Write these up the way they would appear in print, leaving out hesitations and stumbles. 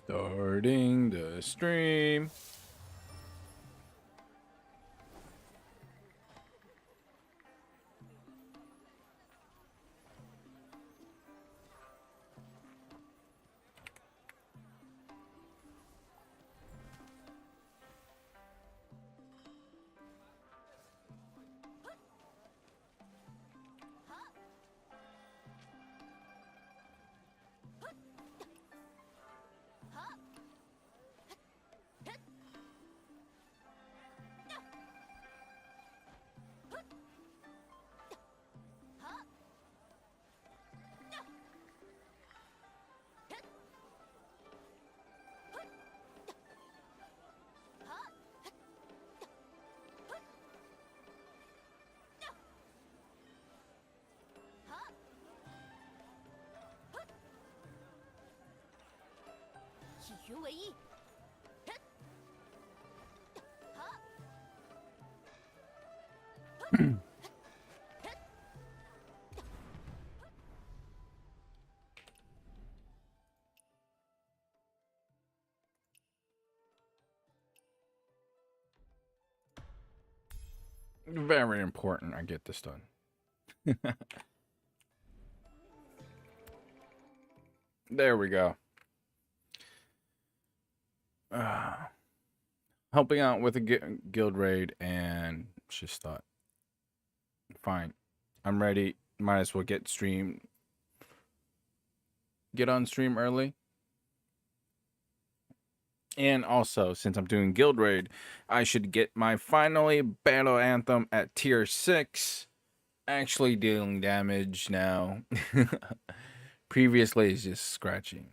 Starting the stream. Very important I get this done. There we go. Helping out with a guild raid, and just thought, fine, I'm ready. Might as well get on stream early. And also, since I'm doing guild raid, I should get my finally battle anthem at tier 6. Actually dealing damage now. Previously, it's just scratching.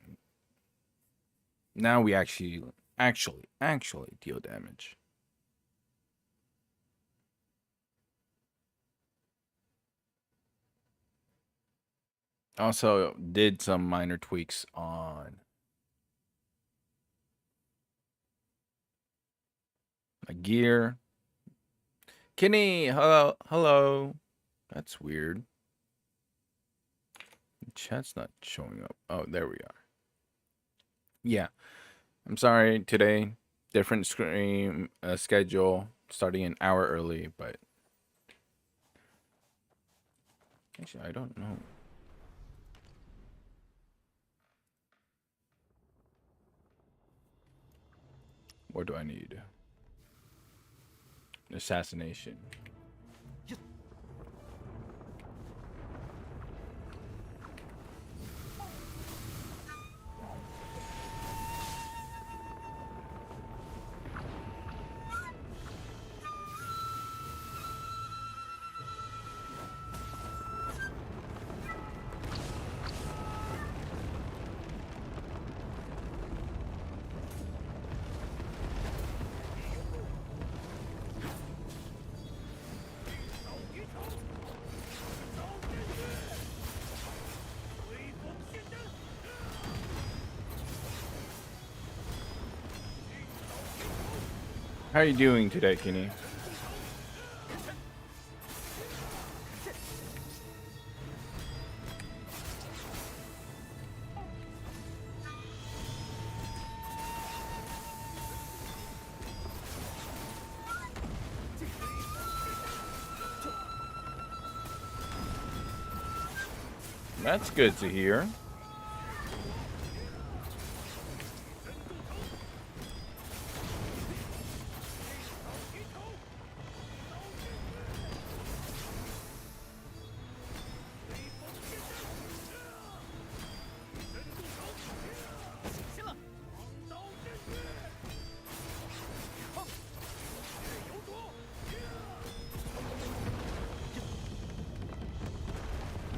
Now we actually deal damage. Also did some minor tweaks on my gear. Kenny, hello. That's weird. The chat's not showing up. Oh, there we are. Yeah. I'm sorry today. Different stream schedule, starting an hour early, but actually I don't know. What do I need? Assassination. How are you doing today, Kenny? That's good to hear.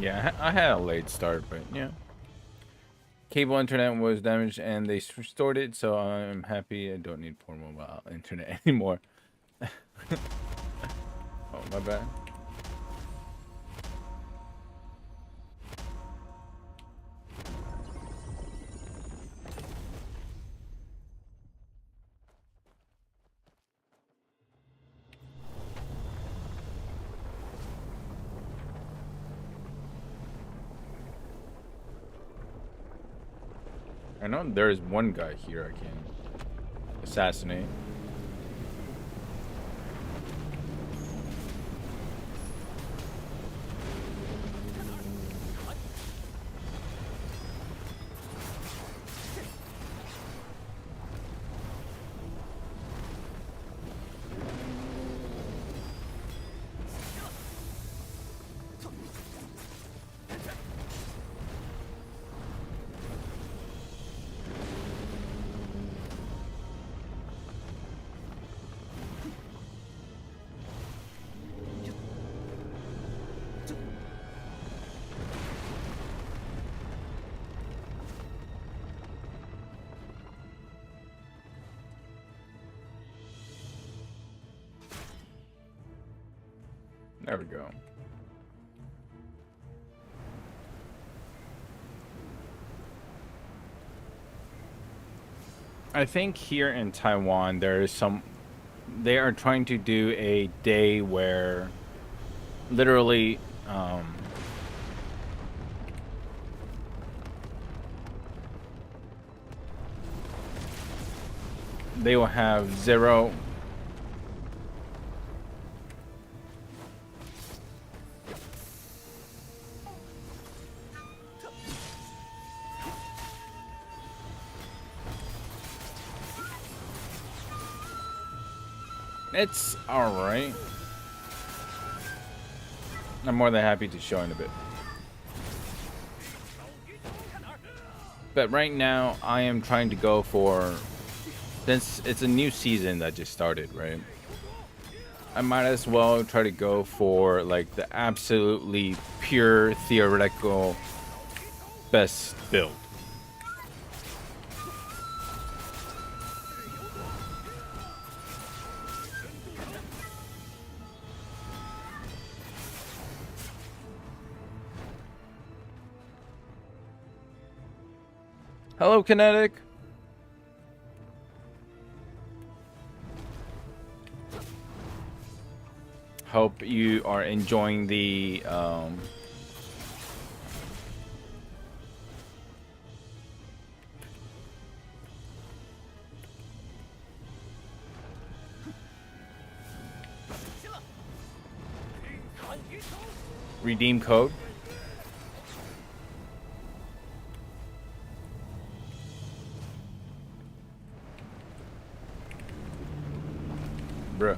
Yeah, I had a late start, but yeah. Cable internet was damaged and they restored it, so I'm happy I don't need poor mobile internet anymore. Oh, my bad. I know there's one guy here I can assassinate. There we go. I think here in Taiwan there is they are trying to do a day where literally they will have zero. It's alright. I'm more than happy to show in a bit. But right now, I am trying to go for, since it's a new season that just started, right? I might as well try to go for like the absolutely pure theoretical best build. Hello, Kinetic. Hope you are enjoying the redeem code. Bruh.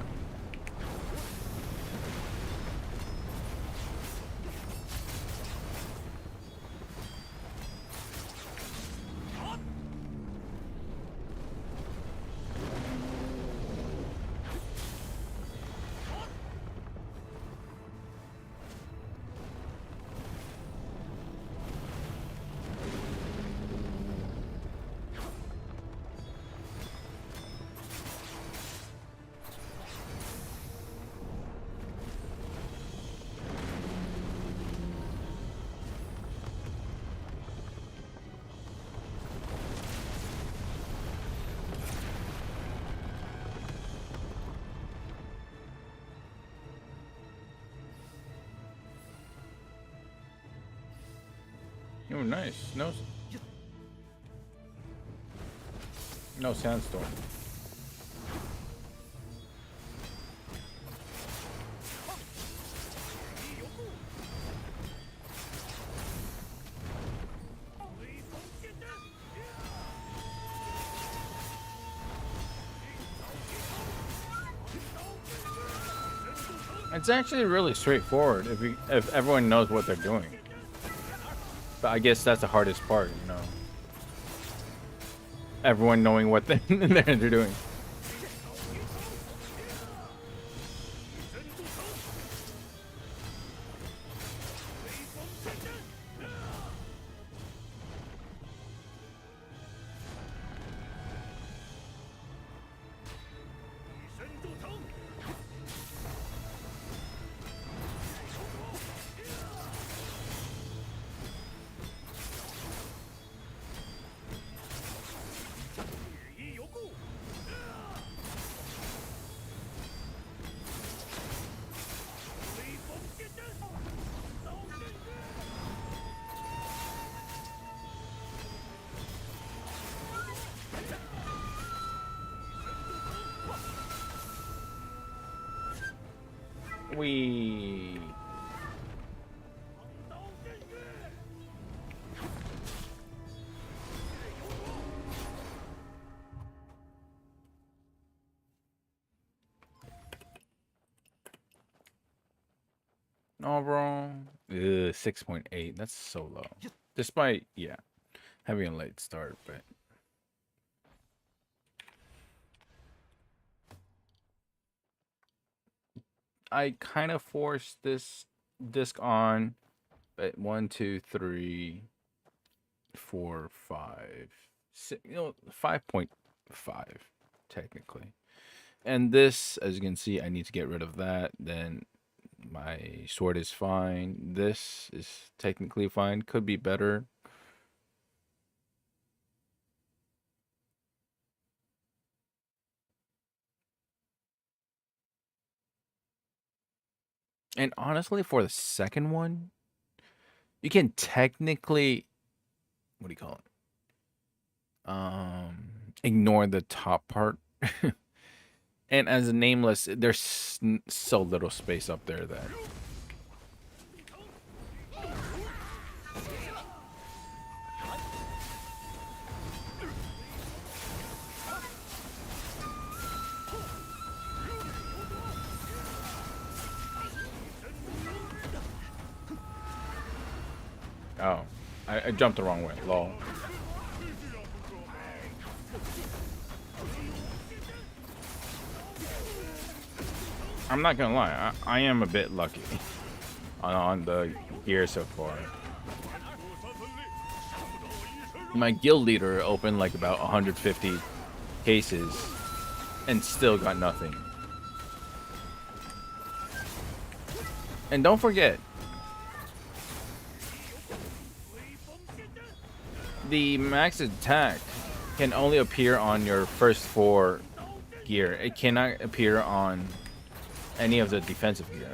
Oh, nice. No sandstorm. It's actually really straightforward if everyone knows what they're doing. But I guess that's the hardest part, you know. Everyone knowing what they're doing. We. No, bro. 6.8. That's so low. Despite, yeah, having a late start, but. I kind of forced this disc on, but 1, 2, 3, 4, 5, 6, 5.5 technically. And this, as you can see, I need to get rid of that. Then my sword is fine. This is technically fine. Could be better. And honestly, for the second one, you can technically, what do you call it? Ignore the top part. And as a nameless, there's so little space up there that. Oh, I jumped the wrong way. Lol. I'm not gonna lie, I am a bit lucky on the gear so far. My guild leader opened like about 150 cases and still got nothing. And don't forget, the max attack can only appear on your first 4 gear. It cannot appear on any of the defensive gear.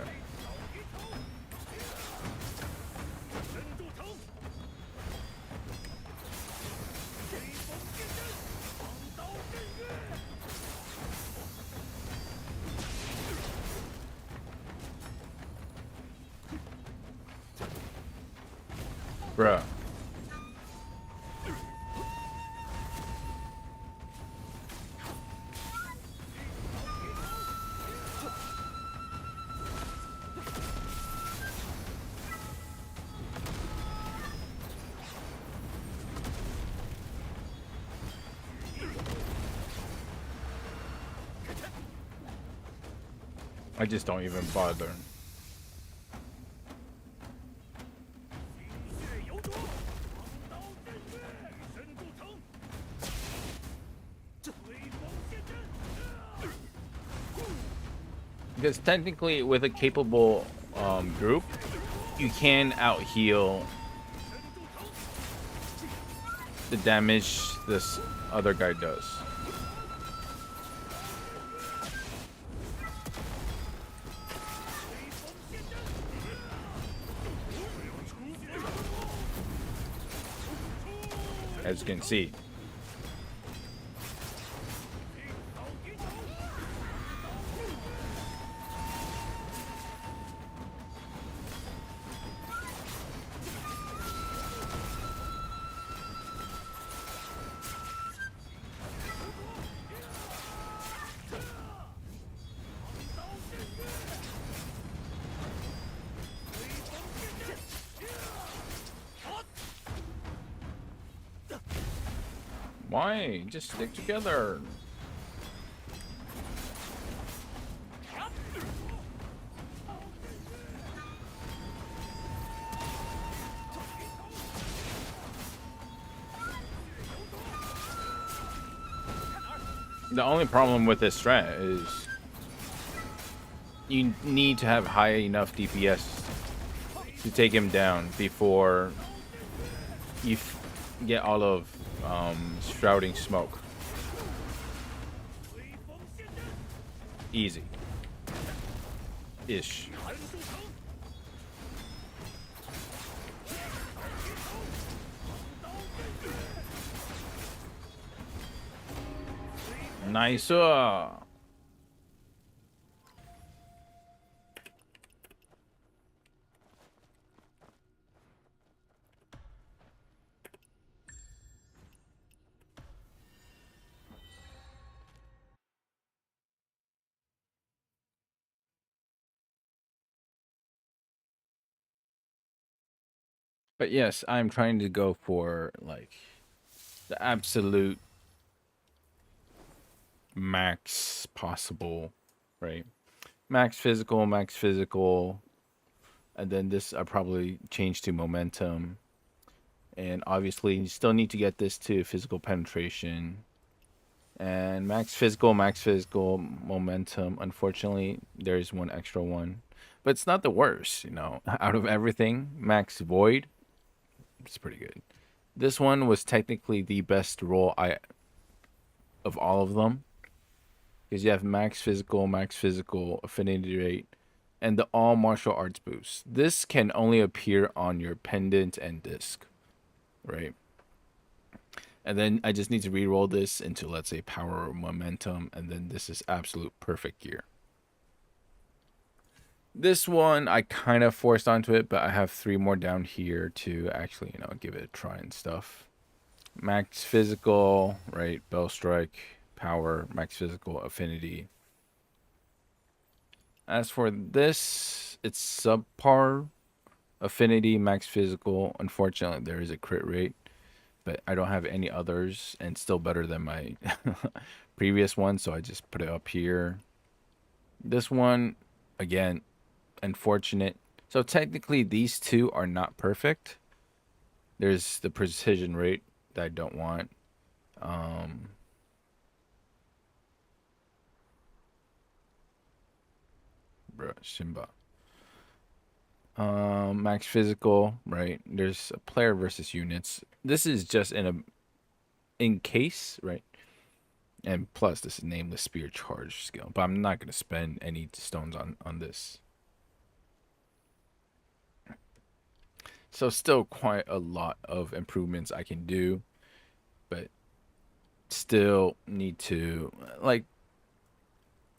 Bruh. I just don't even bother. Because technically, with a capable group, you can out-heal the damage this other guy does. As you can see. Why? Just stick together. The only problem with this strat is you need to have high enough DPS to take him down before you get all of shrouding smoke. Easy. Ish. Nice. But yes, I'm trying to go for like the absolute max possible, right? Max physical, and then this I probably change to momentum. And obviously, you still need to get this to physical penetration. And max physical, momentum. Unfortunately, there's one extra one. But it's not the worst, you know. Out of everything, max void, it's pretty good. This one was technically the best roll I of all of them. Because you have max physical, affinity rate, and the all martial arts boost. This can only appear on your pendant and disc, right? And then I just need to re-roll this into, let's say, power or momentum, and then this is absolute perfect gear. This one I kind of forced onto it, but I have 3 more down here to actually, you know, give it a try and stuff. Max physical, right? Bell strike, power, max physical, affinity. As for this, it's subpar affinity, max physical. Unfortunately, there is a crit rate, but I don't have any others, and still better than my previous one, so I just put it up here. This one, again, unfortunate. So technically, these two are not perfect. There's the precision rate that I don't want. Um, Bruh, Simba. Max physical, right? There's a player versus units. This is just in case, right? And plus, this is nameless spear charge skill, but I'm not gonna spend any stones on this. So still quite a lot of improvements I can do, but still need to like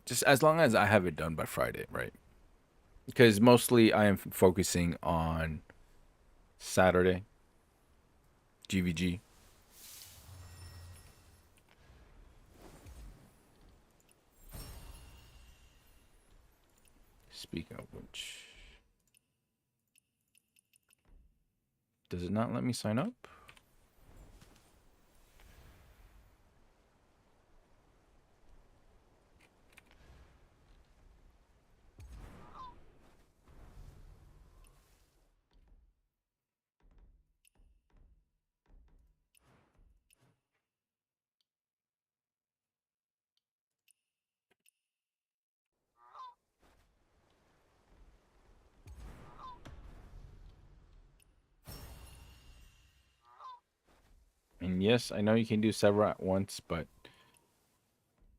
just as long as I have it done by Friday, right? Because mostly I am focusing on Saturday, GVG. Speaking of which, does it not let me sign up? And yes, I know you can do several at once, but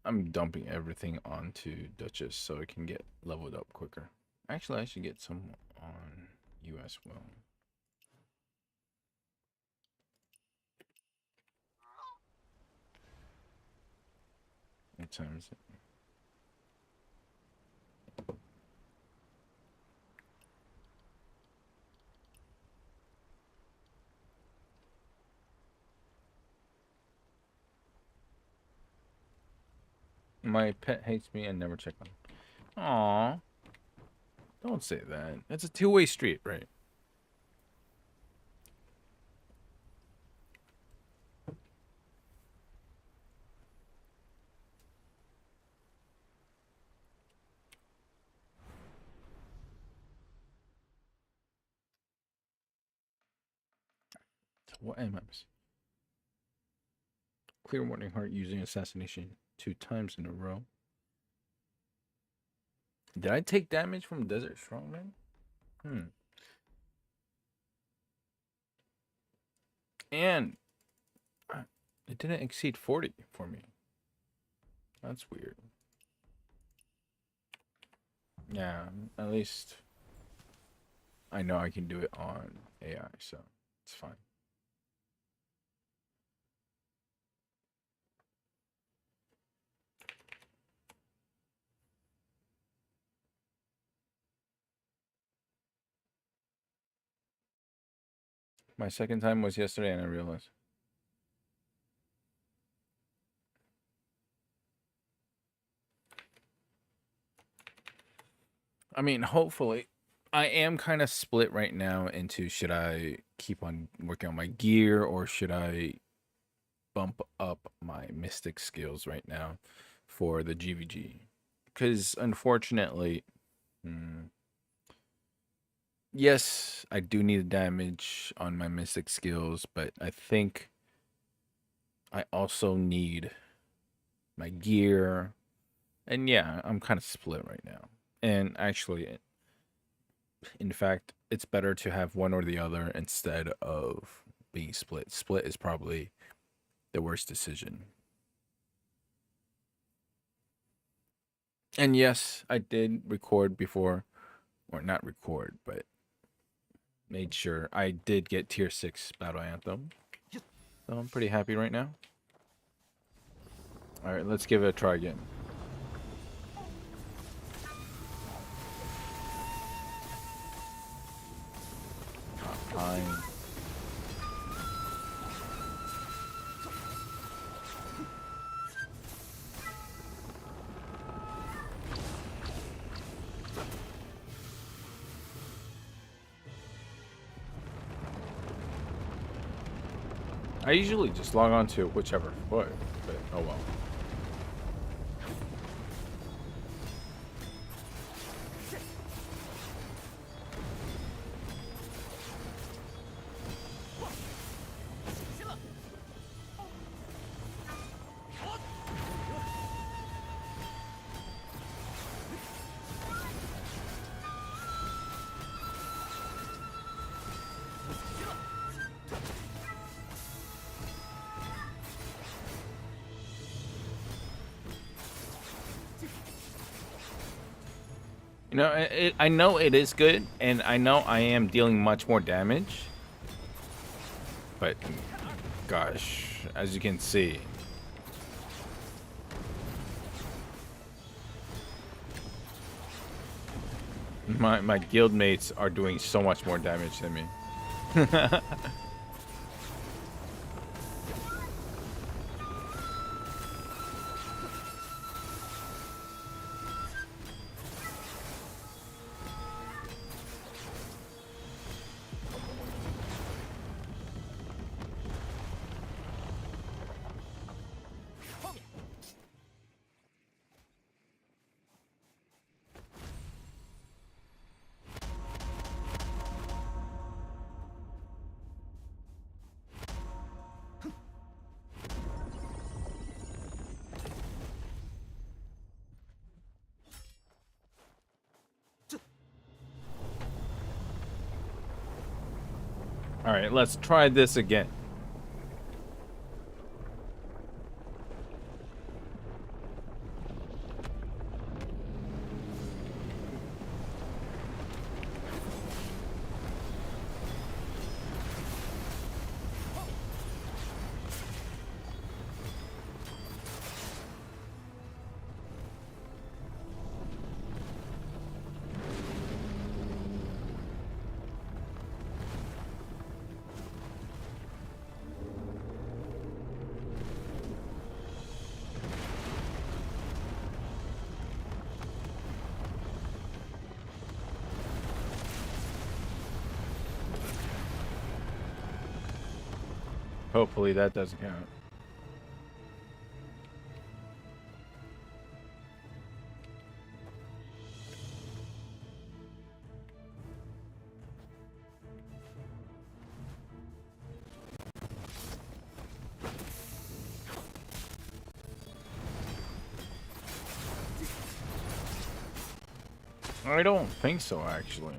I'm dumping everything onto Duchess so it can get leveled up quicker. Actually, I should get some on you as well. What time is it? My pet hates me and never check on. Aw, don't say that. It's a two-way street, right? So what am I missing? Clear Warning Heart using assassination 2 times in a row. Did I take damage from Desert Strongman? And it didn't exceed 40 for me. That's weird. Yeah, at least I know I can do it on AI, so it's fine. My second time was yesterday, and I realized. I mean, hopefully, I am kind of split right now into should I keep on working on my gear or should I bump up my mystic skills right now for the GVG? Because unfortunately, mm, yes, I do need damage on my mystic skills, but I think I also need my gear. And yeah, I'm kind of split right now. And actually, in fact, it's better to have one or the other instead of being split. Split is probably the worst decision. And yes, I did record before, or not record, but made sure I did get tier 6 Battle Anthem. So I'm pretty happy right now. Alright, let's give it a try again. Fine. I usually just log on to whichever foot, but oh well. You know, I know it is good, and I know I am dealing much more damage. But, gosh, as you can see, my guild mates are doing so much more damage than me. All right, let's try this again. Hopefully that doesn't count. I don't think so, actually.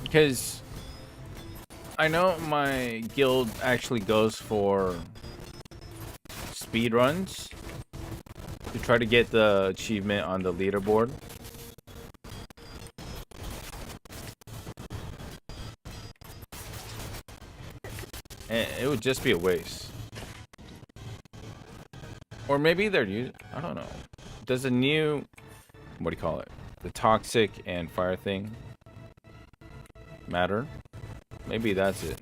Because I know my guild actually goes for speed runs to try to get the achievement on the leaderboard. And it would just be a waste. Or maybe they're using, I don't know. Does a new, what do you call it? The toxic and fire thing matter? Maybe that's it.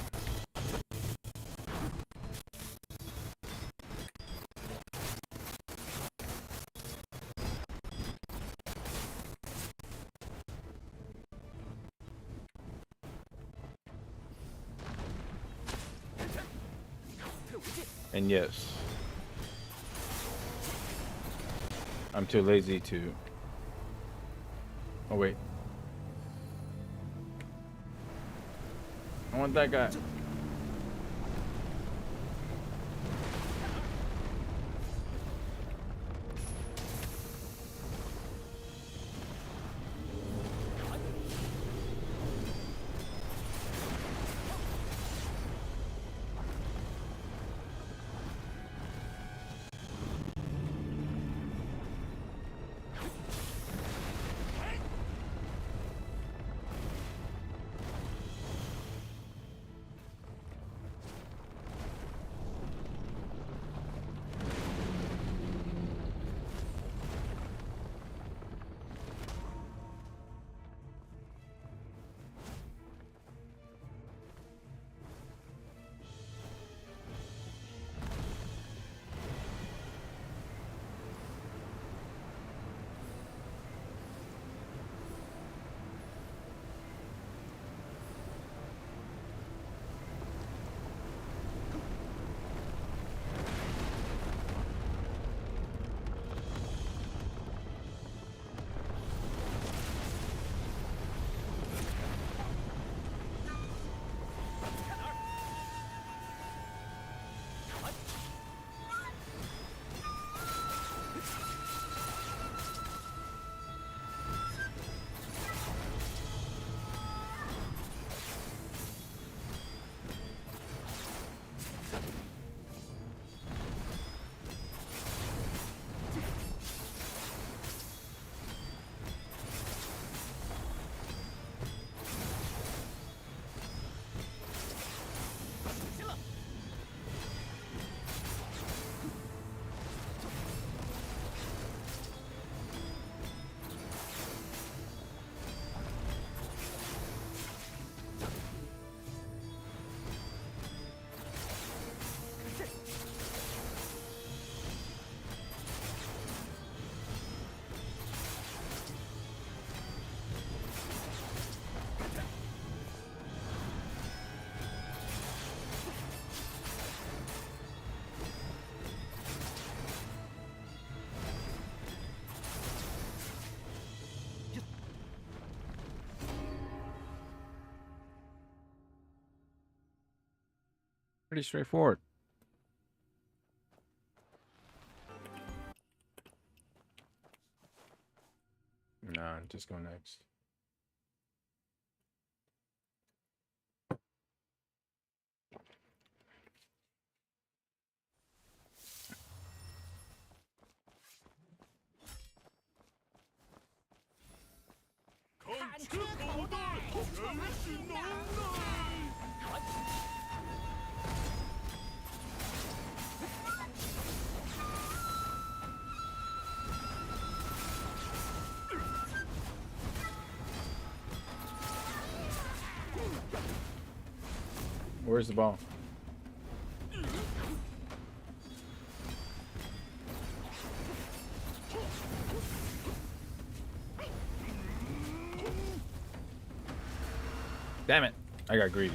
And yes, I'm too lazy to. Oh wait, I want that guy. Pretty straightforward. Nah, just go next. Where's the ball? Damn it. I got greedy.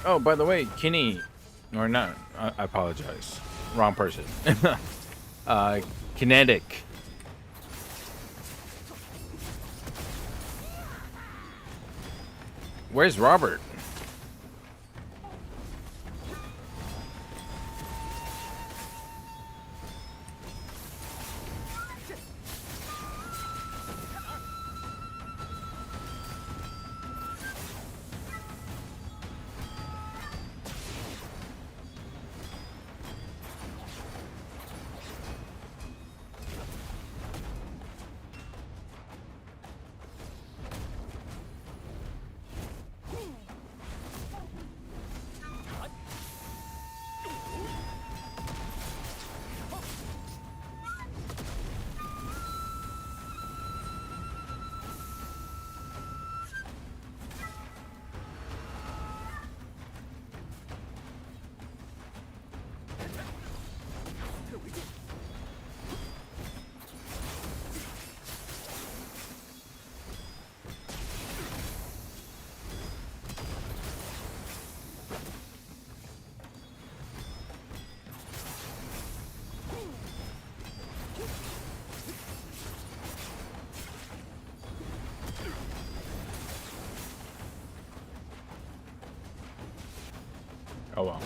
Oh, by the way, Kenny, or not, I apologize. Wrong person. Kinetic. Where's Robert? Oh well.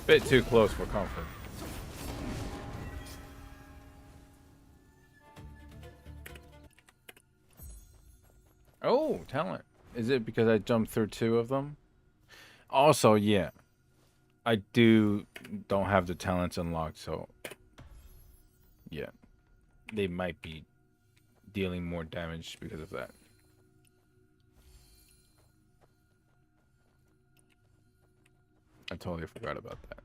Bit too close for comfort. Oh, talent. Is it because I jumped through 2 of them? Also, yeah. I don't have the talents unlocked, so yeah. They might be dealing more damage because of that. I totally forgot about that.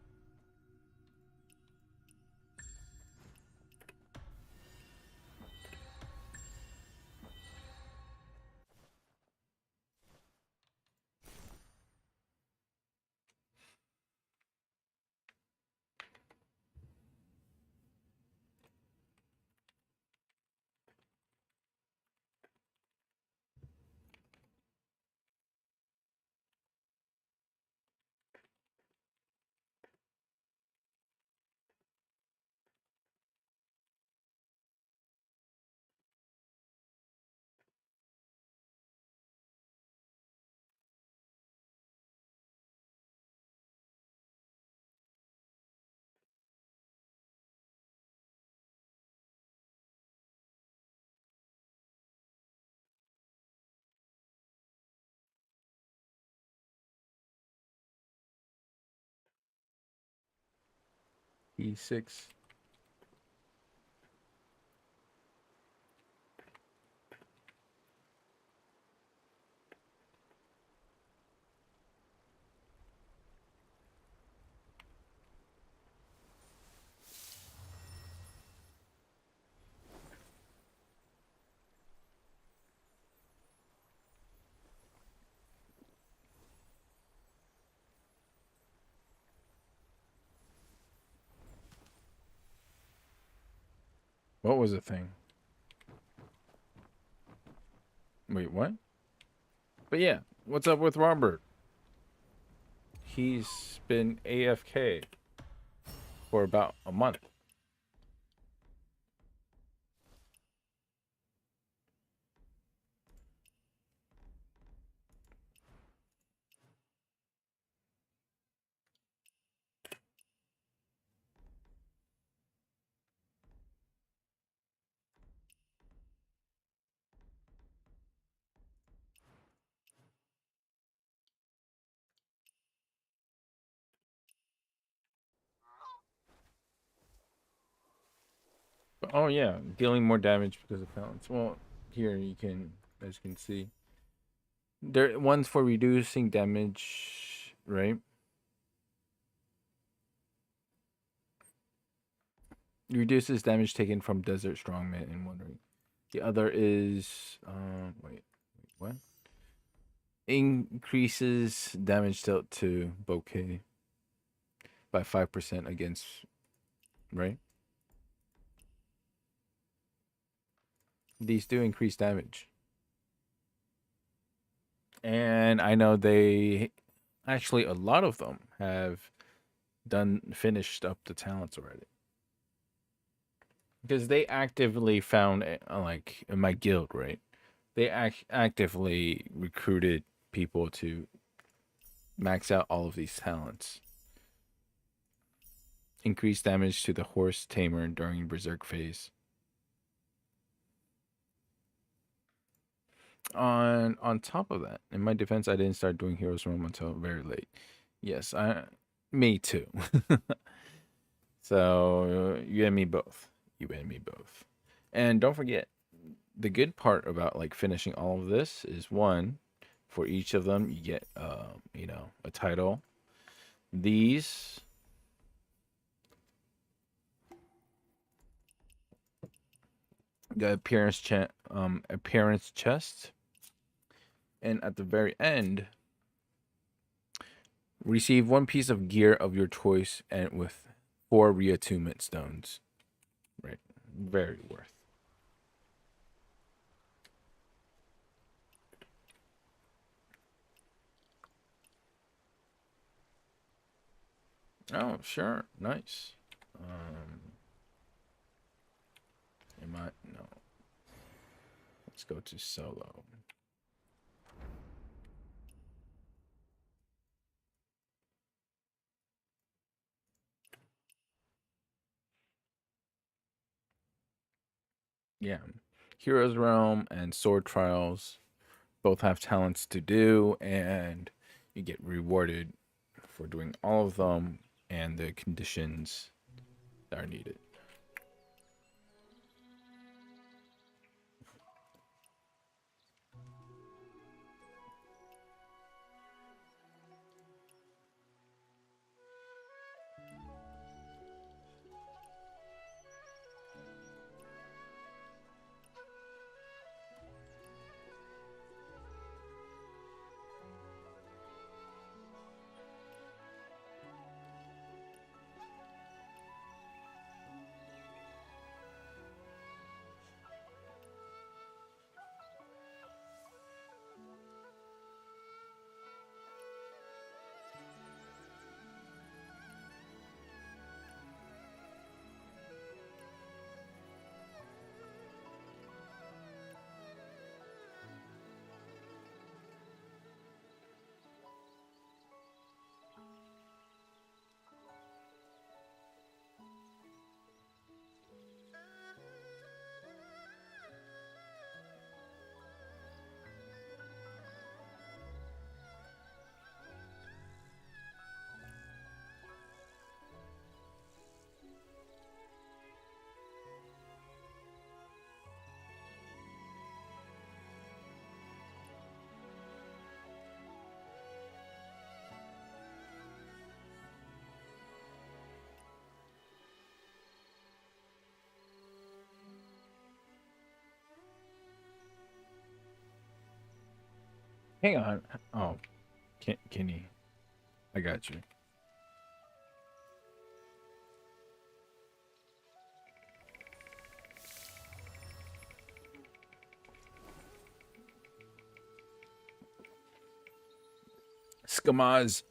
E6. What was the thing? Wait, what? But yeah, what's up with Robert? He's been AFK for about a month. But, oh yeah, dealing more damage because of talents. Well, here you can, as you can see, there one's for reducing damage, right? Reduces damage taken from Desert Strongman in one ring. The other is wait, what? increases damage dealt to Bouquet by 5% against, right? These do increase damage. And I know they actually, a lot of them have finished up the talents already. Because they actively found, like, in my guild, right? They actively recruited people to max out all of these talents. Increase damage to the horse tamer during berserk phase. On top of that, in my defense, I didn't start doing Heroes Realm until very late. Yes, me too. So you and me both. You and me both. And don't forget, the good part about like finishing all of this is one, for each of them you get a title. These the appearance chest, and at the very end, receive one piece of gear of your choice and with 4 reattunement stones. Right, very worth. Oh, sure, nice. Am I no? Let's go to solo. Yeah, Heroes Realm and Sword Trials both have talents to do, and you get rewarded for doing all of them and the conditions that are needed. Hang on. Oh, Kenny, I got you. Skamaz.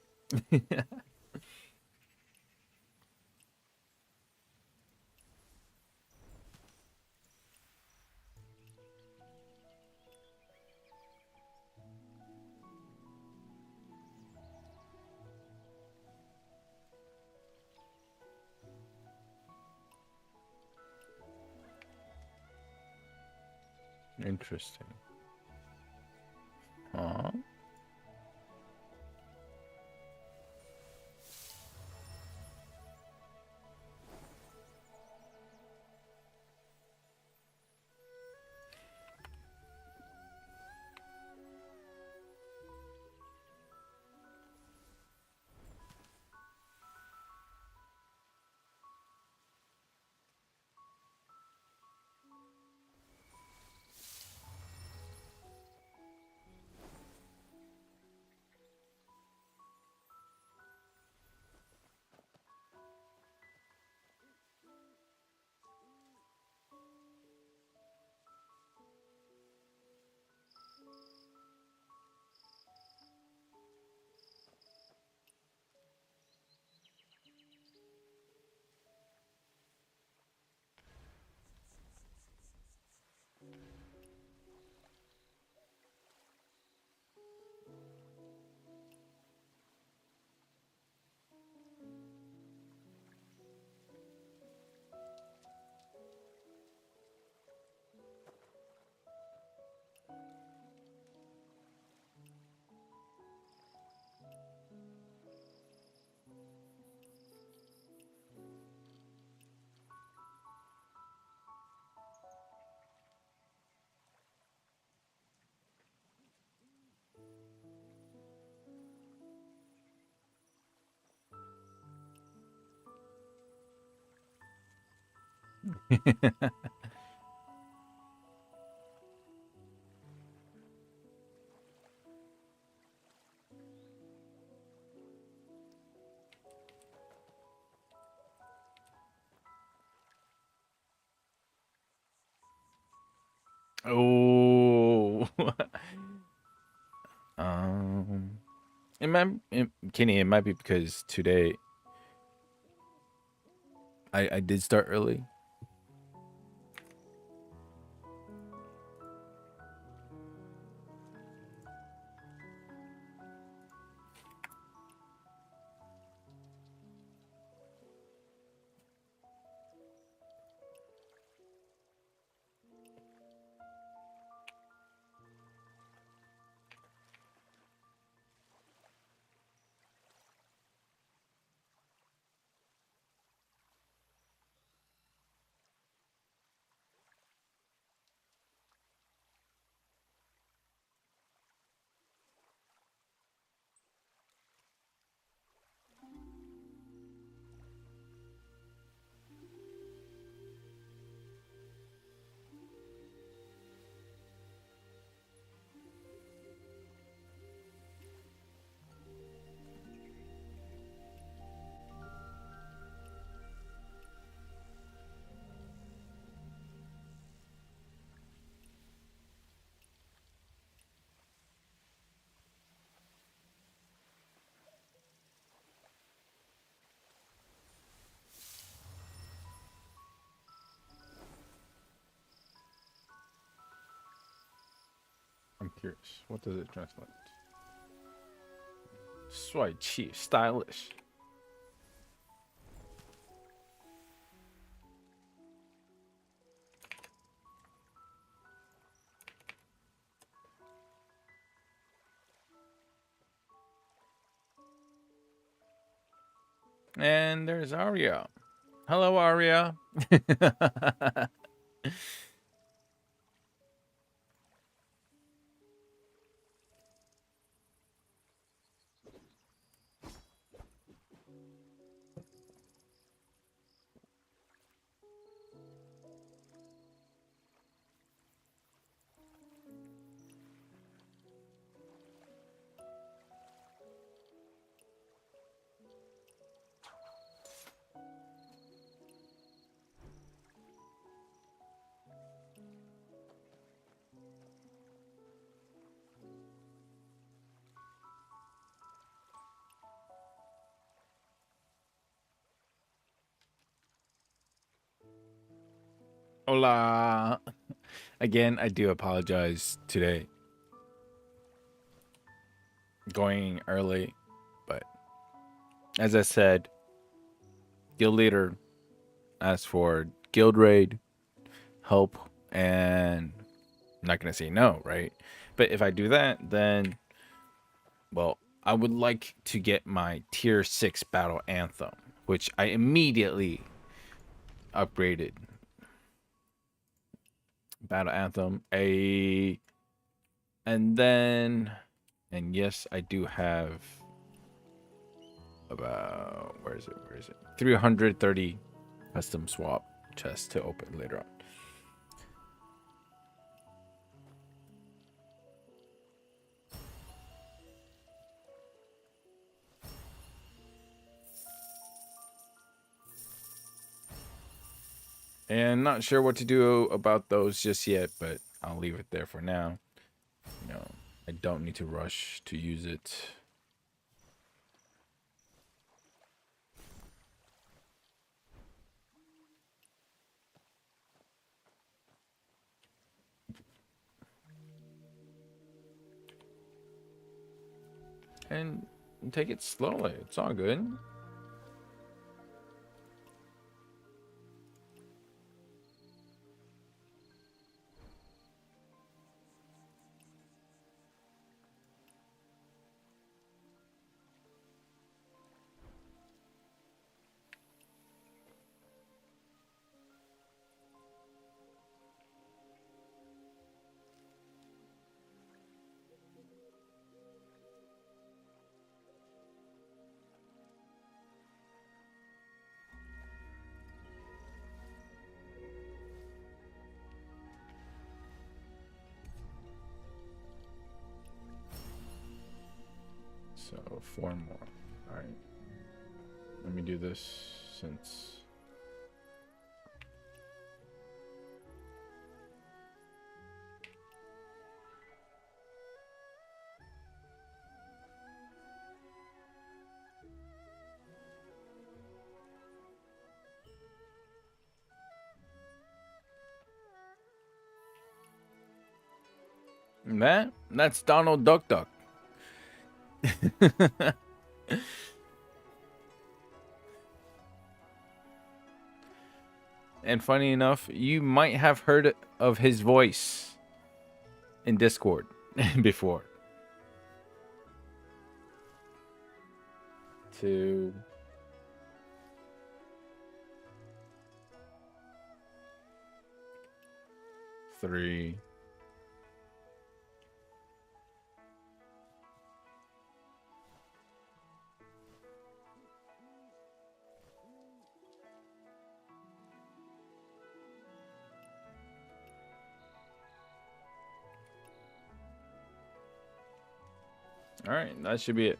Interesting. Huh? Oh. Kenny, it might be because today I did start early. I'm curious. What does it translate? 帅气, stylish. And there's Arya. Hello, Arya. Hola. Again, I do apologize today. Going early, but as I said, guild leader asked for guild raid help, and I'm not gonna say no, right? But if I do that, then well, I would like to get my tier 6 battle anthem, which I immediately upgraded. Battle anthem, and then, and yes, I do have about, where is it? 330 custom swap chests to open later on. And not sure what to do about those just yet, but I'll leave it there for now. You know, I don't need to rush to use it. And take it slowly. It's all good. So 4 more. All right. Let me do this since. That's Donald Duck Duck. And funny enough, you might have heard of his voice in Discord before. 2, 3. All right, that should be it.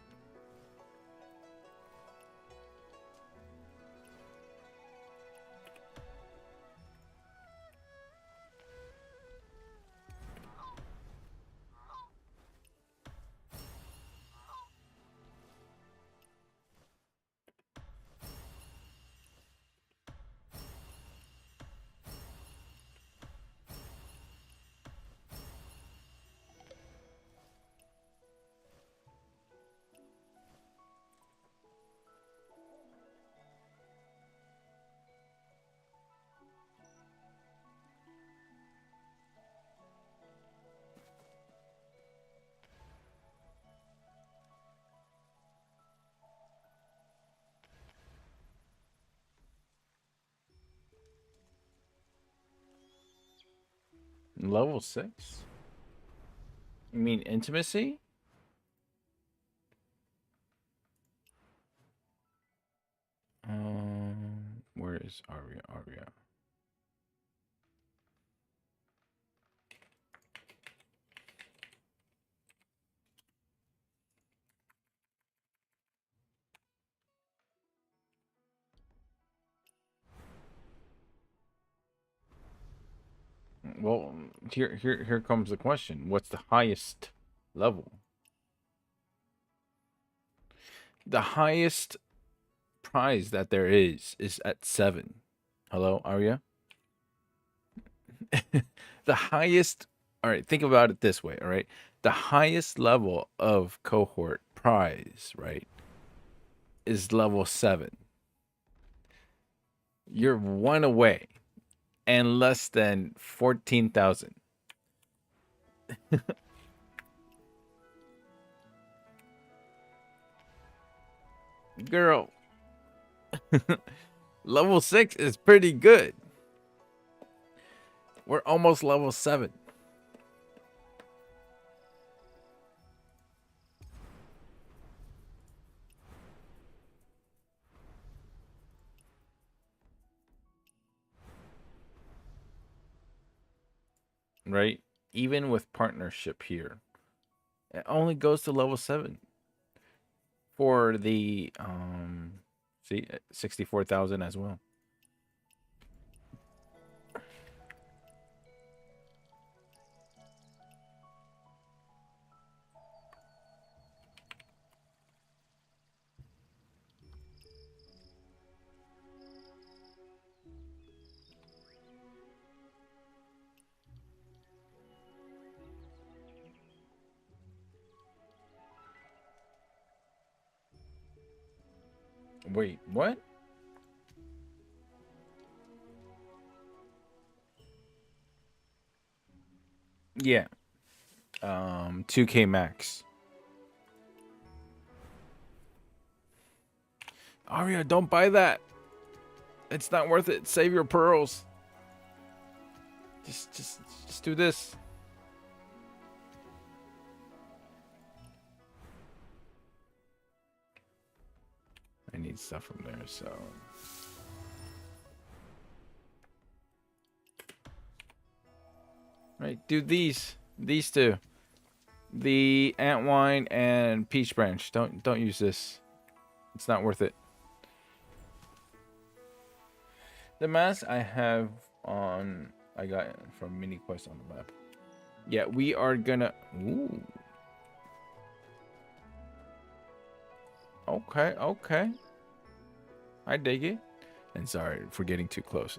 Level 6? You mean intimacy? Where is Arya? Arya. Well, here comes the question. What's the highest level? The highest prize that there is at 7. Hello, Arya? The highest. All right, think about it this way, all right? The highest level of cohort prize, right, is level 7. You're 1 away and less than 14,000. Girl, level 6 is pretty good. We're almost level 7. Right? Even with partnership here, it only goes to level 7 for the see 64,000 as well. Wait, what? Yeah. 2K max. Arya, don't buy that. It's not worth it. Save your pearls. Just do this. I need stuff from there, so. Right, do these two. The Antwine and Peach Branch. Don't use this. It's not worth it. The mask I have on, I got from Mini Quest on the map. Yeah, we are gonna. Ooh. Okay, okay. I dig it. And sorry for getting too close.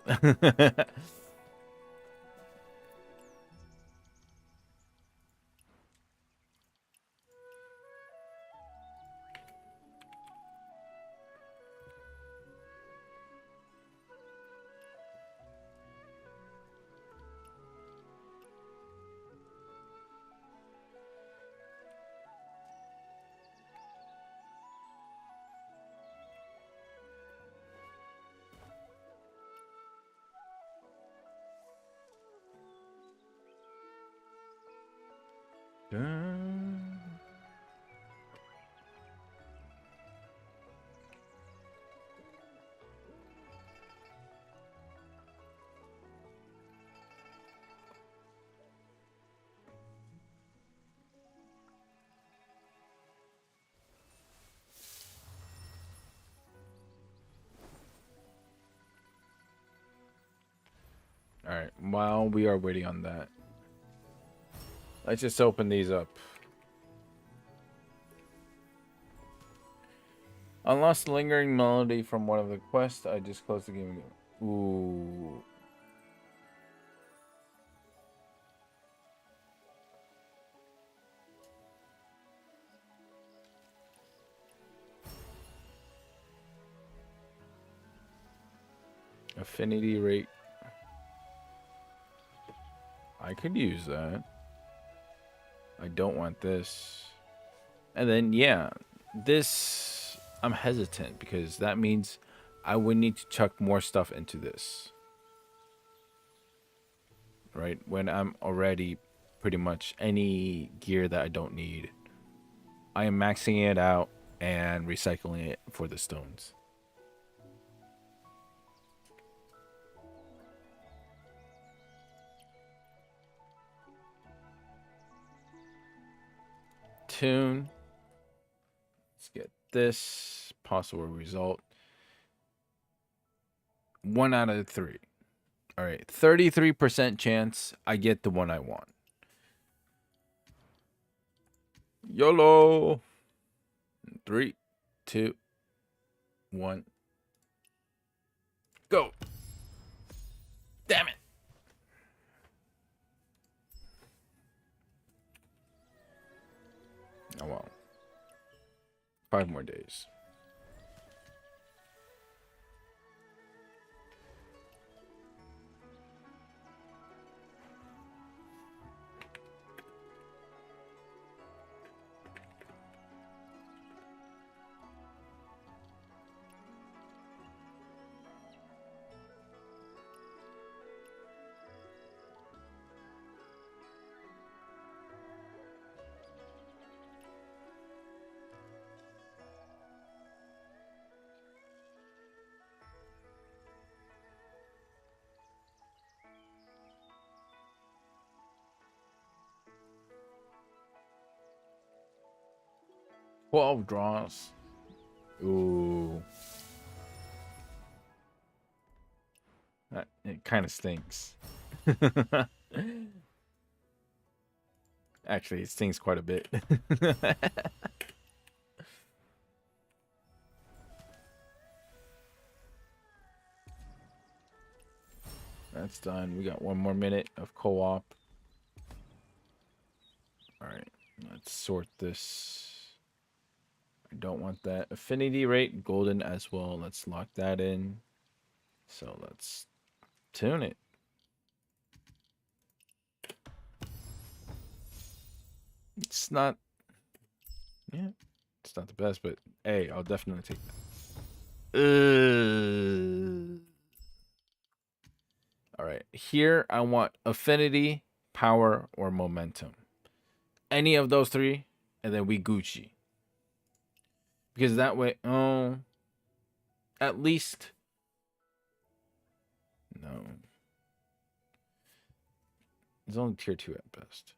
All right, while we are waiting on that, let's just open these up. Unlost lingering melody from one of the quests. I just closed the game. Ooh. Affinity rate. I could use that. I don't want this. And then, yeah, this, I'm hesitant because that means I would need to chuck more stuff into this. Right? When I'm already pretty much any gear that I don't need. I am maxing it out and recycling it for the stones. Tune. Let's get this possible result. 1 out of 3. All right, 33% chance I get the one I want. YOLO. 3, 2, 1. Go. Damn it. Oh well. 5 more days. Twelve draws. Ooh. It kind of stinks. Actually, it stings quite a bit. That's done. We got 1 more minute of co-op. All right, let's sort this. I don't want that. Affinity rate, golden as well. Let's lock that in. So let's tune it. It's not, yeah, it's not the best, but hey, I'll definitely take that. All right, here I want affinity, power, or momentum. Any of those 3, and then we Gucci. Because that way, at least, no. It's only tier 2 at best.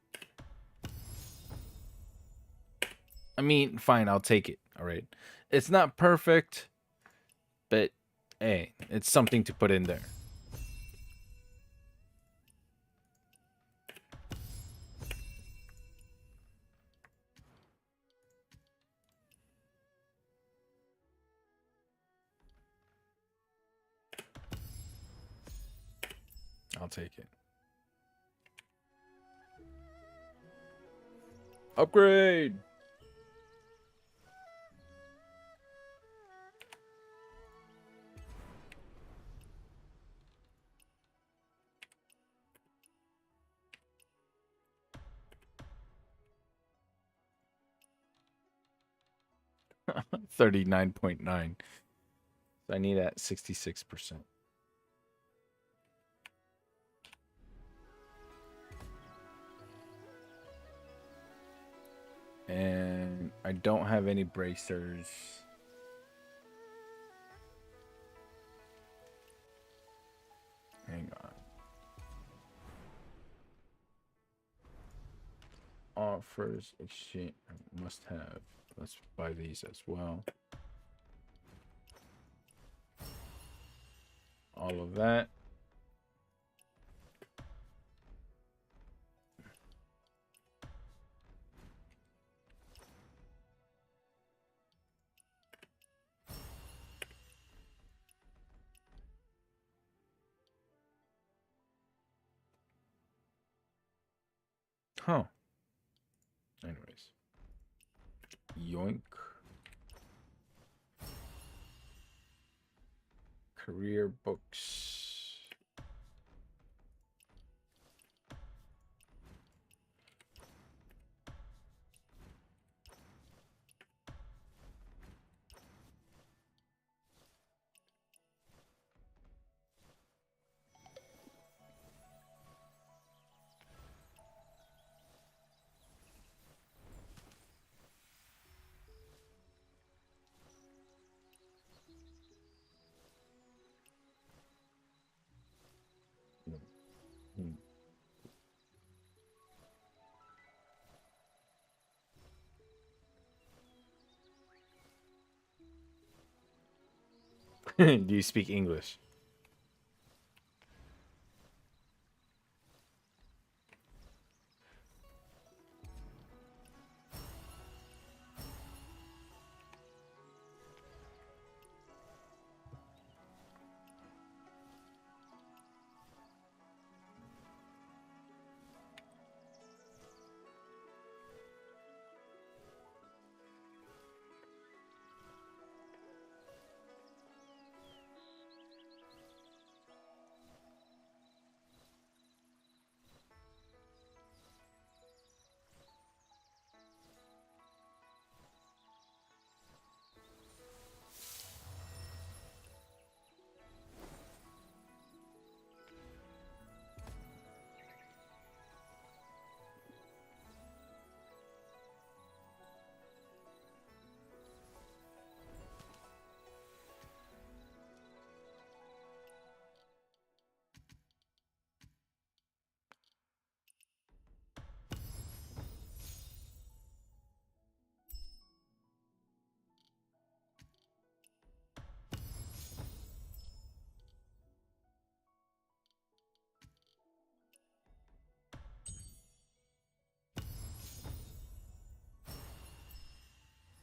I mean, fine, I'll take it. All right. It's not perfect, but hey, it's something to put in there. I'll take it. Upgrade. $39.9. So I need that 66%. And I don't have any bracers. Hang on. Offers exchange must have. Let's buy these as well. All of that. Huh. Anyways. Yoink. Career books. Do you speak English?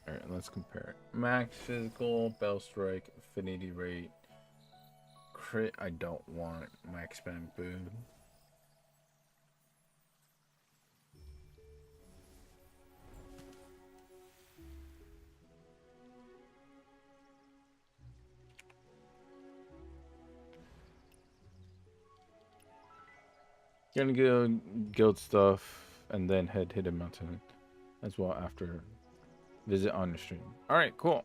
All right, let's compare. Max physical, bell strike, affinity rate, crit. I don't want max bamboo. Gonna go guild stuff and then head Hidden Mountain as well after visit on the stream. All right, cool.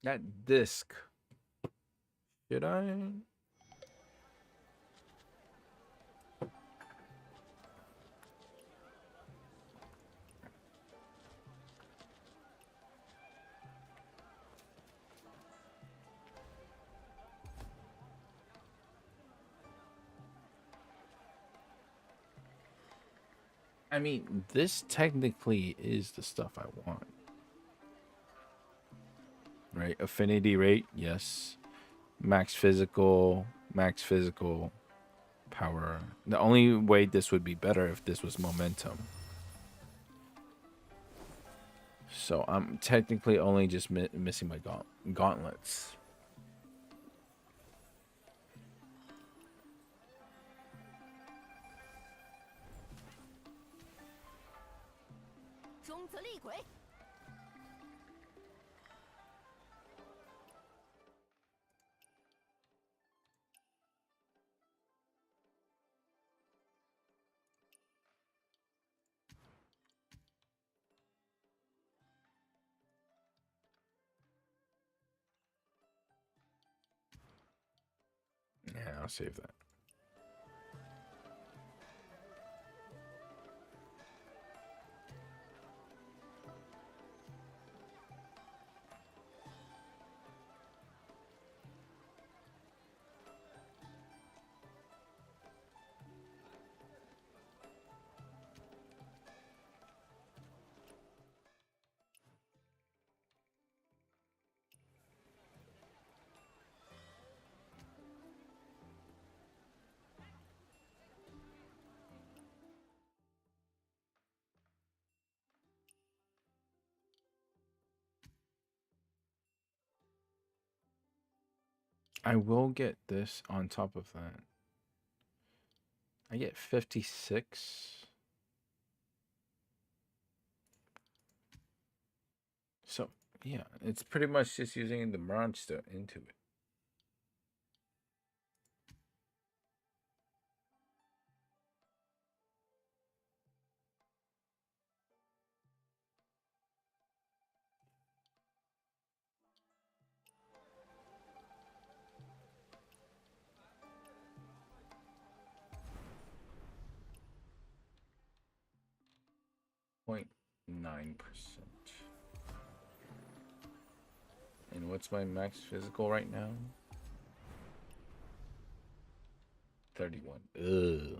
That disc. Should I? I mean, this technically is the stuff I want. Right? Affinity rate, yes. Max physical, power. The only way this would be better if this was momentum. So I'm technically only just missing my gauntlets. Yeah, I'll save that. I will get this on top of that. I get 56. So, yeah, it's pretty much just using the monster into it. .9%. And what's my max physical right now? 31. Ugh.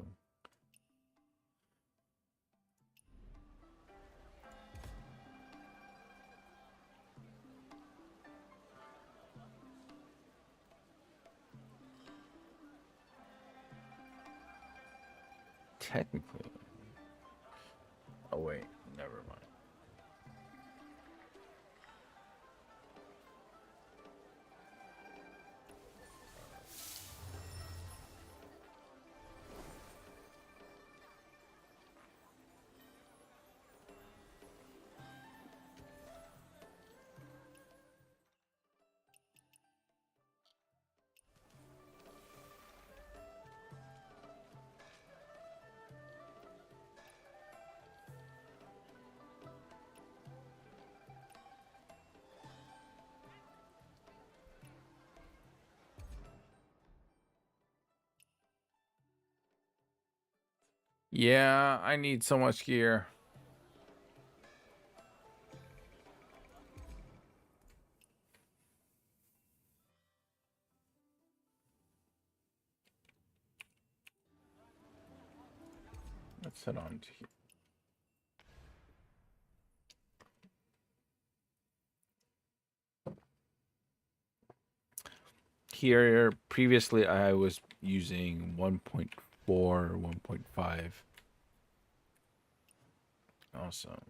Technically. Oh, wait. Never mind. Yeah, I need so much gear. Let's head on to here. Here, previously I was using 1.4, 1.5. Also,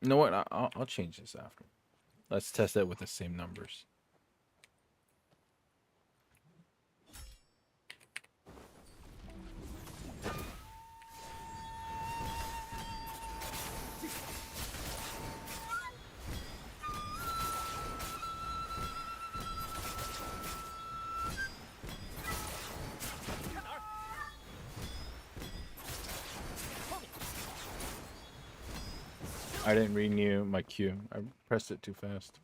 you know what? I'll change this after. Let's test it with the same numbers. I didn't renew my queue. I pressed it too fast.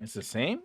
It's the same?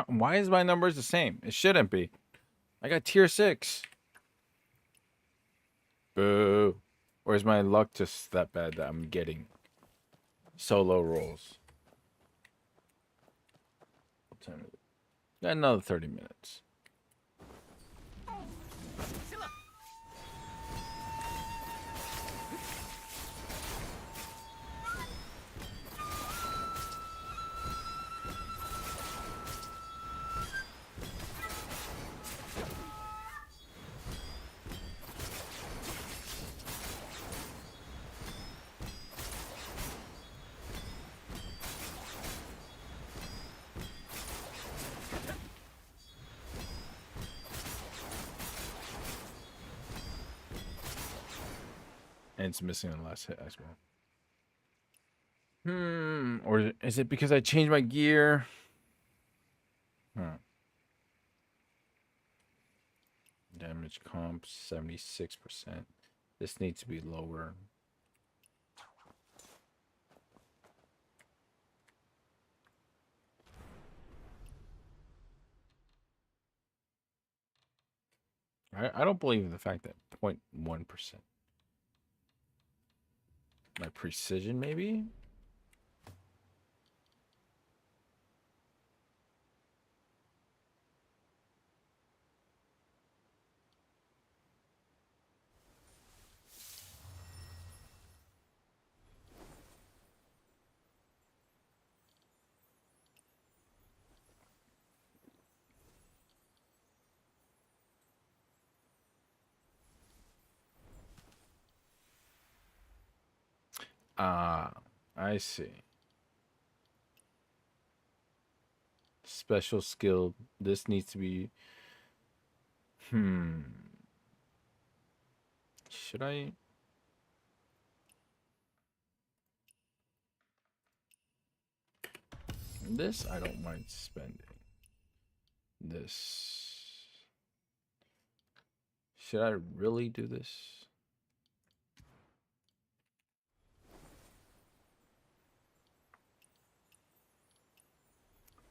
Why is my numbers the same? It shouldn't be. I got tier 6. Boo. Or is my luck just that bad that I'm getting solo rolls? What time is it? Got another 30 minutes. And it's missing the last hit as well. Or is it because I changed my gear? Damage comp 76%. This needs to be lower. I don't believe in the fact that 0.1%. My precision, maybe? Ah, I see. Special skill. This needs to be... Should I... This, I don't mind spending. This... Should I really do this?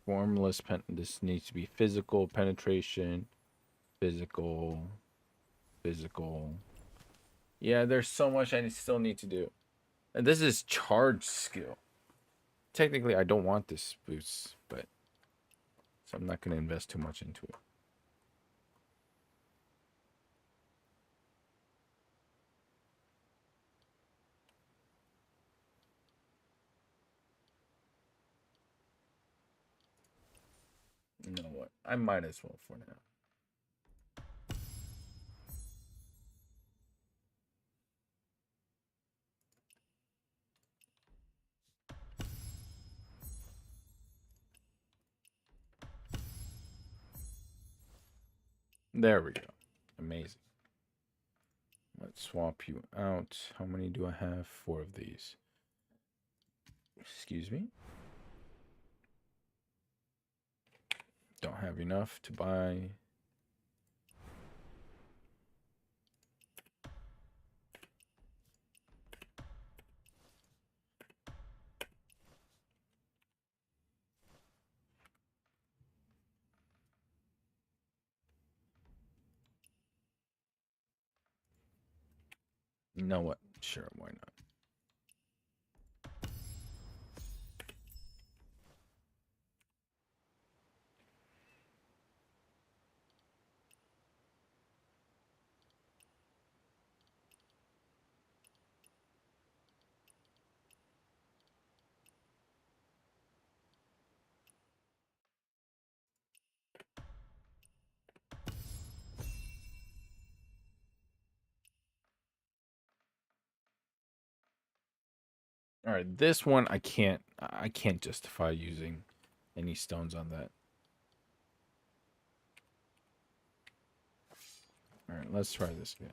Formless pen. This needs to be physical penetration. Physical. Yeah, there's so much I still need to do. And this is charge skill. Technically, I don't want this boost, but... So I'm not going to invest too much into it. You know what? I might as well for now. There we go. Amazing. Let's swap you out. How many do I have? 4 of these. Excuse me. Don't have enough to buy. You know what? Sure, why not? All right, this one I can't justify using any stones on that. All right, let's try this again.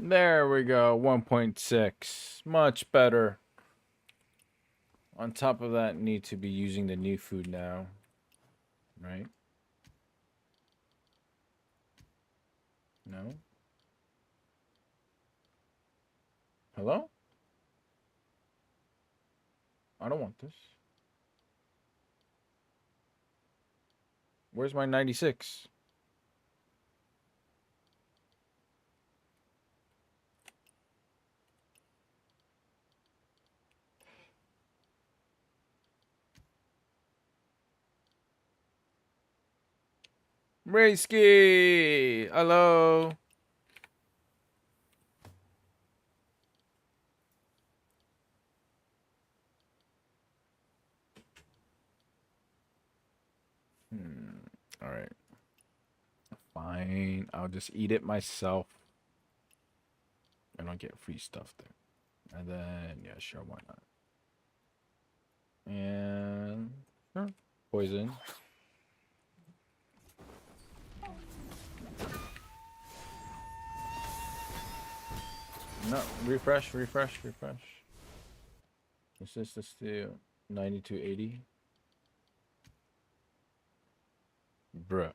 There we go, 1.6. Much better. On top of that, need to be using the new food now. Right? No? Hello? I don't want this. Where's my 96? Risky! Hello? Alright. Fine. I'll just eat it myself. I don't get free stuff there. And then, yeah, sure, why not? And, sure. Poison. No, refresh. Is this still 9280? Bruh.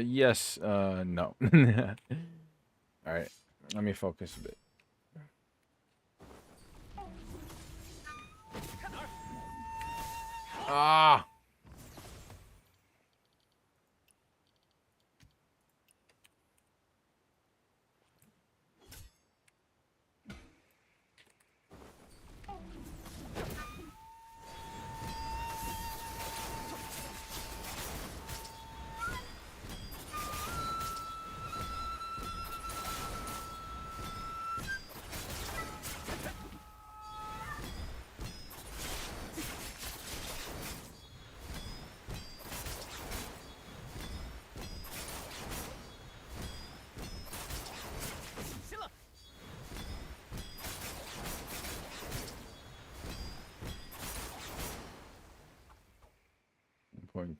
Yes, no. Alright, let me focus a bit. Ah!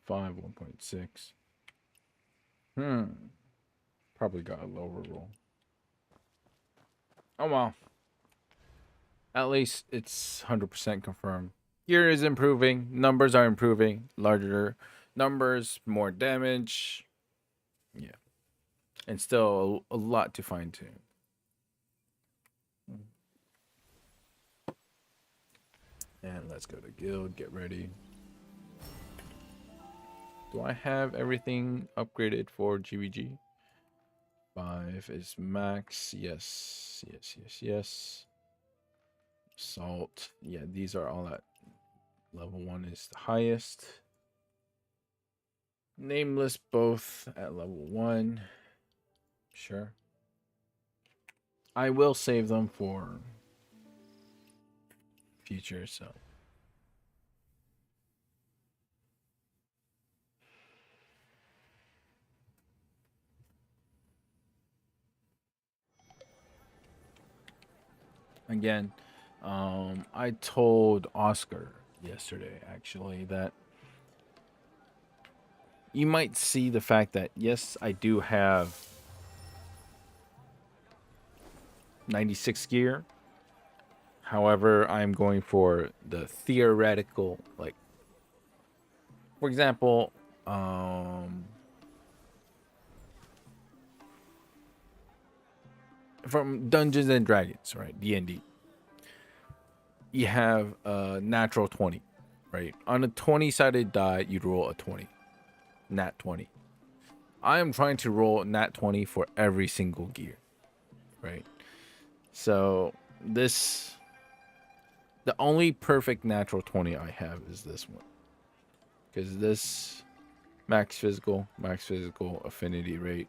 .5, 1.6. Probably got a lower roll. Oh well. At least it's 100% confirmed. Gear is improving. Numbers are improving. Larger numbers, more damage. Yeah. And still a lot to fine tune. And let's go to guild. Get ready. Do I have everything upgraded for GVG? 5 is max. Yes. Salt. Yeah, these are all at level 1 is the highest. Nameless both at level 1. Sure. I will save them for future, so. Again, I told Oscar yesterday, actually, that you might see the fact that, yes, I do have 96 gear. However, I'm going for the theoretical, like, for example, from Dungeons and Dragons, right? D&D. You have a natural 20, right? On a 20-sided die, you'd roll a 20. Nat 20. I am trying to roll nat 20 for every single gear, right? So this, the only perfect natural 20 I have is this one. Because this max physical, affinity rate,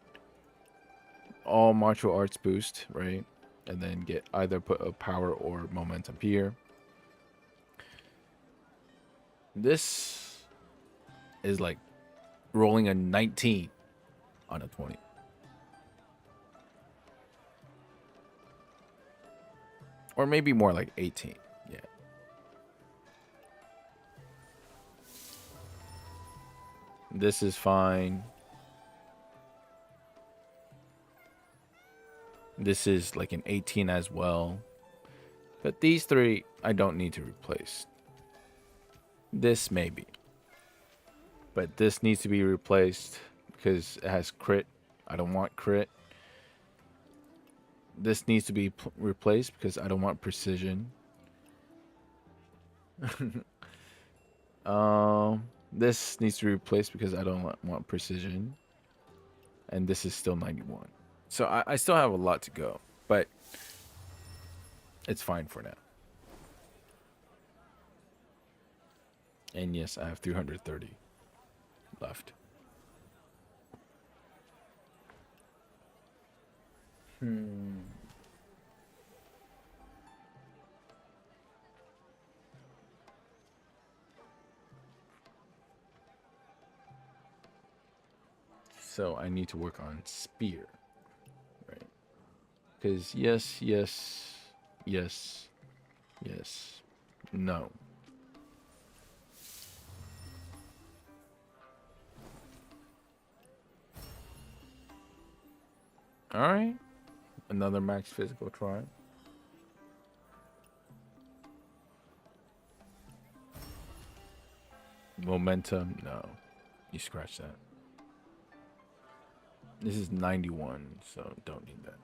all martial arts boost, right? And then get either put a power or momentum here. This is like rolling a 19 on a 20. Or maybe more like 18. Yeah. This is fine. This is like an 18 as well. But these three, I don't need to replace. This maybe. But this needs to be replaced because it has crit. I don't want crit. This needs to be replaced because I don't want precision. This needs to be replaced because I don't want precision. And this is still 91. So I still have a lot to go, but it's fine for now. And yes, I have 330 left. So I need to work on spear, right? Because yes, no. All right, another max physical try. Momentum, no. You scratch that. This is 91, so don't need that.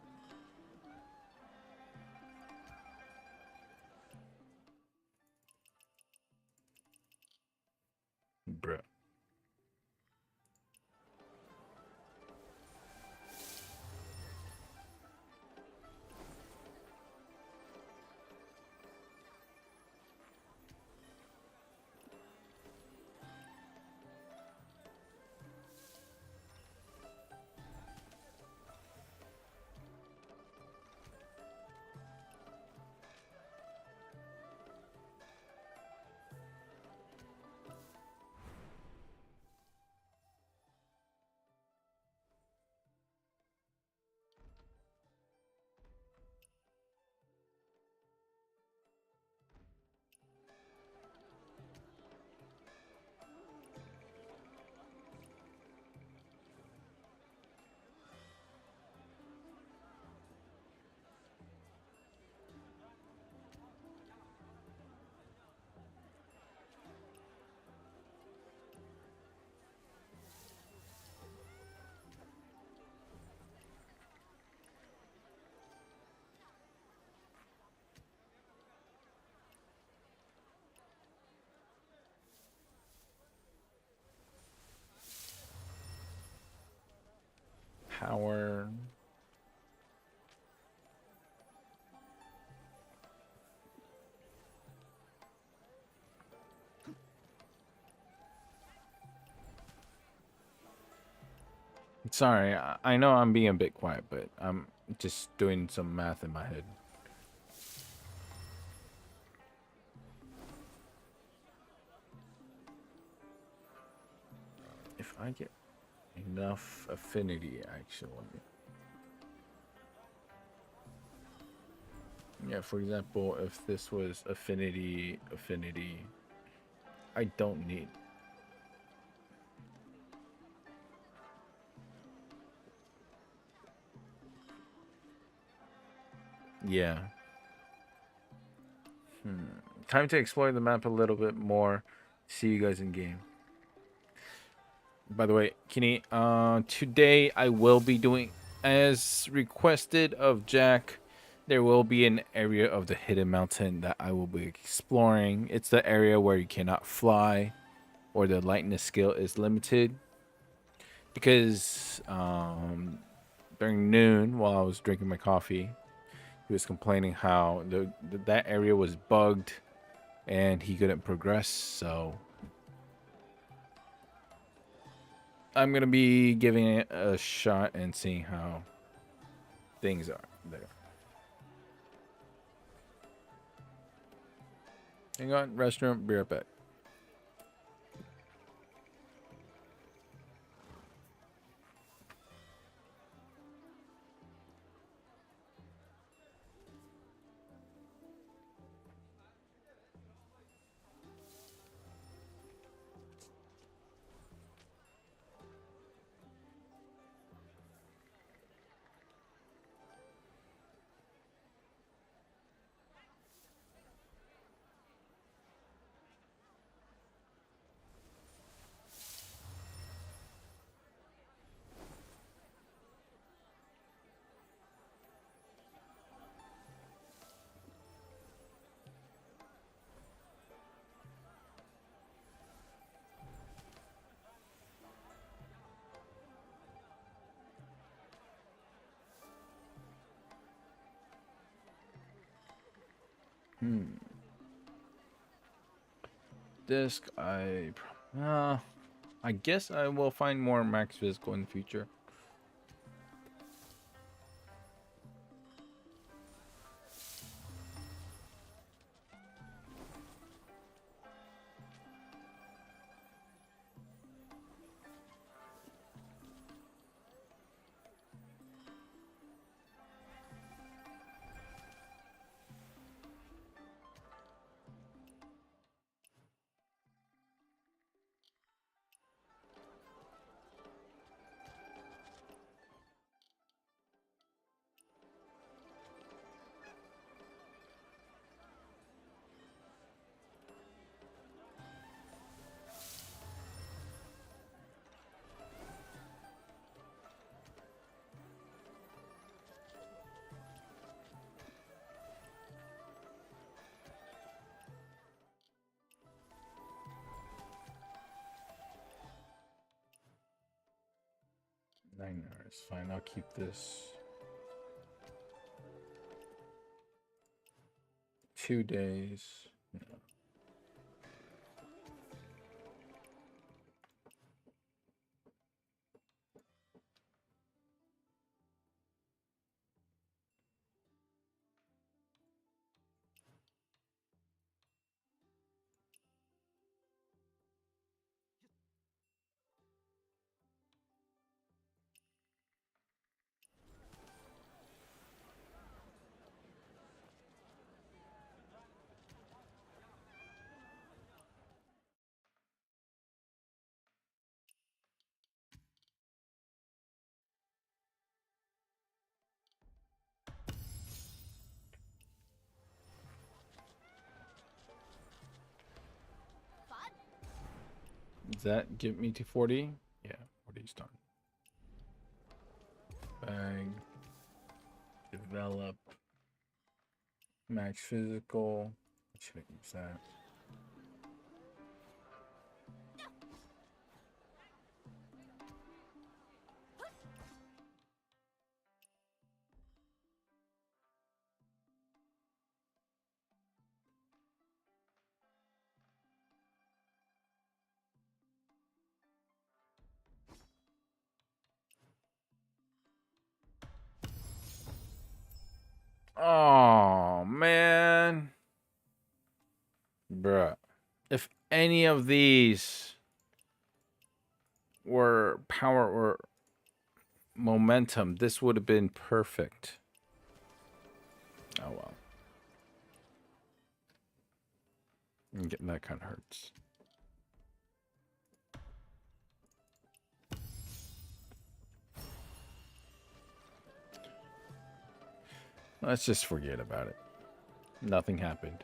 Bruh. Power. Sorry, I know I'm being a bit quiet, but I'm just doing some math in my head. If I get enough affinity, actually. Yeah, for example, if this was affinity, I don't need. Yeah. Time to explore the map a little bit more. See you guys in game. By the way, Kenny, today I will be doing, as requested of Jack, There will be an area of the hidden mountain that I will be exploring. It's the area where you cannot fly or the lightness skill is limited. Because during noon, while I was drinking my coffee, he was complaining how that area was bugged and he couldn't progress. So I'm gonna be giving it a shot and seeing how things are there. Hang on, restroom, be right back. Disc, I guess I will find more max physical in the future. $9. Fine, I'll keep this. 2 days. Yeah. Does that get me to 40? Yeah, 40's done. Bag. Develop. Max physical. Should I use that? Oh, man. Bruh. If any of these were power or momentum, this would have been perfect. Oh, well. That kind of hurts. Let's just forget about it. Nothing happened.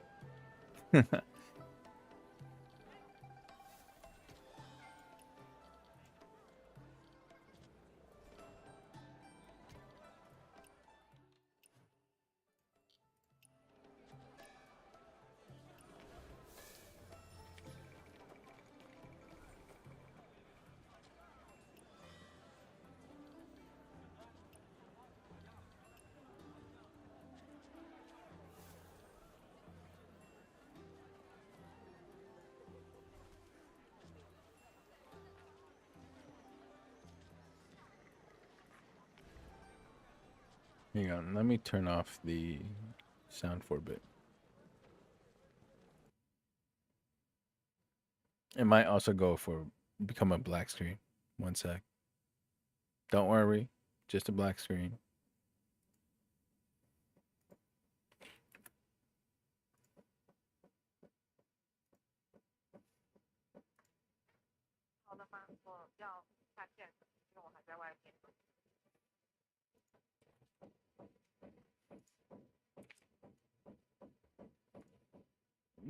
Hang on, let me turn off the sound for a bit. It might also go for become a black screen. One sec. Don't worry, just a black screen.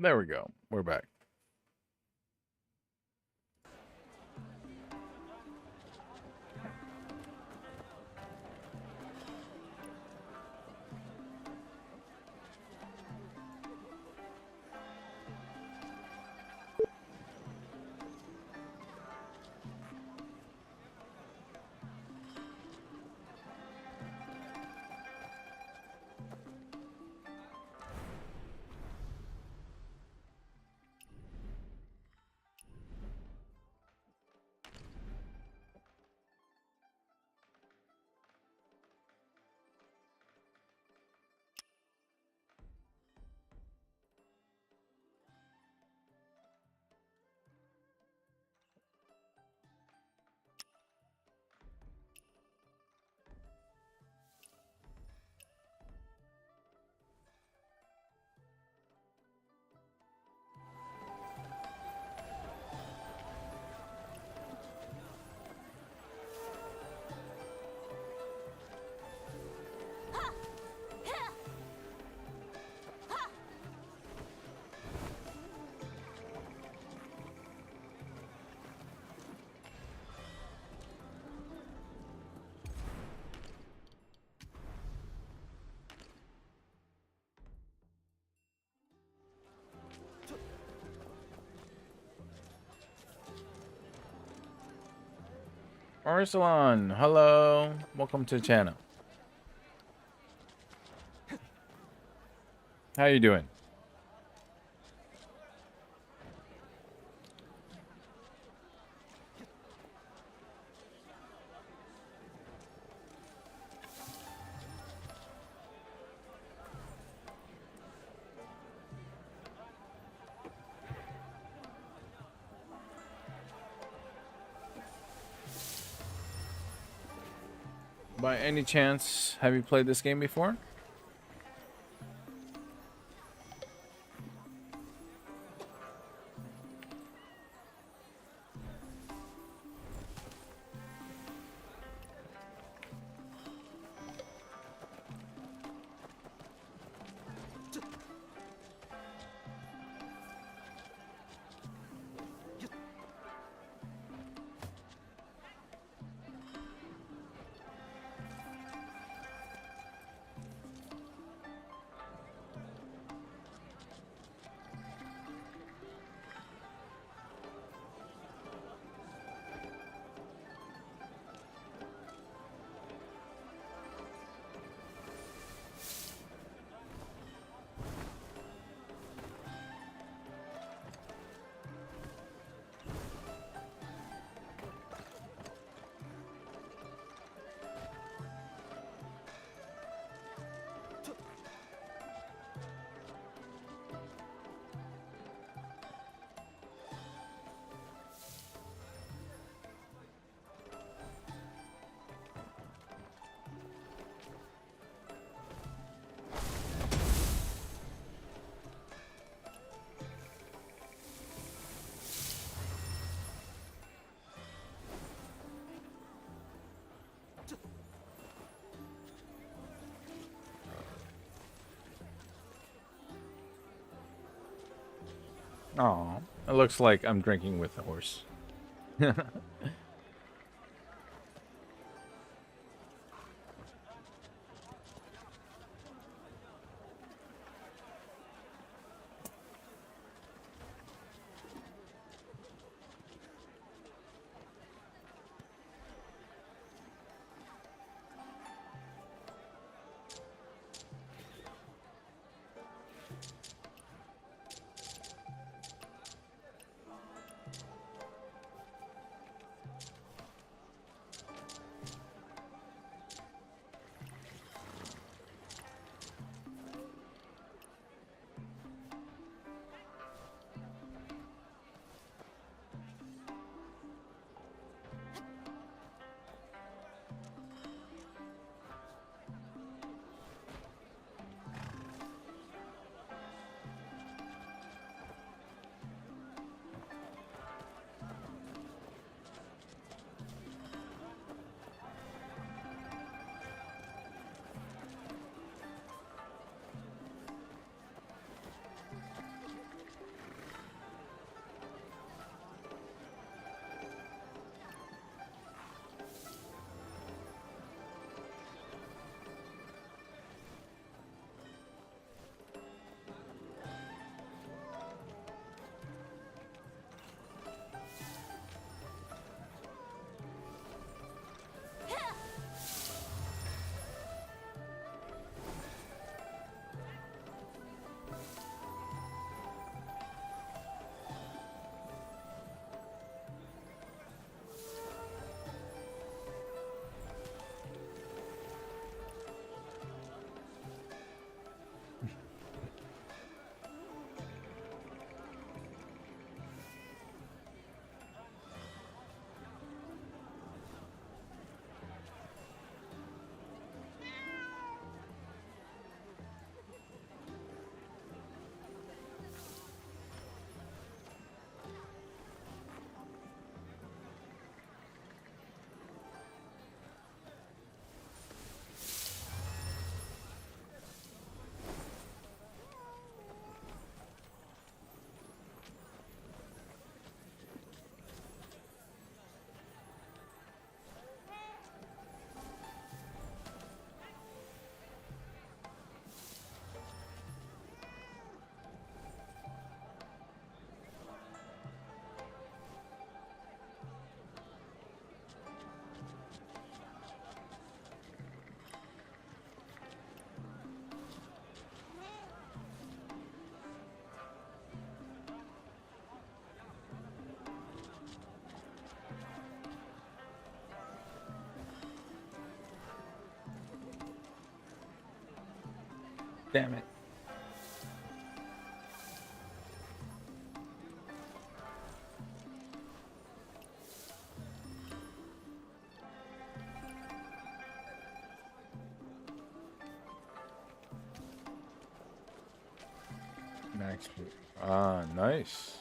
There we go. We're back. Arsalan, hello. Welcome to the channel. How you doing? By any chance, have you played this game before? Oh, it looks like I'm drinking with the horse. Damn it. Max. Ah, nice.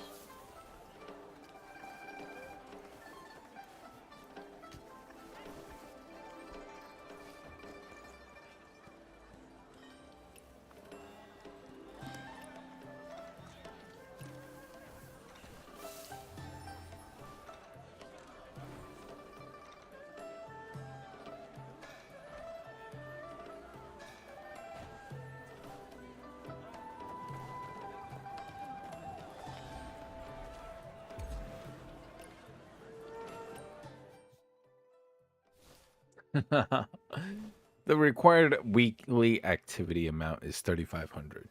The required weekly activity amount is 3,500.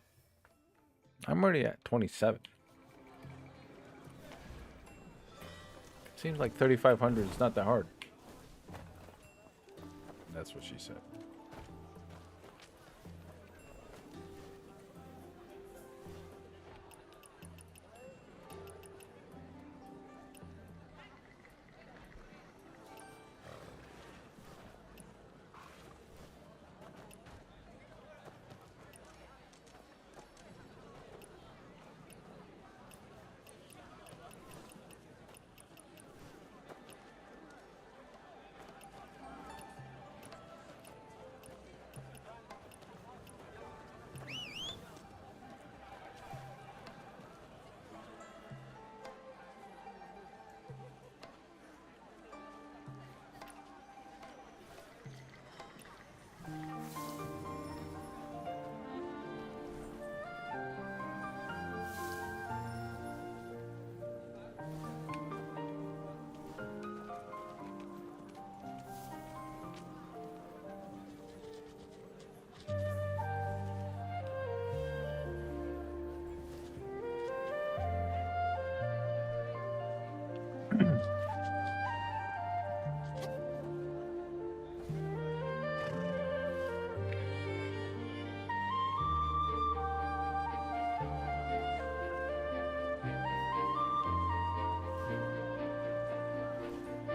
I'm already at 27. Seems like 3,500 is not that hard. That's what she said.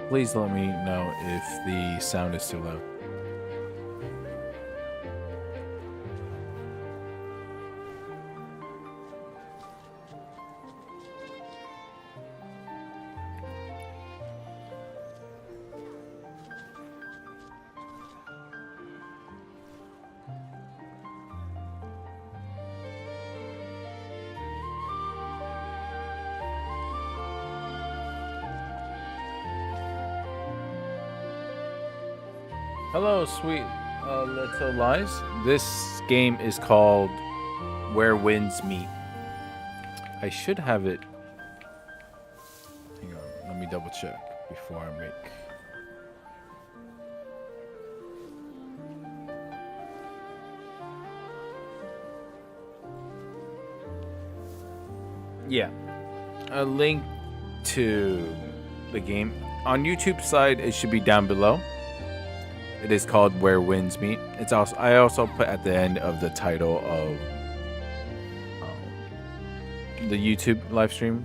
Please let me know if the sound is too loud. Hello, sweet little lies. This game is called Where Winds Meet. I should have it. Hang on, let me double check before I make. Yeah, a link to the game on YouTube side. It should be down below. It is called Where Winds Meet. It's also I also put at the end of the title of the YouTube live stream.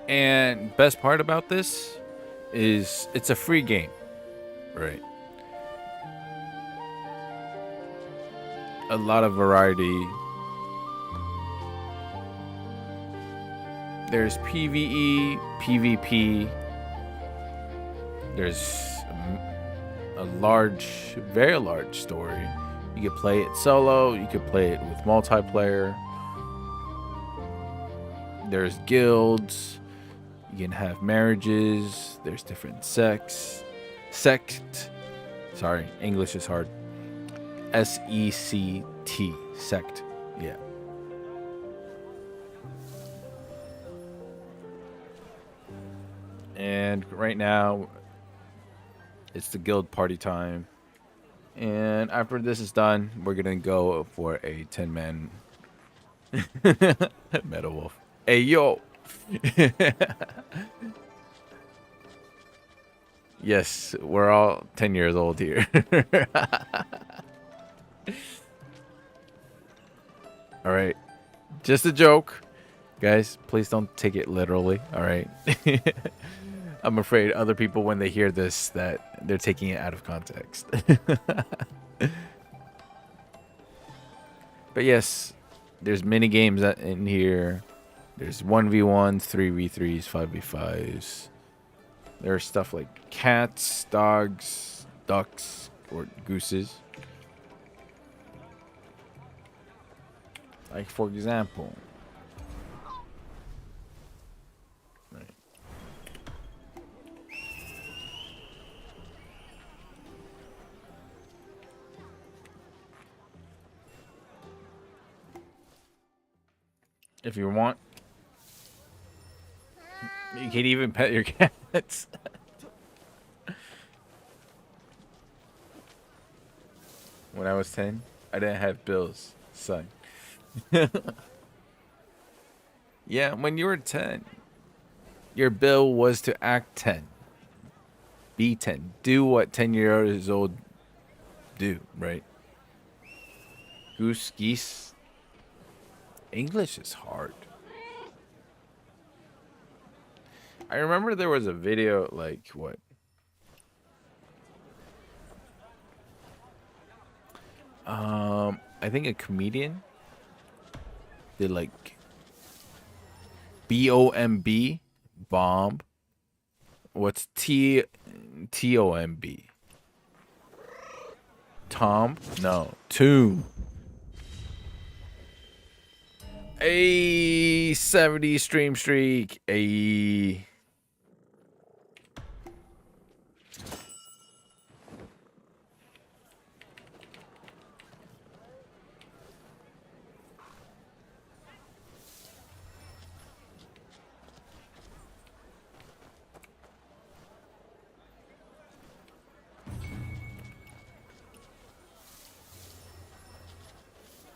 And best part about this is it's a free game, right? A lot of variety. There's PvE, PvP. There's a large, very large story. You could play it solo. You could play it with multiplayer. There's guilds. You can have marriages. There's different sect. Sorry, English is hard. S-E-C-T. Sect. Yeah. And right now, it's the guild party time. And after this is done, we're going to go for a 10-man Metal Wolf. Hey, yo. Yes, we're all 10 years old here. All right. Just a joke. Guys, please don't take it literally. All right. I'm afraid other people, when they hear this, that they're taking it out of context. But yes, there's mini games in here. There's 1v1s, 3v3s, 5v5s. There's stuff like cats, dogs, ducks, or gooses. Like, for example. Right. If you want, you can even pet your cats. When I was 10, I didn't have bills, son. Yeah, when you were 10, your bill was to act 10. Be 10. Do what 10 years old do, right? Goose, geese. English is hard. I remember there was a video, like, what? I think a comedian did, like, BOMB, bomb. What's TOMB? Tom? No. Tomb. A 70 stream streak. A.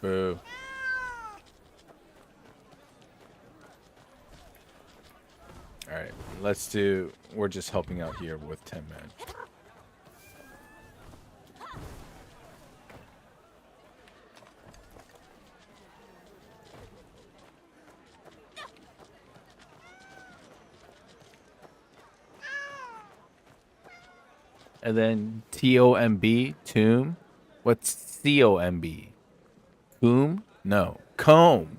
Boo. Alright, let's do... We're just helping out here with 10 men. And then TOMB, tomb. What's COMB? Coom? No. Comb.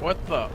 What the?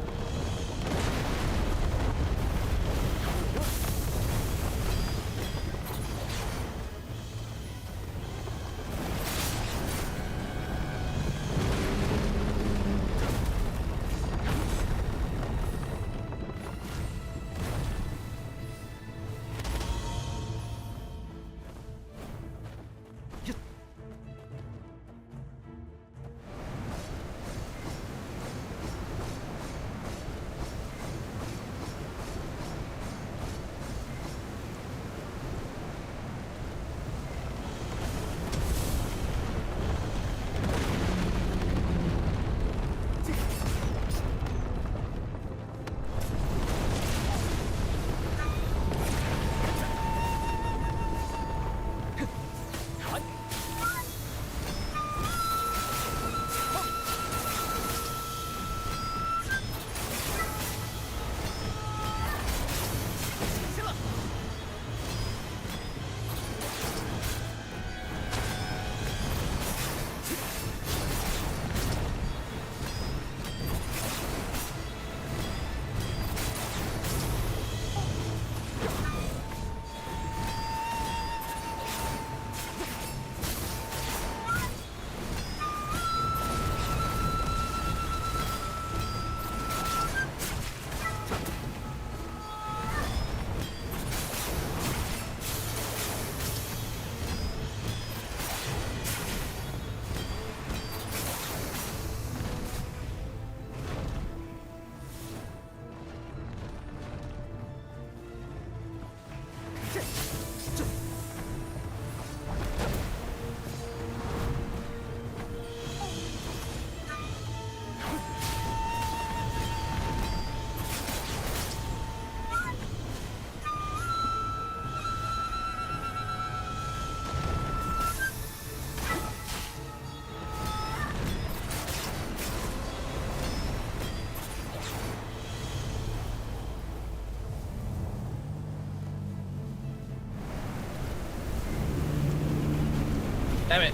Damn it.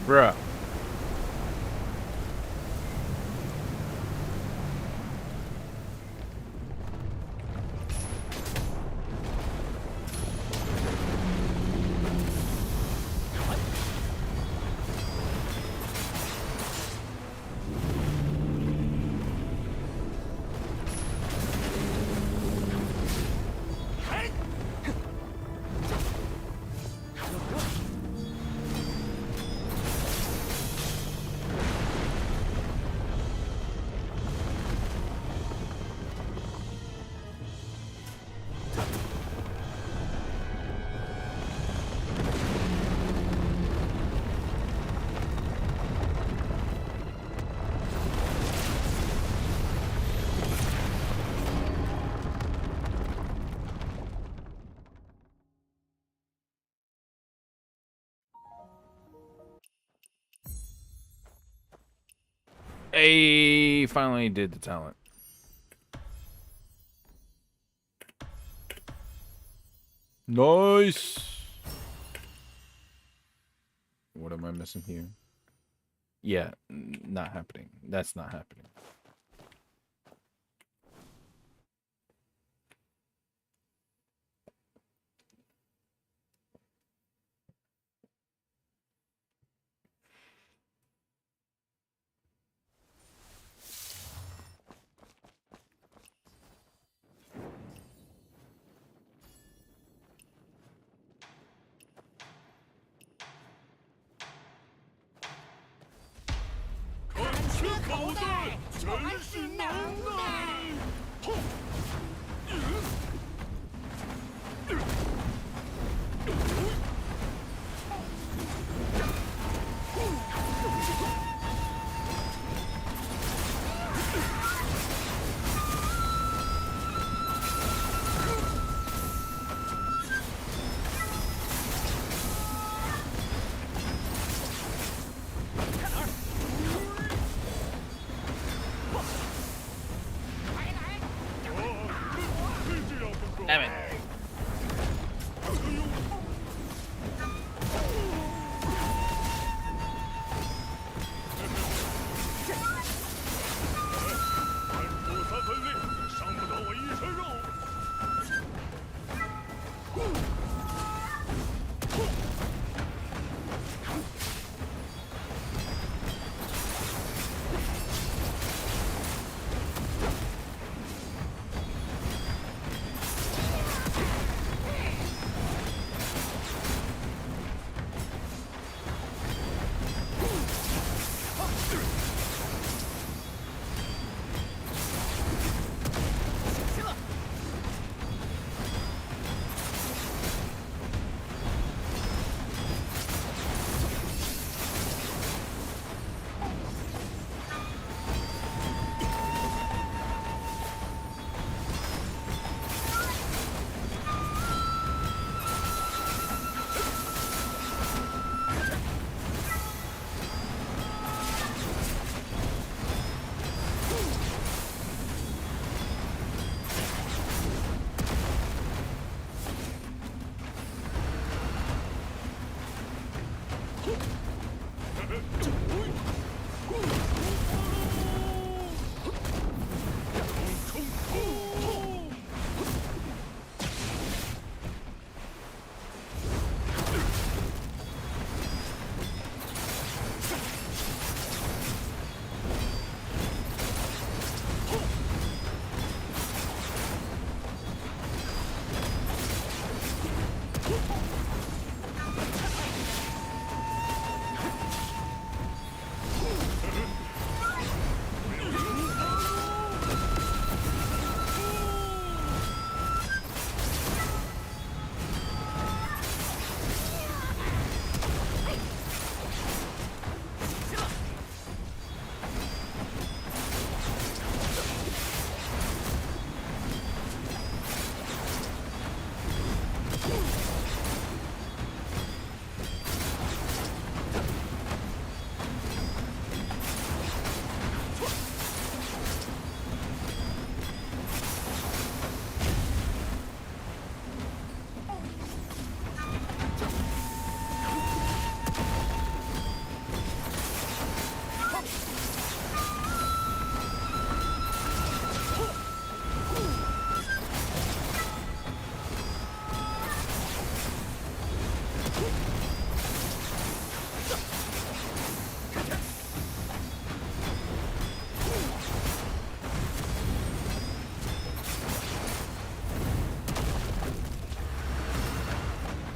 Bruh. Hey, finally did the talent. Nice. What am I missing here? Yeah, not happening. That's not happening. Damn it.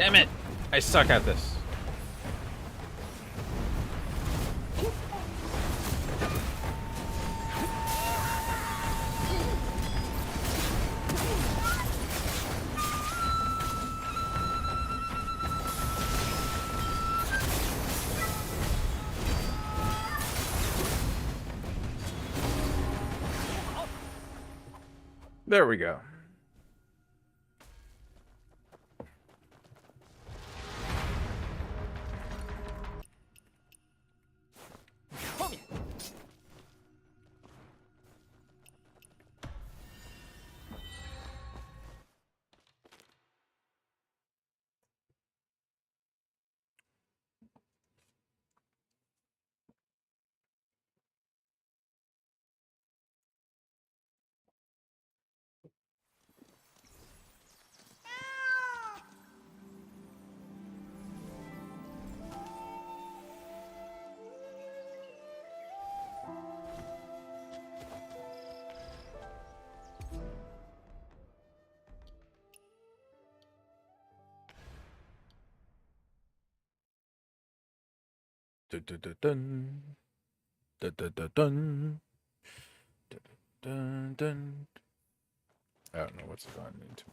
Damn it! I suck at this. There we go. Dun, dun, dun, dun. Dun, dun, dun, dun. Dun, dun, dun. I don't know what's going into.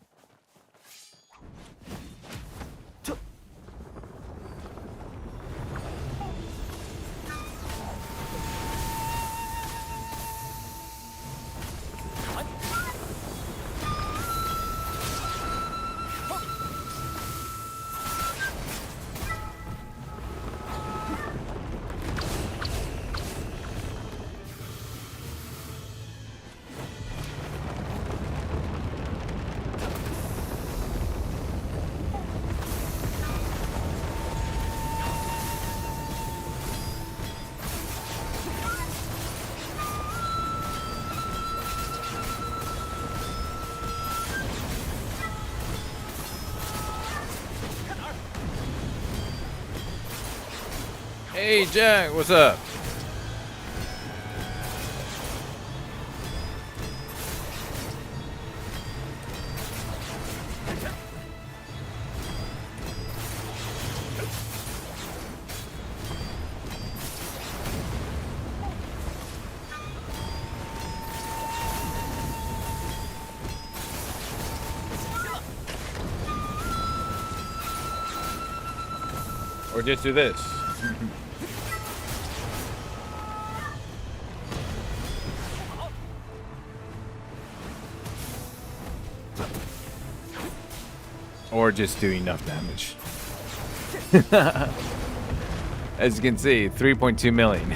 Hey Jack, what's up? Or just do this. Or just do enough damage. As you can see, 3.2 million.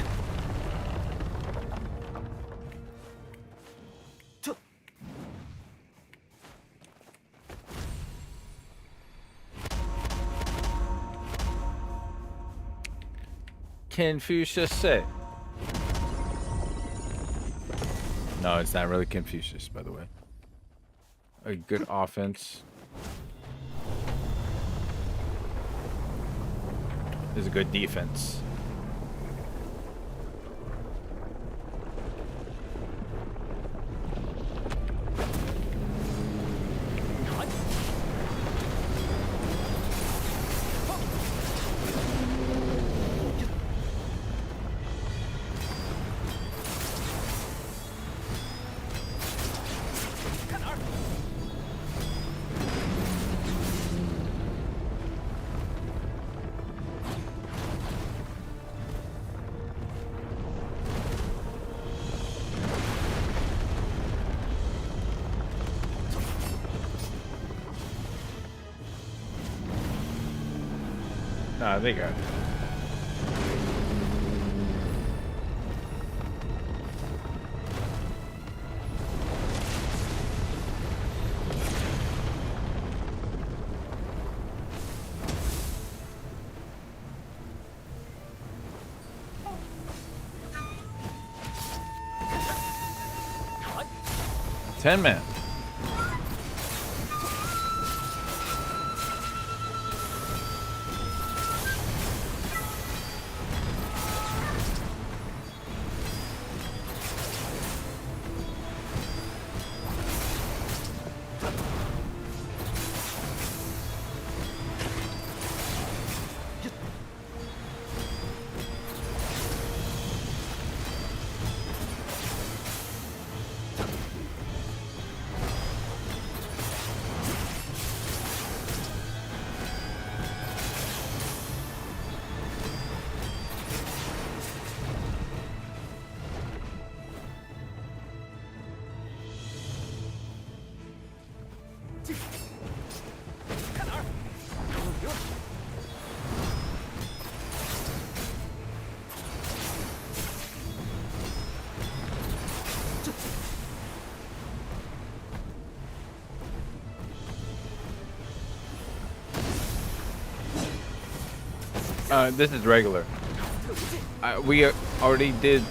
Confucius say. No, it's not really Confucius, by the way. A good offense is a good defense. Nah, they got it. Ten man. This is regular. We already did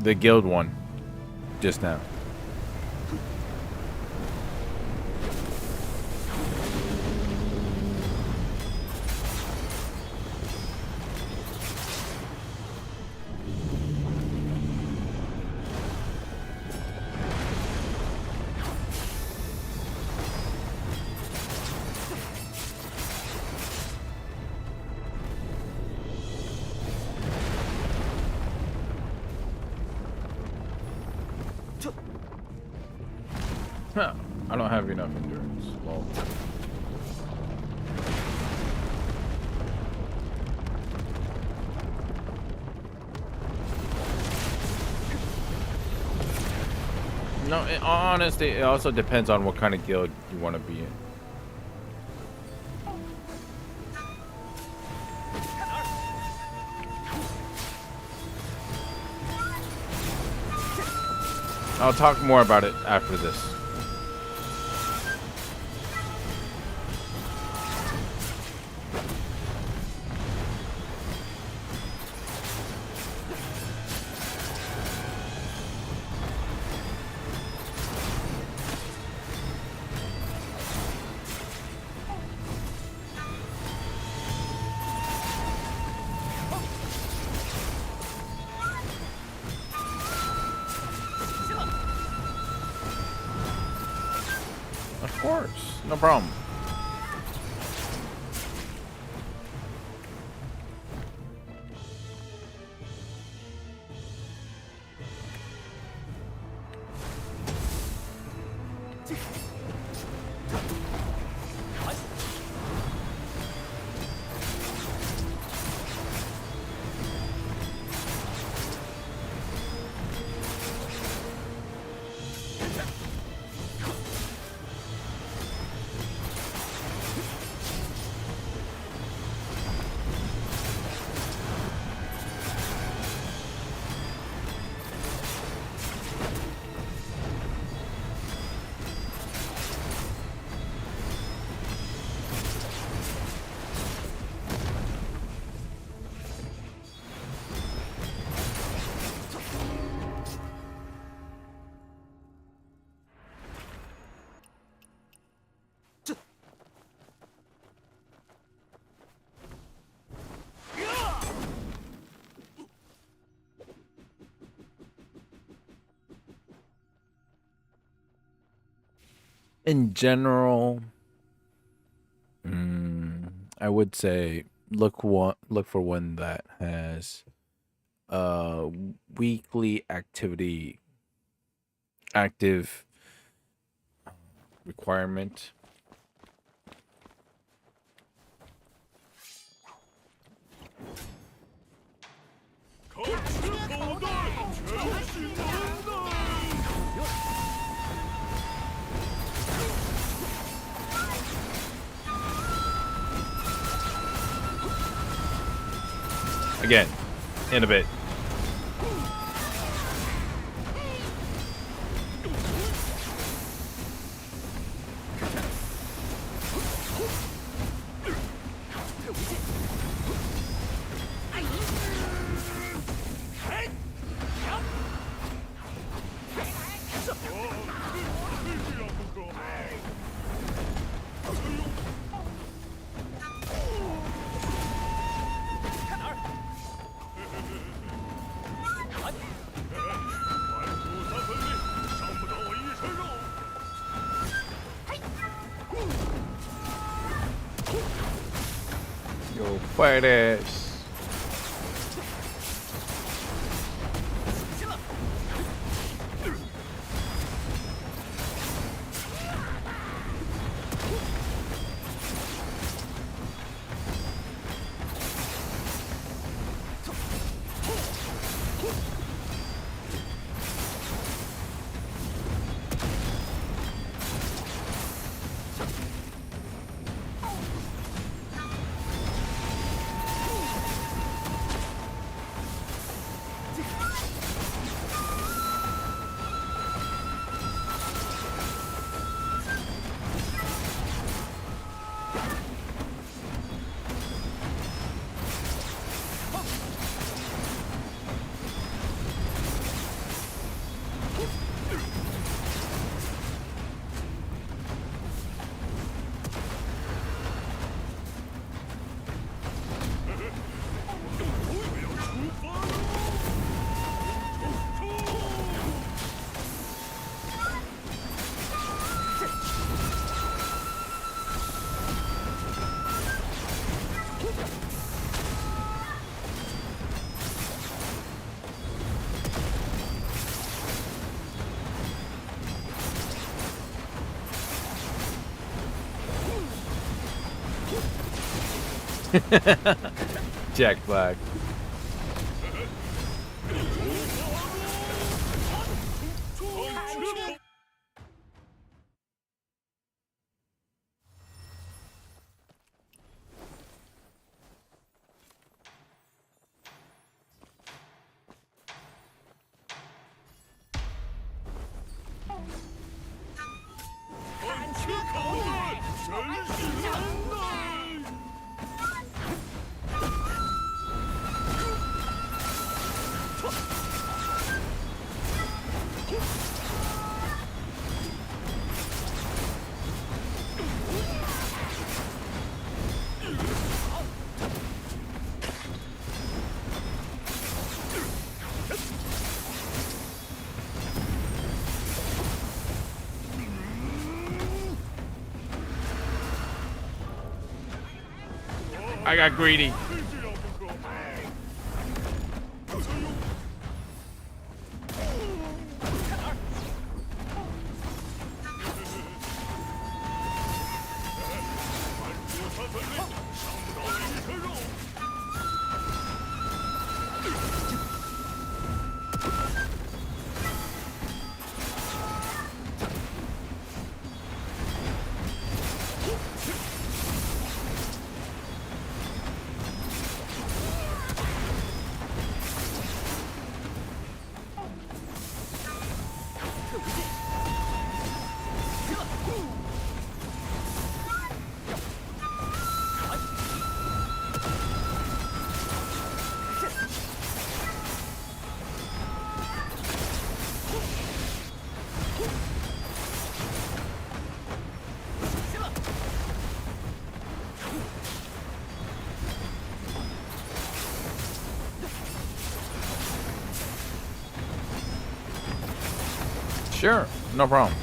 the guild one just now. Huh. I don't have enough endurance. Well, no, honestly, it also depends on what kind of guild you want to be in. I'll talk more about it after this. Of course, no problem. In general, I would say look for one that has weekly active requirement. Again, in a bit. Yo puedes. Jack Black. I got greedy. Sure, no problem.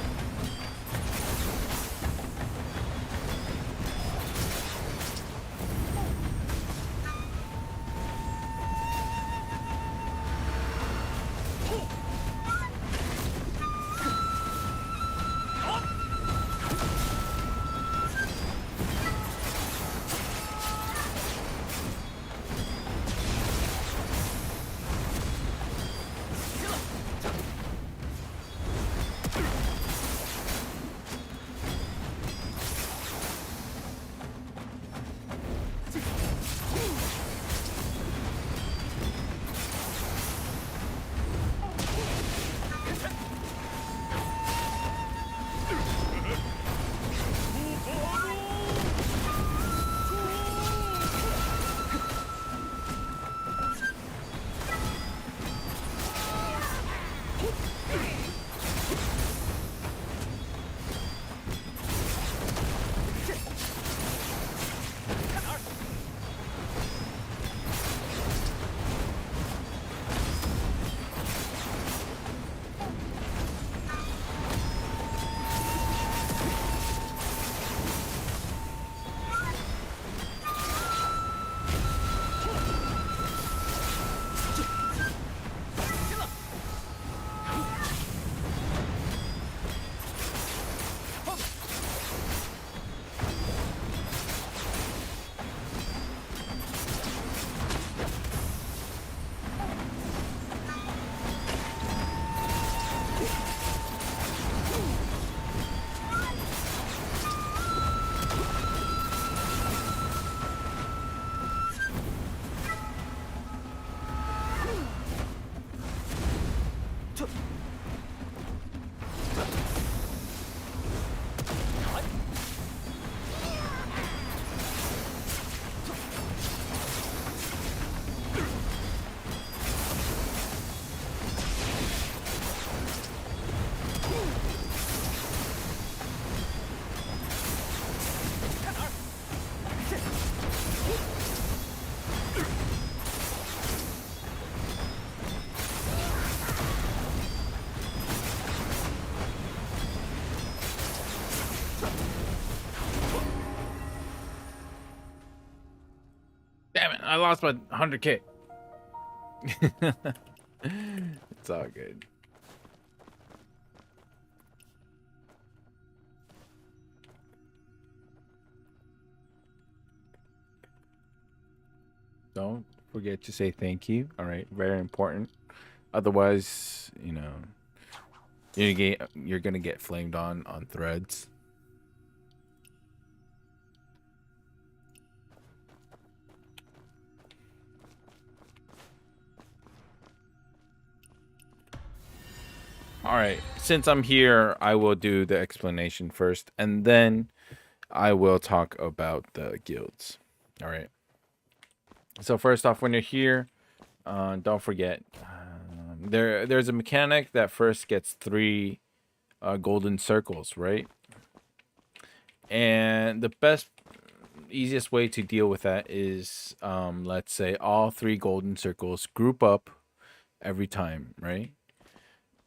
Damn it, I lost my 100K. It's all good. don't forget to say thank you. All right, very important. Otherwise, you're gonna get flamed on threads. All right, since I'm here, I will do the explanation first, and then I will talk about the guilds. All right. So first off, when you're here, don't forget there's a mechanic that first gets 3 golden circles, right? And the easiest way to deal with that is, let's say all 3 golden circles group up every time, right?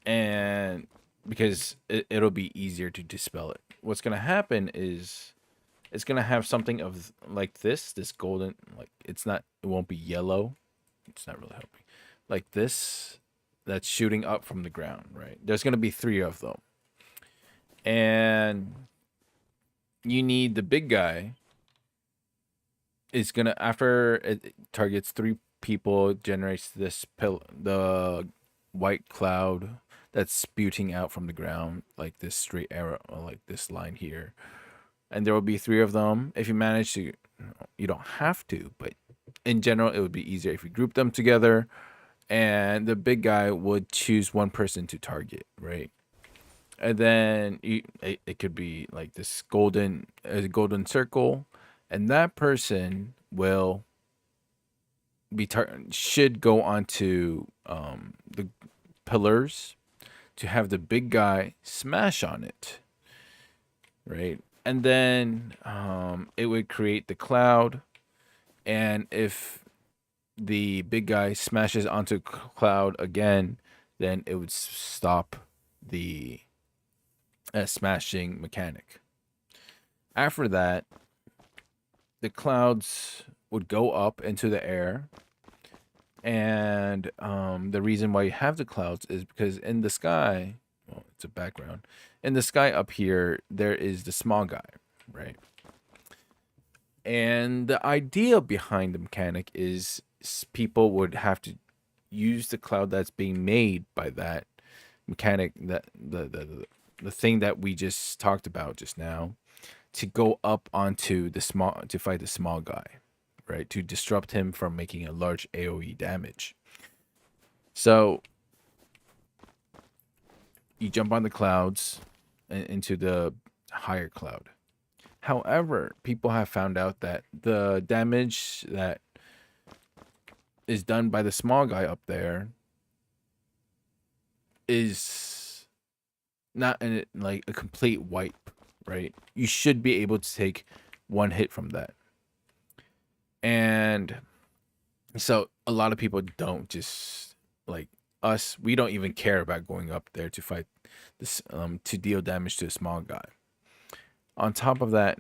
And because it'll be easier to dispel it. What's gonna happen is it's gonna have something of like this golden, like it won't be yellow. It's not really helping. Like this, that's shooting up from the ground, right? There's gonna be 3 of them, and you need the big guy. Is gonna, after it targets 3 people, generates the white cloud that's spewing out from the ground, like this straight arrow, like this line here. And there will be 3 of them. If you manage to, you don't have to, but in general, it would be easier if you group them together. And the big guy would choose 1 person to target, right? And then it could be like this golden circle, and that person will should go onto the pillars to have the big guy smash on it, right? And then it would create the cloud, and if the big guy smashes onto cloud again, then it would stop the smashing mechanic. After that, the clouds would go up into the air, and the reason why you have the clouds is because in the sky, well, it's a background. In the sky up here, there is the small guy, right? And the idea behind the mechanic is people would have to use the cloud that's being made by that mechanic, that the thing that we just talked about just now, to go up onto to fight the small guy, right? To disrupt him from making a large AoE damage. So you jump on the clouds and into the higher cloud. However, people have found out that the damage that is done by the small guy up there is not like a complete wipe, right? You should be able to take 1 hit from that. And so a lot of people don't, just like us, we don't even care about going up there to fight this, to deal damage to a small guy. On top of that,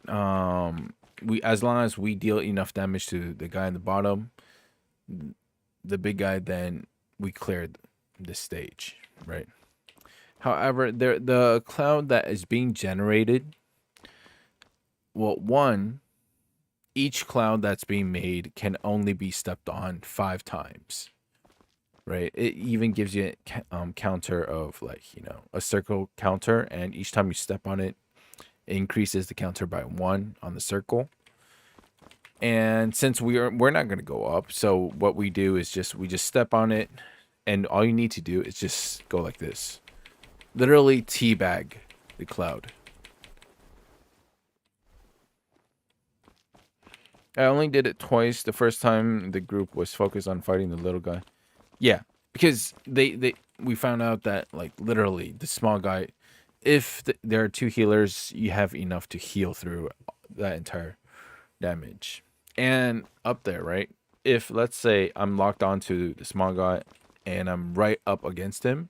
as long as we deal enough damage to the guy in the bottom, the big guy, then we cleared the stage, right? However, the cloud that is being generated, well, each cloud that's being made can only be stepped on 5 times, right? It even gives you a counter of, like, a circle counter, and each time you step on it, increases the counter by 1 on the circle. And since we're not going to go up, so what we do is we just step on it, and all you need to do is just go like this, literally teabag the cloud. I only did it twice. The first time the group was focused on fighting the little guy. Yeah, because we found out that, like, literally the small guy, if there are 2 healers, you have enough to heal through that entire damage. And up there, right? If, let's say, I'm locked onto the small guy and I'm right up against him,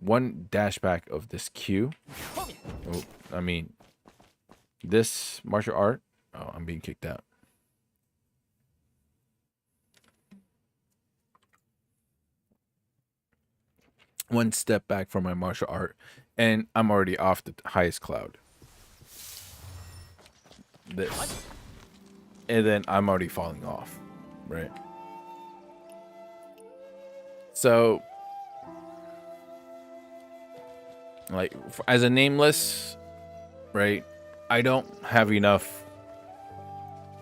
1 dash back of this Q. Oh, I mean, this martial art. Oh, I'm being kicked out. One step back from my martial art, and I'm already off the highest cloud. This. And then I'm already falling off. right? So, like, as a nameless, right? I don't have enough.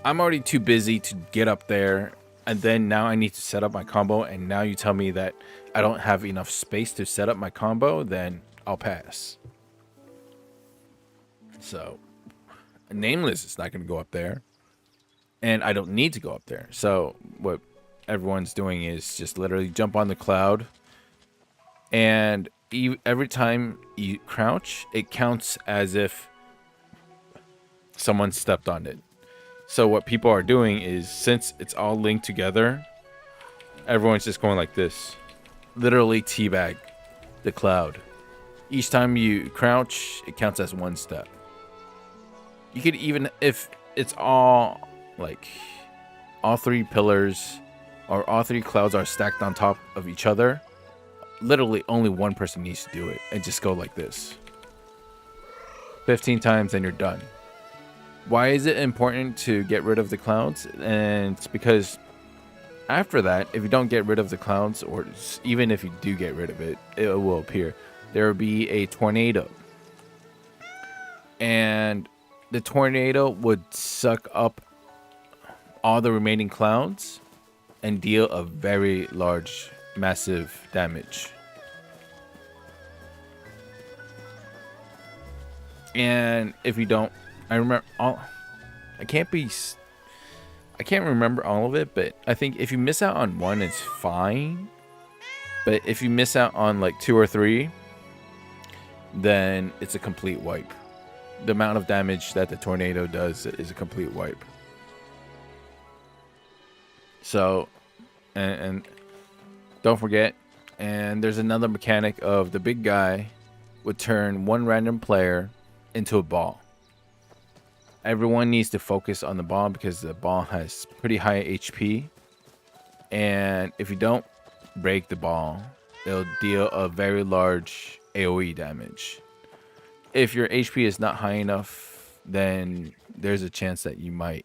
I'm already too busy to get up there, and then now I need to set up my combo, and now you tell me that I don't have enough space to set up my combo, then I'll pass. So, nameless is not going to go up there, and I don't need to go up there. So, what everyone's doing is just literally jump on the cloud, and every time you crouch, it counts as if someone stepped on it. So what people are doing is, since it's all linked together, everyone's just going like this. Literally teabag the cloud. Each time you crouch, it counts as one step. You could even, if it's all, like, all three pillars or all three clouds are stacked on top of each other, literally only one person needs to do it and just go like this. 15 times and you're done. Why is it important to get rid of the clouds? And it's because after that, if you don't get rid of the clouds, or even if you do get rid of it, it will appear. There will be a tornado. And the tornado would suck up all the remaining clouds and deal a very large, massive damage. And if you don't, I remember all. I can't remember all of it, but I think if you miss out on one, it's fine. But if you miss out on like 2 or 3, then it's a complete wipe. The amount of damage that the tornado does is a complete wipe. So, and don't forget, and there's another mechanic of the big guy would turn one random player into a ball. Everyone needs to focus on the ball because the ball has pretty high HP. And if you don't break the ball, it'll deal a very large AoE damage. If your HP is not high enough, then there's a chance that you might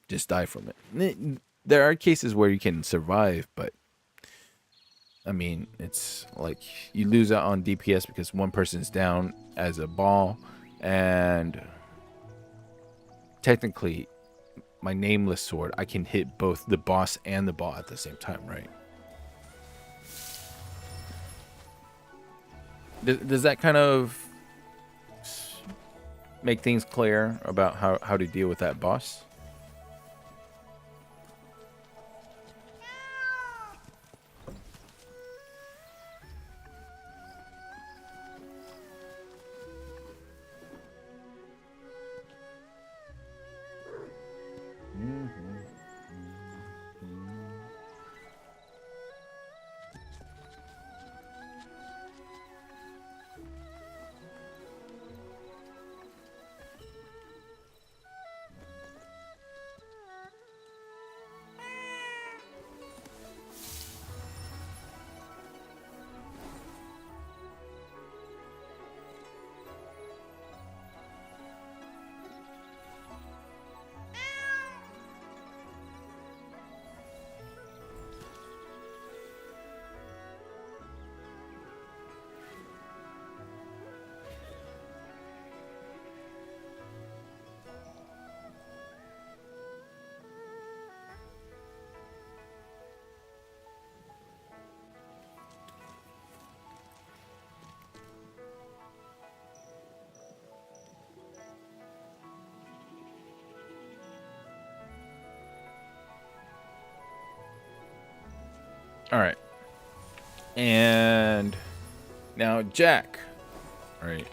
just die from it. There are cases where you can survive, but I mean, it's like you lose out on DPS because one person's down as a ball, and technically, my nameless sword, I can hit both the boss and the ball at the same time, right? Does that kind of make things clear about how to deal with that boss? All right. And now Jack. All right.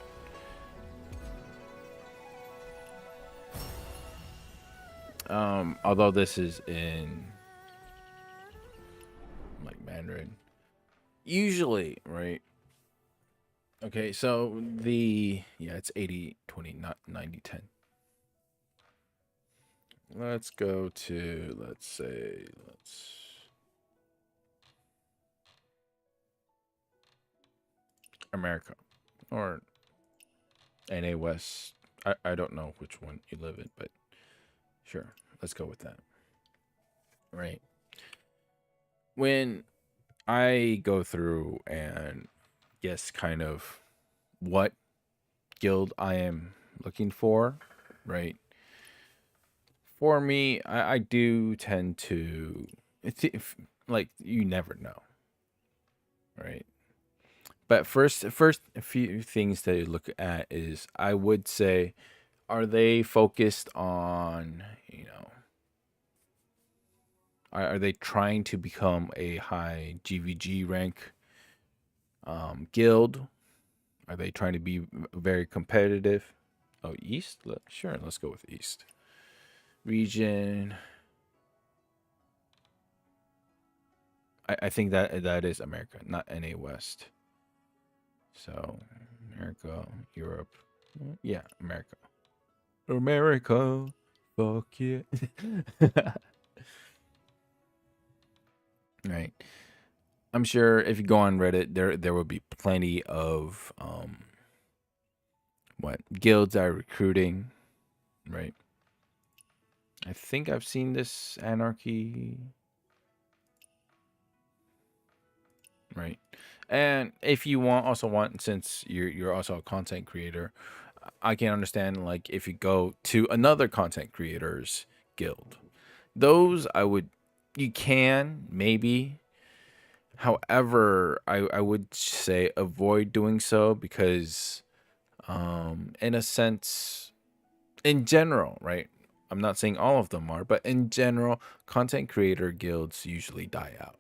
Although this is in like Mandarin, usually, right? Okay, so it's 80-20, not 90-10. Let's go to, let's America or NA West. I don't know which one you live in, but sure, let's go with that. right? When I go through and guess kind of what guild I am looking for, right? For me, I do tend to, like, you never know, right? But first, a few things to look at is, I would say, are they focused on, are they trying to become a high GVG rank guild? Are they trying to be very competitive? Oh, East? Sure, let's go with East. Region. I think that is America, not NA West. So, America, Europe. Yeah, America. America. Fuck yeah. Right. I'm sure if you go on Reddit, there will be plenty of what guilds are recruiting, right? I think I've seen this Anarchy, right? And if you also want, since you're also a content creator, I can understand, like, if you go to another content creators guild, those I would, you can maybe. However, I would say avoid doing so, because in a sense, in general, right? I'm not saying all of them are, but in general, content creator guilds usually die out,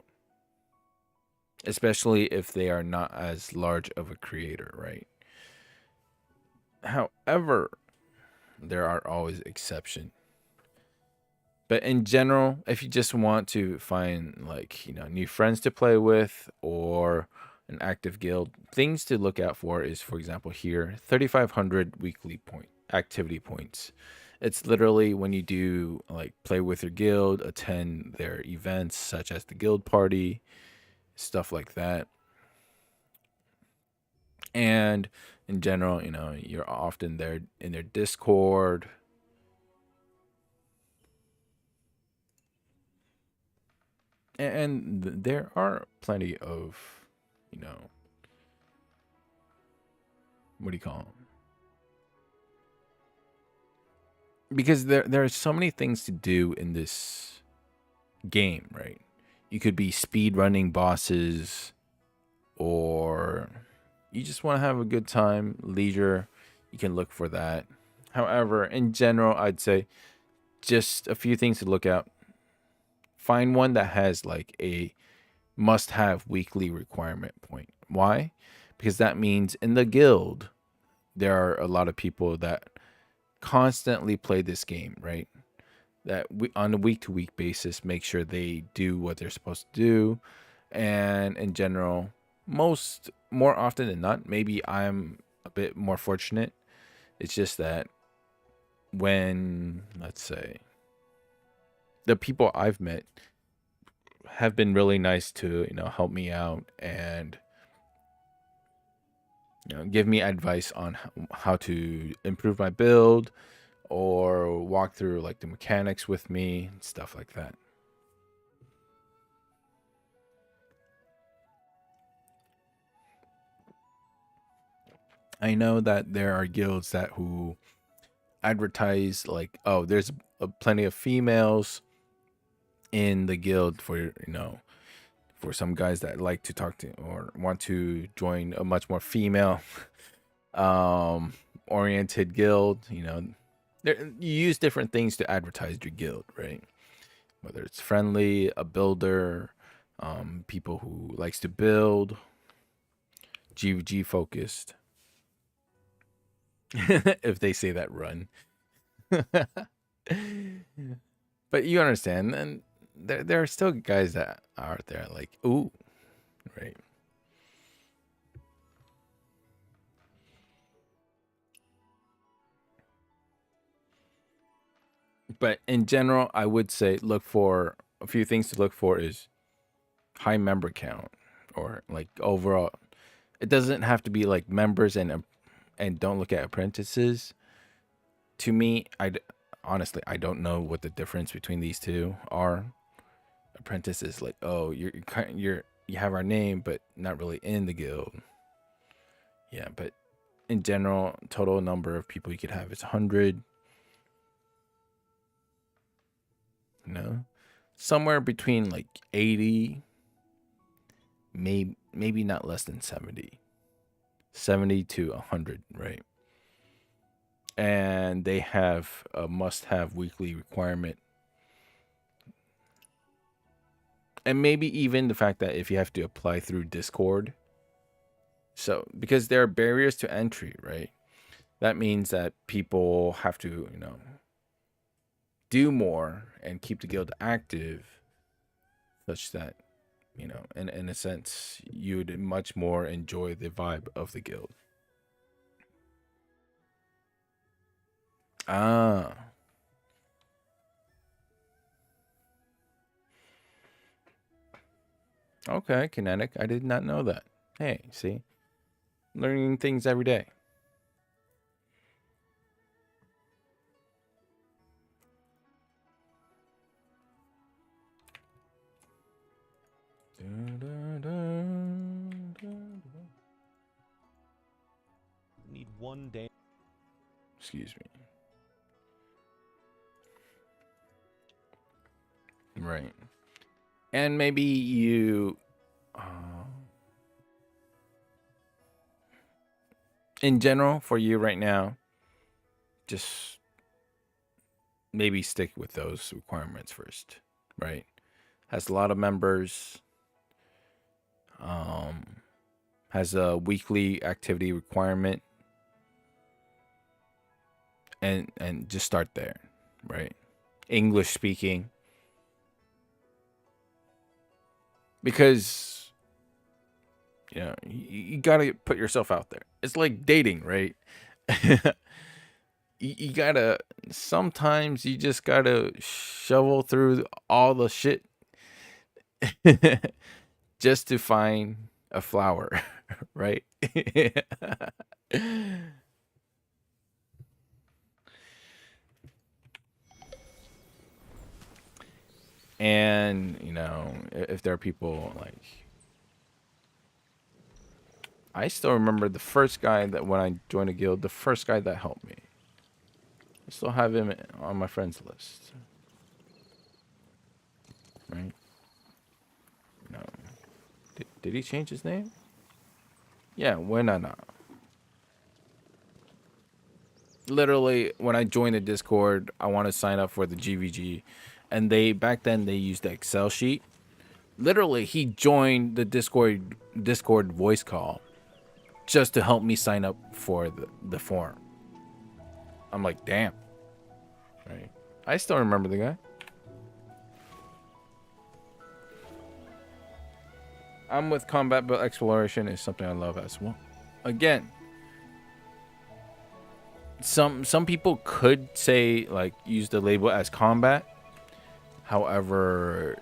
especially if they are not as large of a creator, right? However, there are always exceptions. But in general, if you just want to find, like, new friends to play with, or an active guild, things to look out for is, for example, here, 3,500 weekly activity points. It's literally when you do, like, play with your guild, attend their events such as the guild party, stuff like that. And in general, you're often there in their Discord. And there are plenty of, you know, what do you call them? Because there are so many things to do in this game, right? You could be speed running bosses, or you just want to have a good time, leisure. You can look for that. However, in general, I'd say just a few things to look out. Find one that has, like, a must have weekly requirement point. Why? Because that means in the guild, there are a lot of people that constantly play this game, right? That we, on a week to week basis, make sure they do what they're supposed to do. And in general, more often than not, maybe I'm a bit more fortunate. It's just that when, let's say, the people I've met have been really nice to, help me out, and give me advice on how to improve my build, or walk through, like, the mechanics with me, stuff like that. I know that there are guilds that who advertise, like, oh, there's plenty of females in the guild for, for some guys that like to talk to or want to join a much more female um oriented guild. You use different things to advertise your guild, right? Whether it's friendly, a builder, people who likes to build, GVG focused. If they say that, run. But you understand, and there are still guys that are there, like, ooh, right? But in general, I would say look for a few things to look for is high member count, or, like, overall. It doesn't have to be like members, and don't look at apprentices. To me, honestly, I don't know what the difference between these two are. apprentice is like, oh, you have our name, but not really in the guild. Yeah, but in general, total number of people you could have is 100. You know, somewhere between like 80, maybe not less than 70 to 100, right? And they have a must-have weekly requirement, and maybe even the fact that if you have to apply through Discord. So because there are barriers to entry, right? That means that people have to, do more and keep the guild active, such that, in a sense, you would much more enjoy the vibe of the guild. Ah. Okay, Kinetic. I did not know that. Hey, see? Learning things every day. Need one day. Excuse me. Right. And maybe you, in general, for you right now, just maybe stick with those requirements first, right? Has a lot of members, has a weekly activity requirement, and just start there, right? English speaking. Because you gotta put yourself out there. It's like dating, right? you gotta, sometimes you just gotta shovel through all the shit just to find a flower, right? And if there are people like, I still remember the first guy that when I joined a guild, the first guy that helped me. I still have him on my friends list. Right? No. Did he change his name? Yeah, Wenana. Literally, when I joined the Discord, I want to sign up for the GVG. And back then they used the Excel sheet. Literally, he joined the Discord voice call just to help me sign up for the forum. I'm like, damn. Right. I still remember the guy. I'm with combat, but exploration is something I love as well. Again, some people could say, like, use the label as combat. However,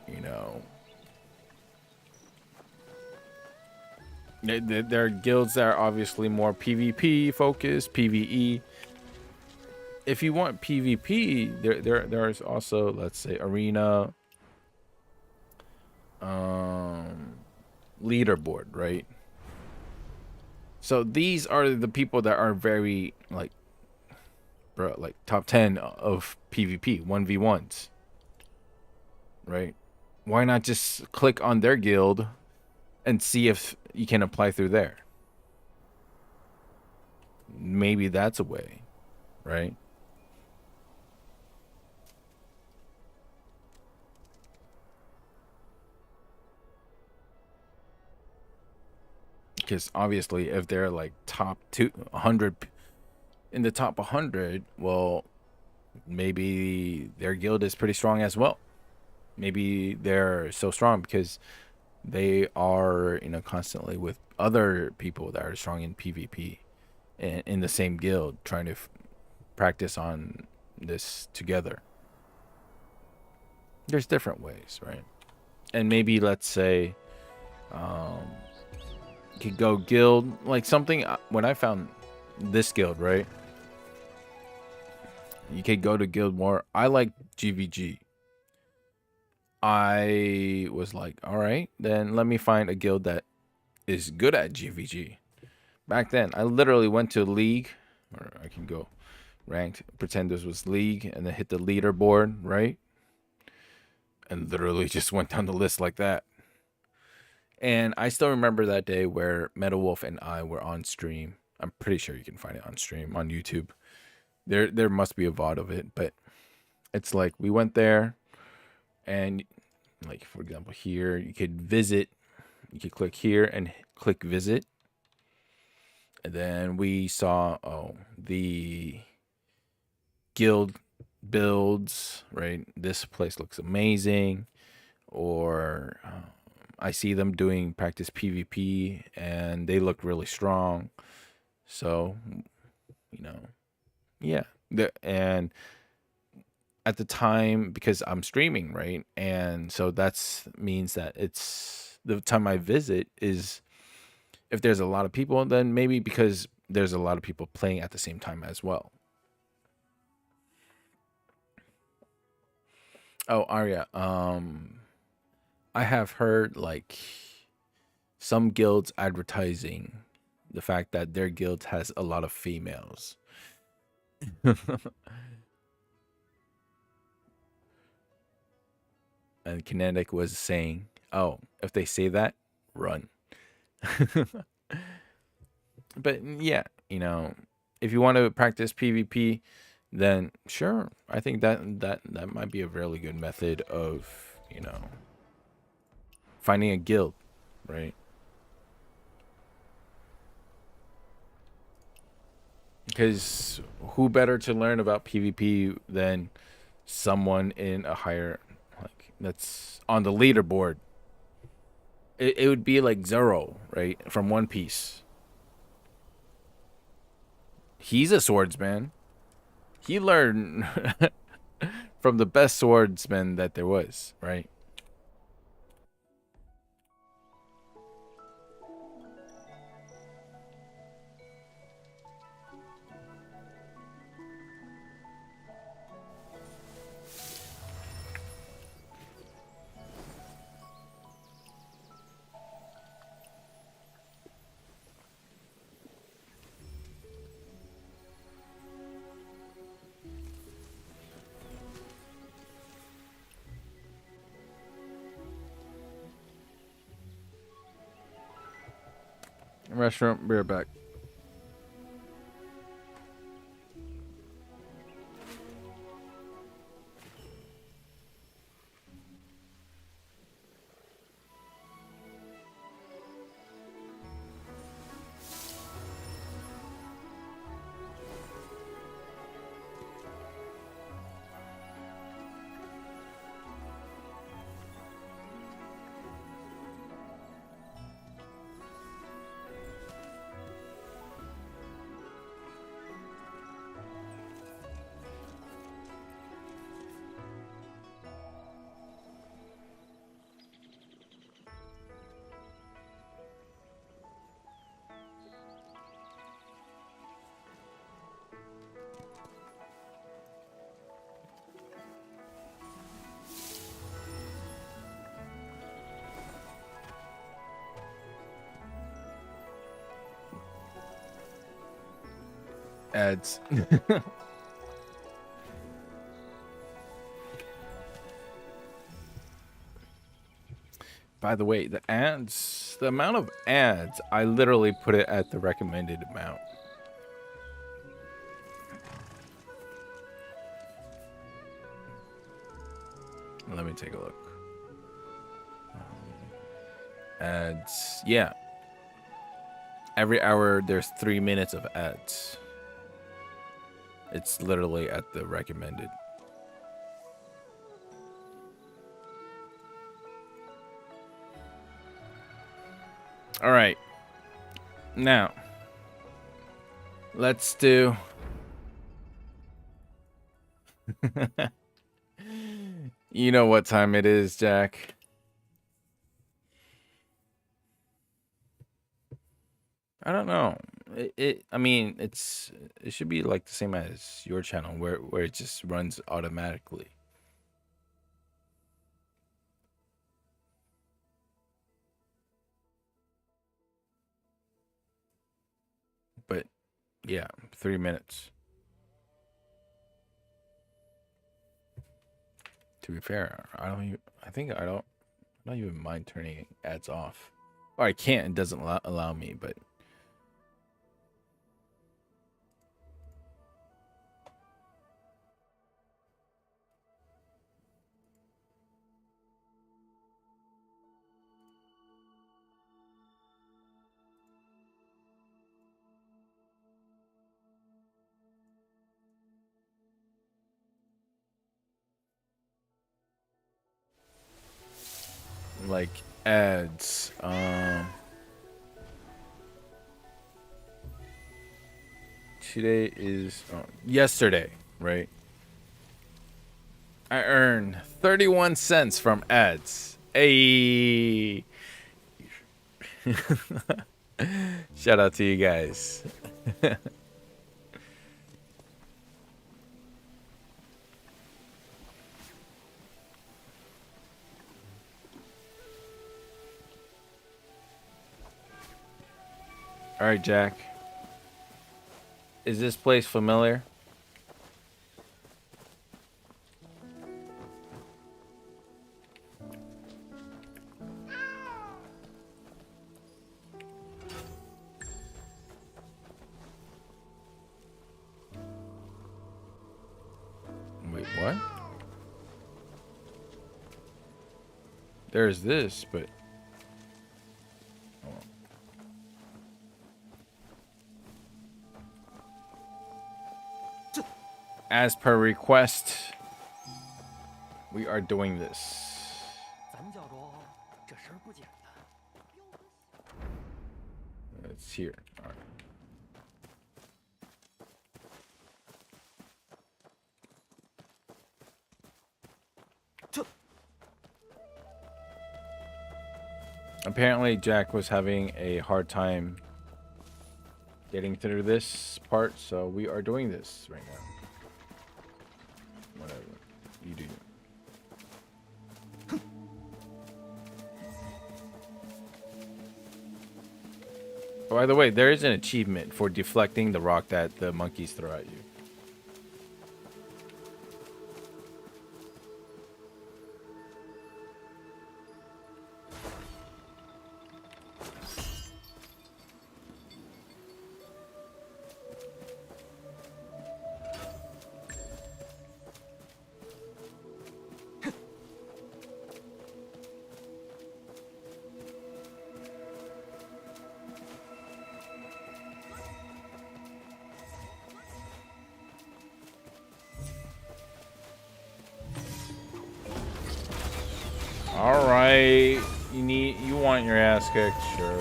there are guilds that are obviously more PvP focused, PvE. If you want PvP, there's also, let's say, arena, leaderboard, right? So these are the people that are very like top 10 of PvP 1v1s, right? Why not just click on their guild and see if you can apply through there? Maybe that's a way, right? Because obviously, if they're like top 200 in the top 100, well, maybe their guild is pretty strong as well. Maybe they're so strong because they are, constantly with other people that are strong in PvP and in the same guild, trying to practice on this together. There's different ways, right? And maybe, let's say, you could go guild, like something, when I found this guild, right? You could go to guild more. I like GVG. I was like, all right, then let me find a guild that is good at GVG. Back then, I literally went to League, or I can go ranked, pretend this was League, and then hit the leaderboard, right? And literally just went down the list like that. And I still remember that day where Metal Wolf and I were on stream. I'm pretty sure you can find it on stream on YouTube. There must be a VOD of it, but it's like we went there, and like for example here, you could visit. You could click here and click visit. And then we saw, the guild builds, right? This place looks amazing. Or I see them doing practice PvP and they look really strong. So, yeah. And at the time, because I'm streaming, right? And so that's means that it's the time I visit is if there's a lot of people, then maybe because there's a lot of people playing at the same time as well. Oh, Arya, I have heard like some guilds advertising the fact that their guild has a lot of females. And Kinetic was saying, "Oh, if they say that, run." But yeah, if you want to practice PvP, then sure. I think that might be a really good method of, finding a guild, right? Because who better to learn about PvP than someone in a higher, like, that's on the leaderboard? It would be like Zoro, right, from One Piece. He's a swordsman. He learned from the best swordsman that there was, right? Restaurant, be right back. Ads. By the way, the amount of ads, I literally put it at the recommended amount. Let me take a look. Ads, yeah. Every hour, there's 3 minutes of ads. It's literally at the recommended. All right. Now, let's do. You know what time it is, Jack. I don't know. I mean, it should be like the same as your channel where it just runs automatically. Yeah, 3 minutes. To be fair, I don't even mind turning ads off. Or I can't, it doesn't allow me, but like ads. Today is yesterday, right? I earned 31 cents from ads. Hey. Shout out to you guys. All right, Jack. Is this place familiar? Wait, what? There's this, but as per request, we are doing this. It's here. All right. Apparently, Jack was having a hard time getting through this part, so we are doing this right now. Whatever. You do. Oh, by the way, there is an achievement for deflecting the rock that the monkeys throw at you. All right, you want your ass kicked, sure.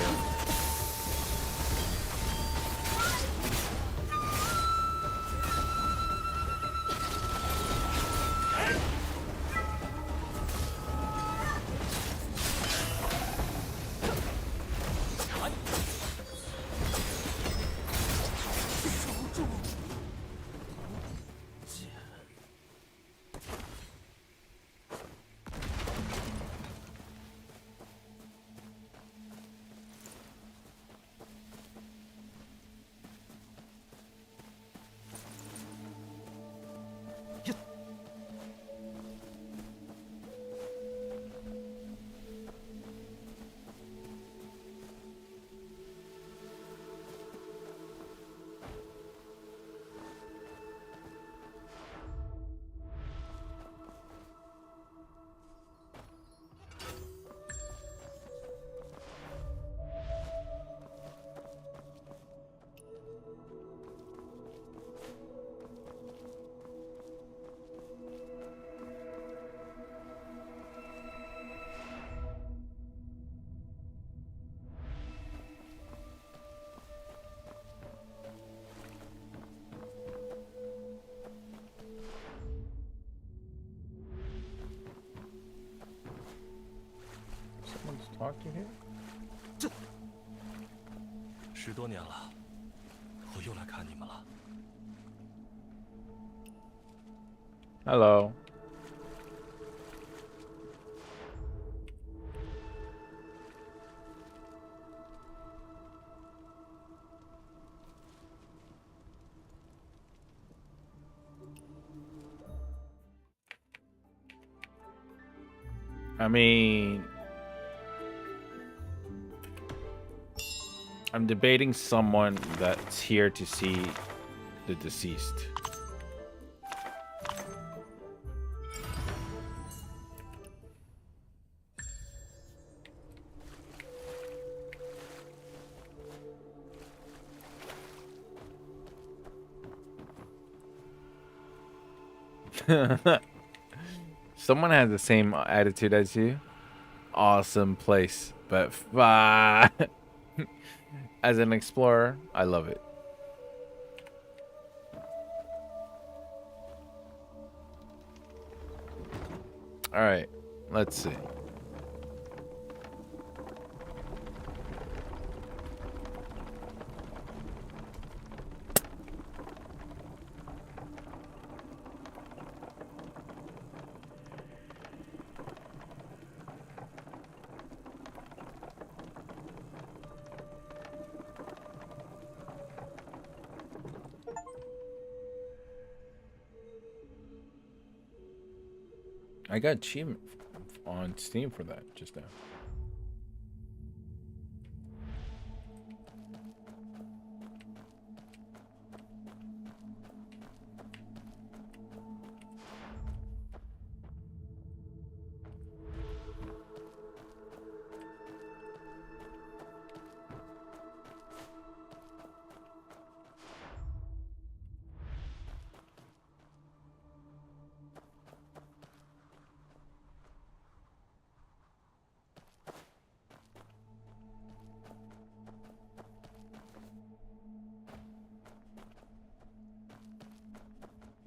Someone's talking here? 10多年了，我又来看你们了。Hello. I mean, I'm debating someone that's here to see the deceased. Someone has the same attitude as you. Awesome place, but as an explorer, I love it. All right, let's see. I got achievement on Steam for that just now.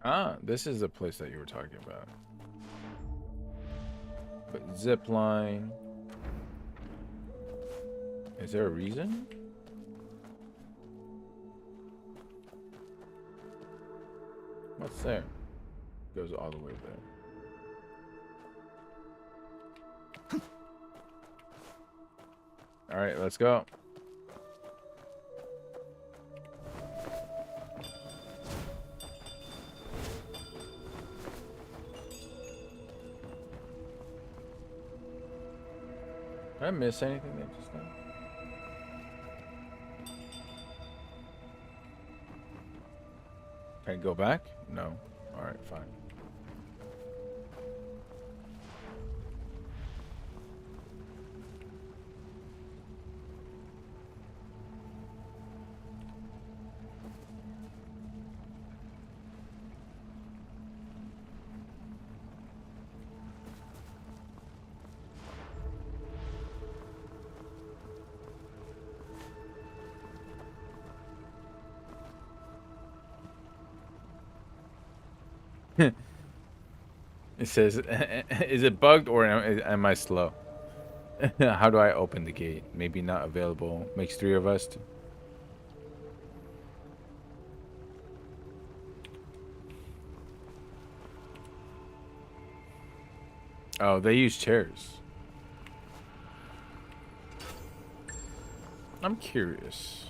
Ah, this is the place that you were talking about. But zip line. Is there a reason? What's there? Goes all the way there. All right, let's go. Did I miss anything there just now? Can I go back? No. All right, fine. It says, is it bugged or am I slow? How do I open the gate? Maybe not available. Makes 3 of us. Oh, they use chairs. I'm curious.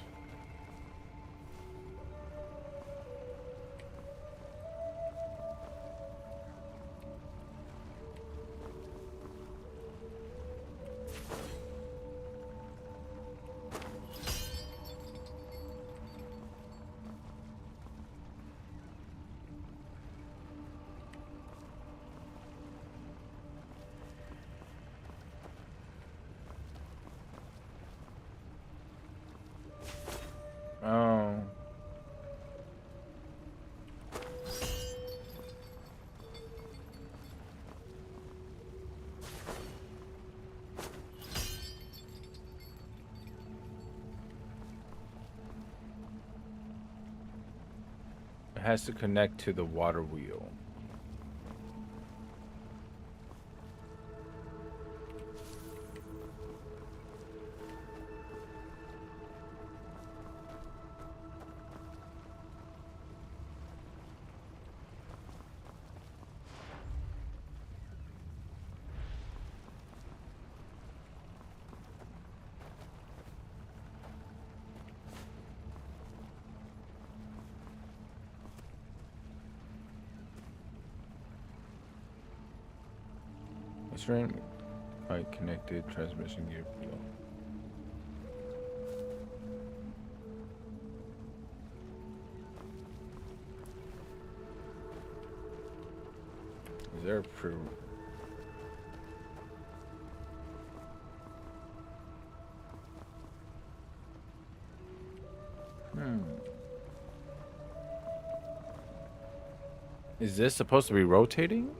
Oh. It has to connect to the water wheel. It's raining. Right, connected transmission gear below. Is there a Is this supposed to be rotating?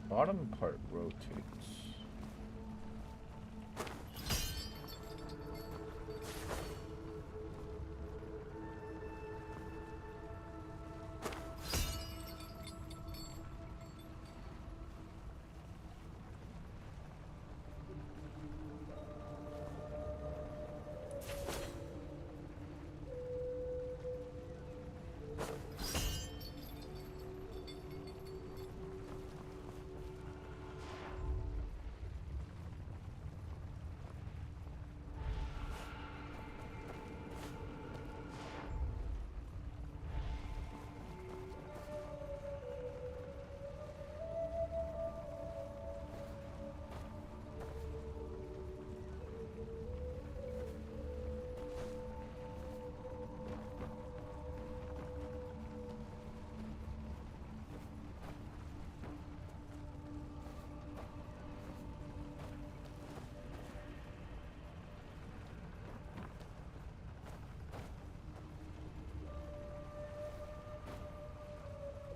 Bottom part rotates.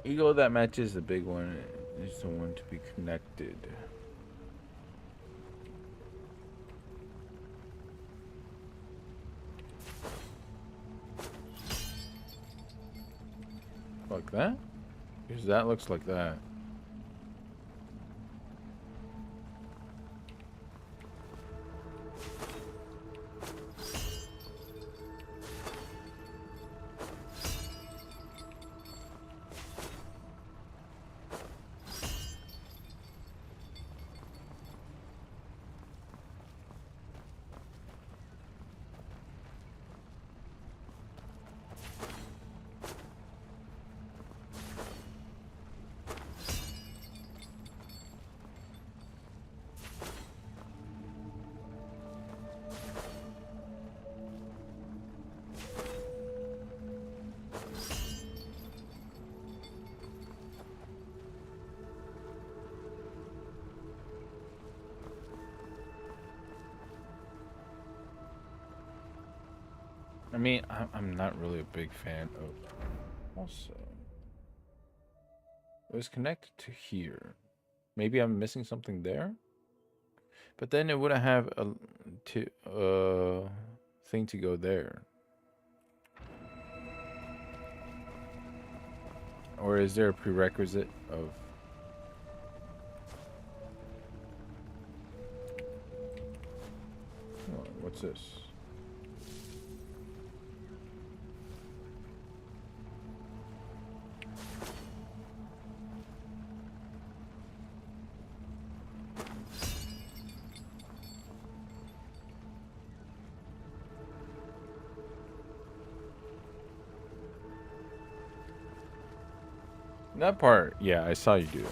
Eagle that matches the big one is the one to be connected. Like that? Because that looks like that. I mean, I'm not really a big fan of. Also, it was connected to here. Maybe I'm missing something there. But then it wouldn't have a thing to go there. Or is there a prerequisite of? Oh, what's this? That part, yeah, I saw you do it.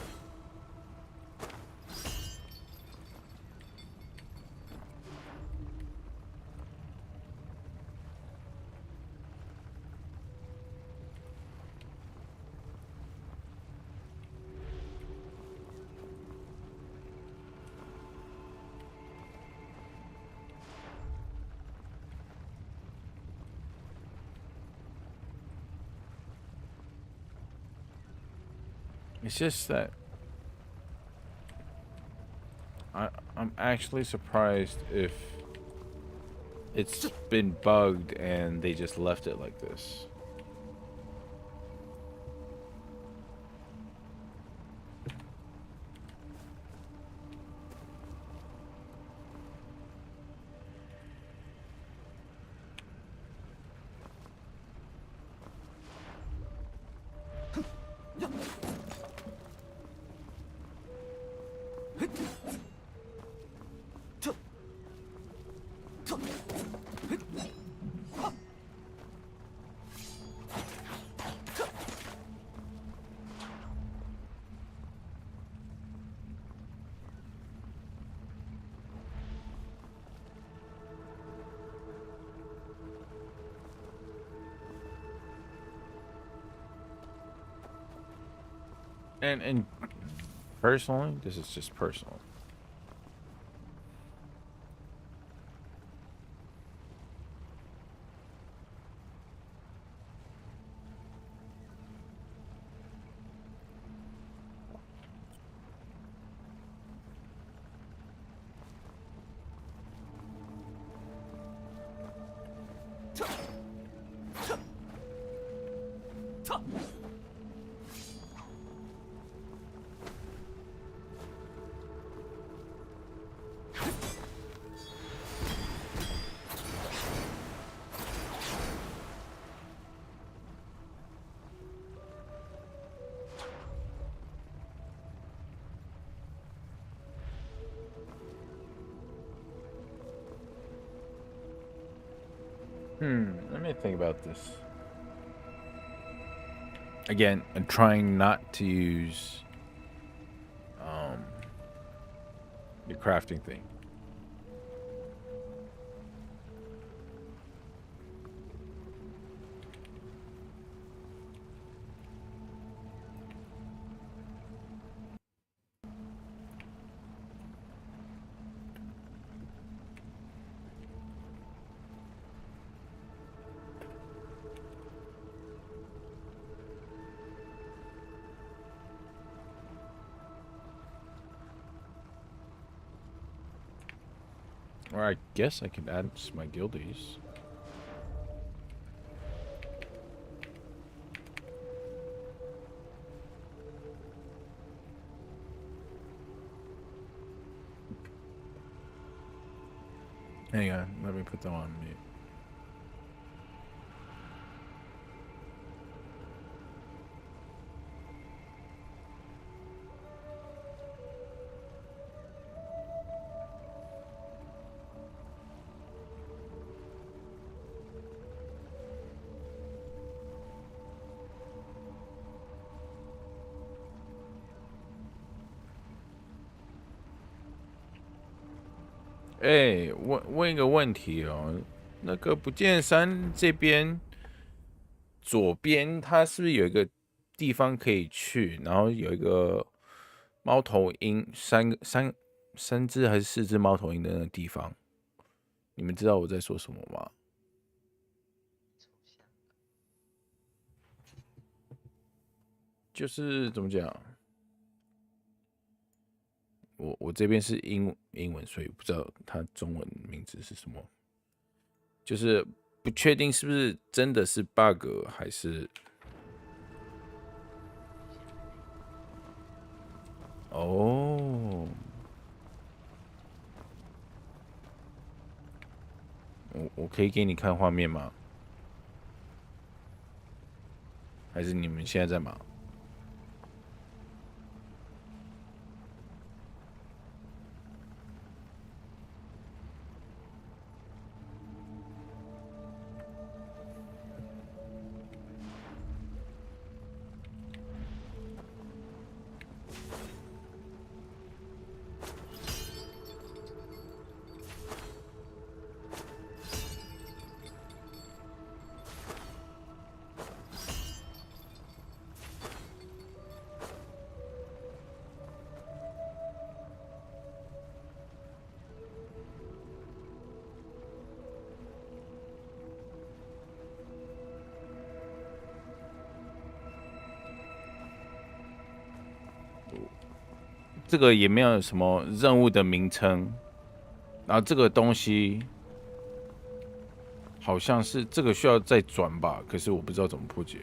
It's just that I'm actually surprised if it's been bugged and they just left it like this. And personally, this is just personal. Let me think about this. Again, I'm trying not to use the crafting thing. Or I guess I could add my guildies. Hang on, let me put them on mute.哎，问一个问题哦，那个不见山这边左边，它是不是有一个地方可以去？然后有一个猫头鹰，三只还是四只猫头鹰的那个地方，你们知道我在说什么吗？就是怎么讲？我这边是英文，所以不知道它中文名字是什么。就是不确定是不是真的是 bug 还是哦。我可以给你看画面吗？还是你们现在在忙？这个也没有什么任务的名称，然后这个东西好像是这个需要再转吧，可是我不知道怎么破解。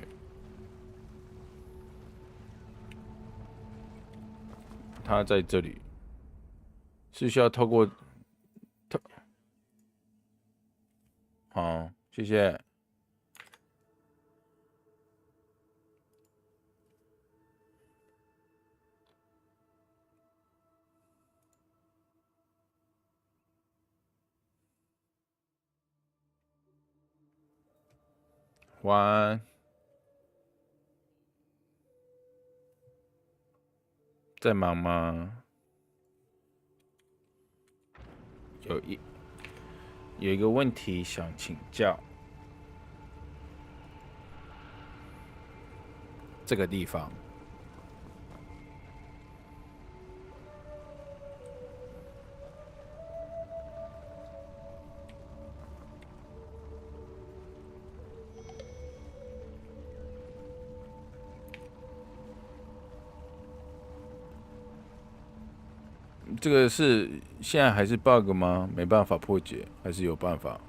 它在这里是需要透过好，谢谢。还在忙吗？有一个问题想请教。这个地方，这个是现在还是 bug 吗？没办法破解，还是有办法？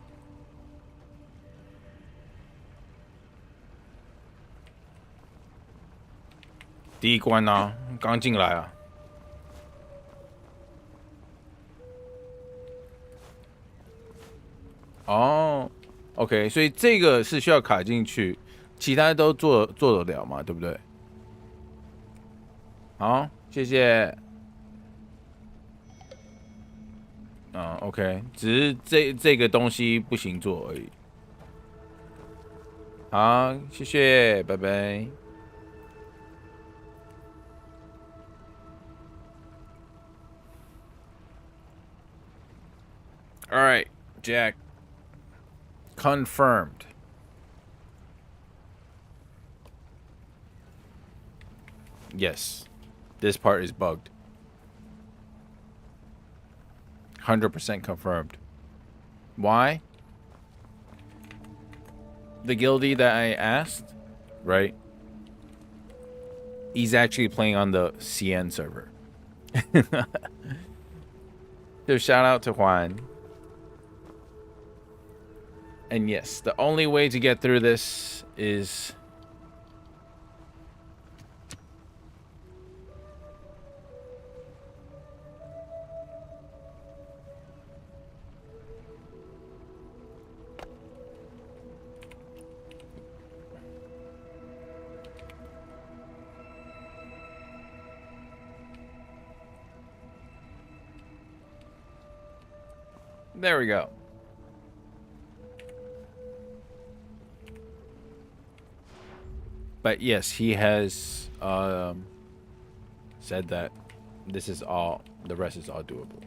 第一关啊，刚进来啊。哦，OK，所以这个是需要卡进去，其他都做得了嘛，对不对？好，谢谢。OK，只是这个东西不行做而已。好，谢谢，拜拜。All right, Jack. Confirmed. Yes, this part is bugged. 100% confirmed. Why? The guildie that I asked, right? He's actually playing on the CN server. So shout out to Juan. And yes, the only way to get through this is there we go. But yes, he has said that this is all, the rest is all doable.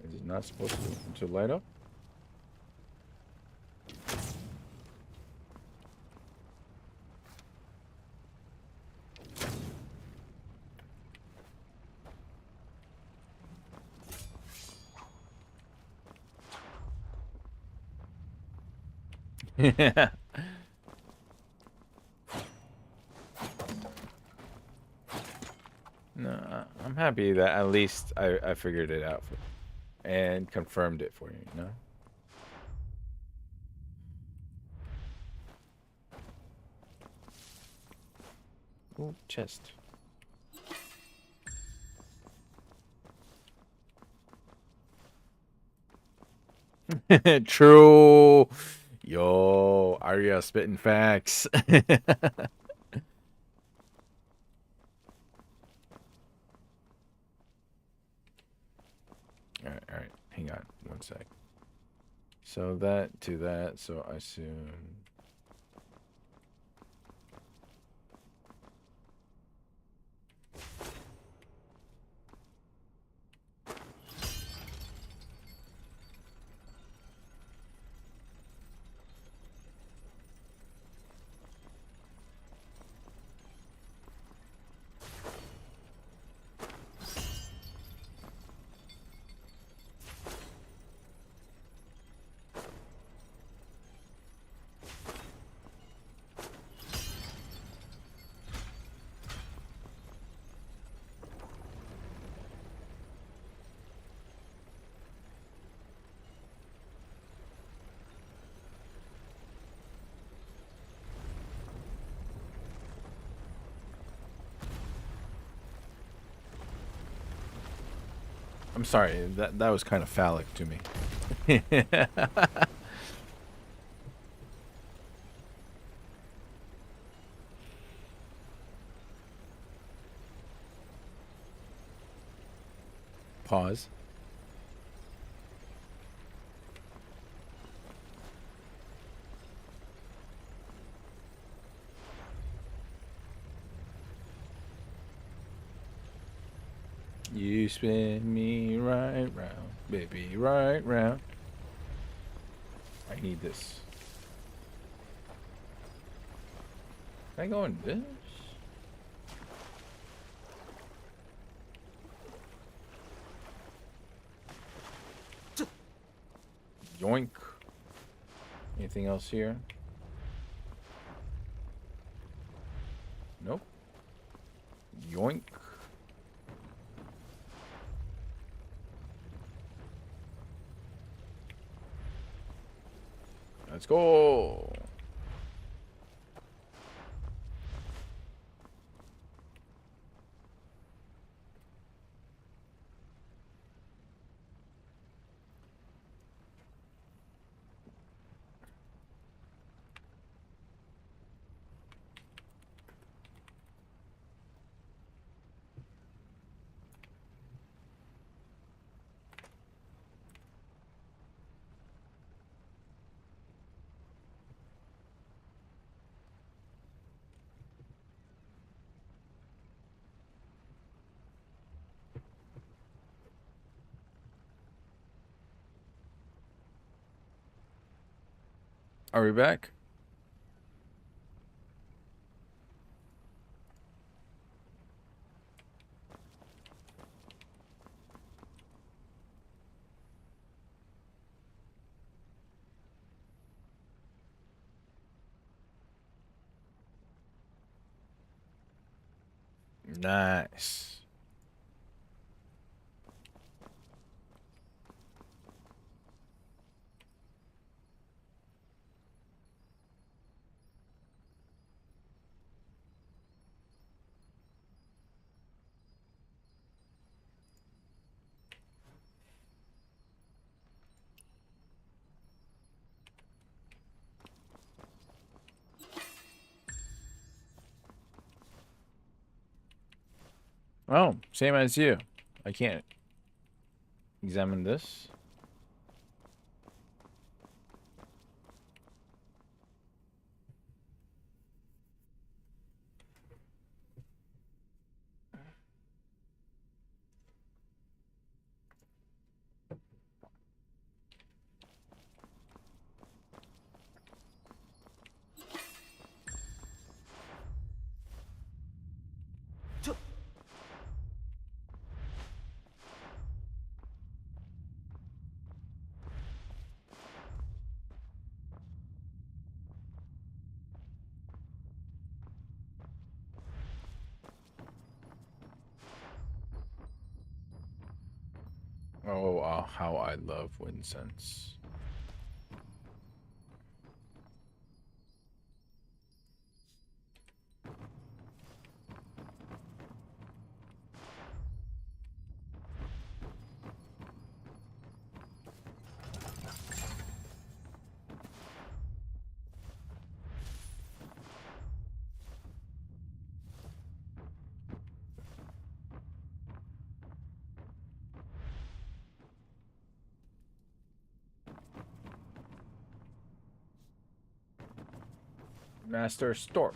Is it not supposed to light up? Yeah. No, I'm happy that at least I figured it out and confirmed it for you, you know? Ooh, chest. True. Yo, Arya spitting facts. All right. Hang on one sec. So that to that, so I assume. I'm sorry. That was kind of phallic to me. Pause. You spin me right round, baby, right round. I need this. Can I go in this? Yoink. Anything else here? Nope. Yoink. Let's go. Are we back? Nice. Oh, same as you. I can't examine this. Oh, how I love wind sense. Master Stork.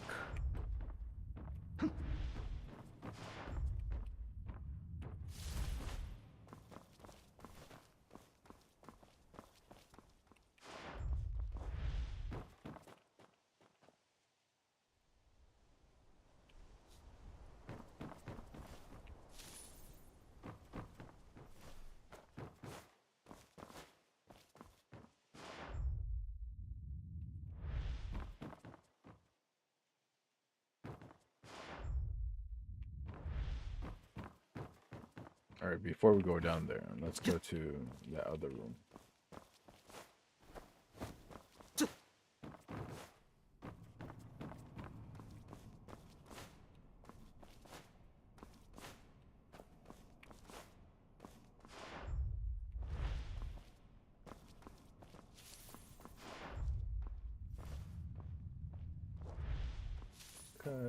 All right, before we go down there, let's go to that other room.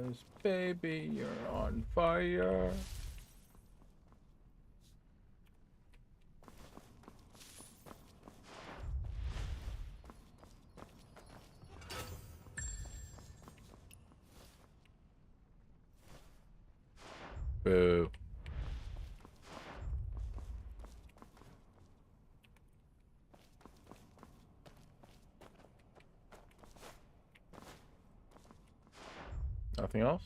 'Cause baby, you're on fire. Boo. Nothing else?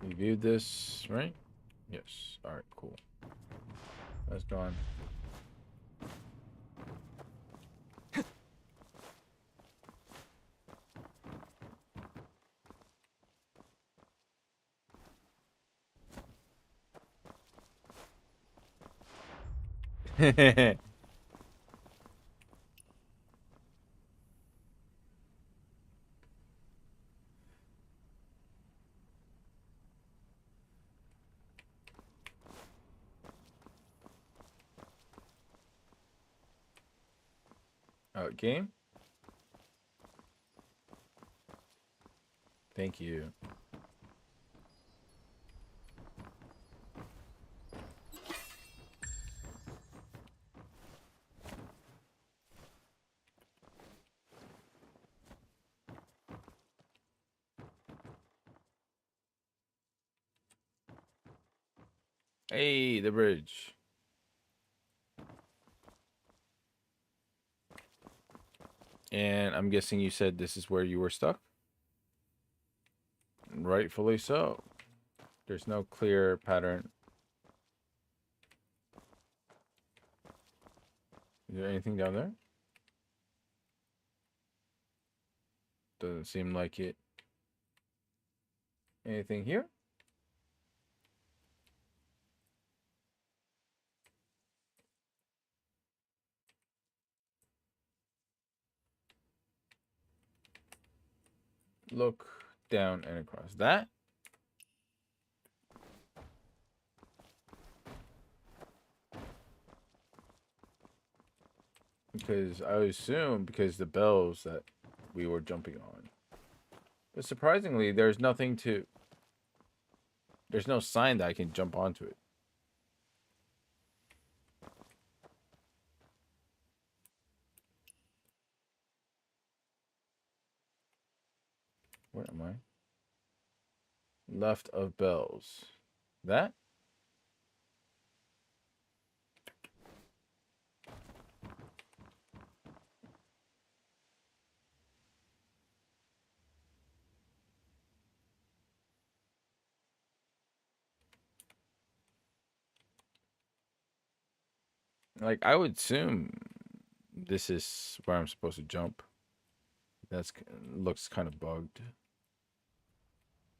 You viewed this, right? Yes. Alright, cool. That's gone. Game? Thank you. Hey, the bridge. And I'm guessing you said this is where you were stuck? Rightfully so. There's no clear pattern. Is there anything down there? Doesn't seem like it. Anything here? Look down and across. That? Because I assume because the bells that we were jumping on. But surprisingly, there's nothing to... There's no sign that I can jump onto it. Where am I? Left of bells. That? Like, I would assume this is where I'm supposed to jump. That's looks kind of bugged.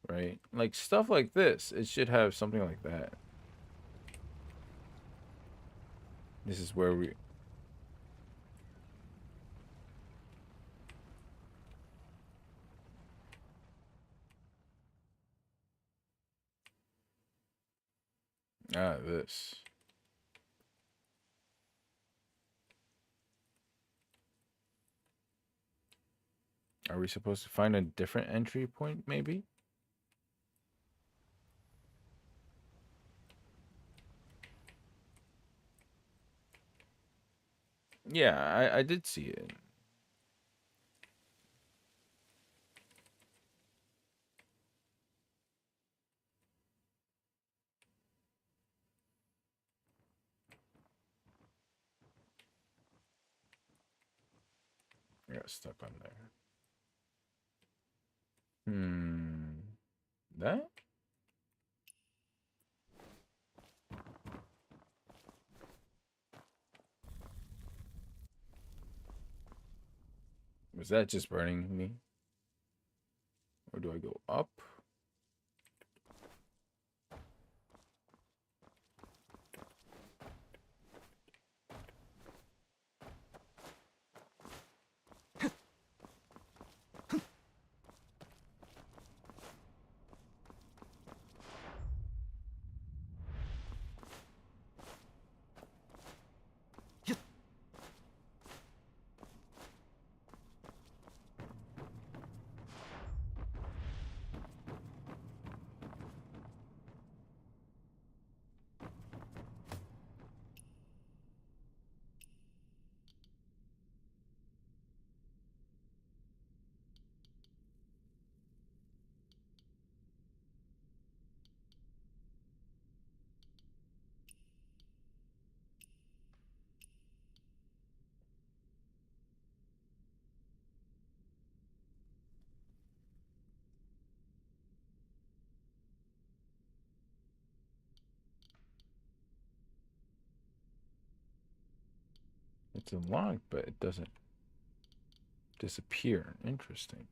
Right? Like, stuff like this, it should have something like that. This is where we... Ah, this. Are we supposed to find a different entry point, maybe? Yeah, I did see it. I got stuck on there. That? Was that just burning me? Or do I go up? It's unlocked, but it doesn't disappear. Interesting.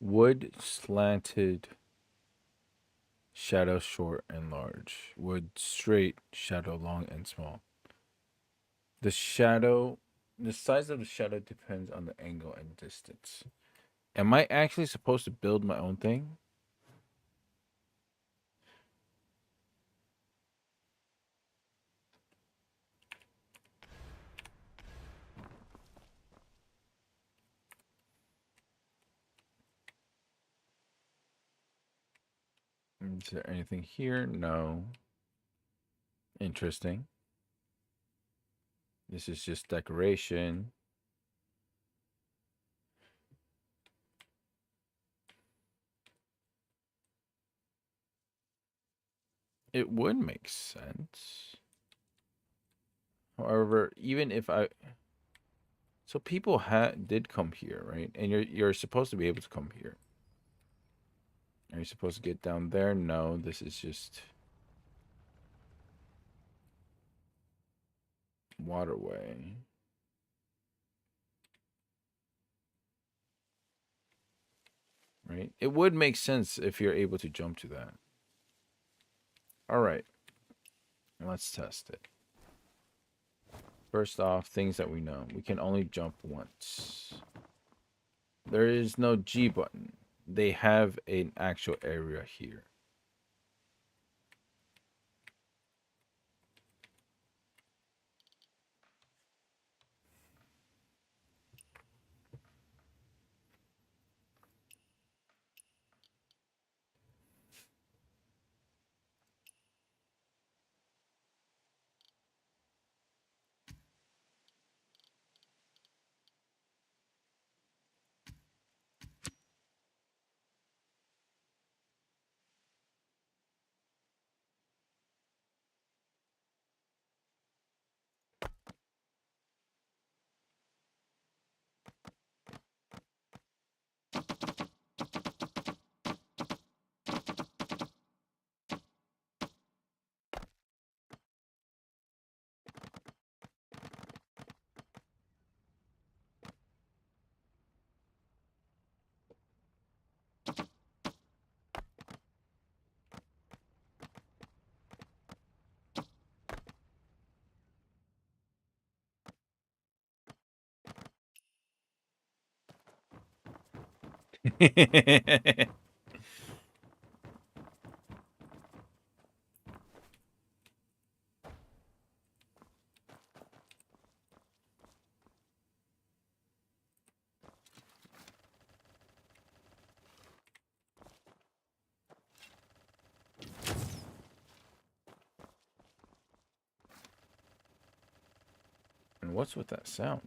Wood slanted, shadow short and large. Wood straight, shadow long and small. The size of the shadow depends on the angle and distance. Am I actually supposed to build my own thing? Is there anything here? No. Interesting. This is just decoration. It would make sense. However, even if so people did come here, right? And you're supposed to be able to come here. Are you supposed to get down there? No, this is just waterway. Right? It would make sense if you're able to jump to that. All right. Let's test it. First off, things that we know. We can only jump once. There is no G button. They have an actual area here. And what's with that sound?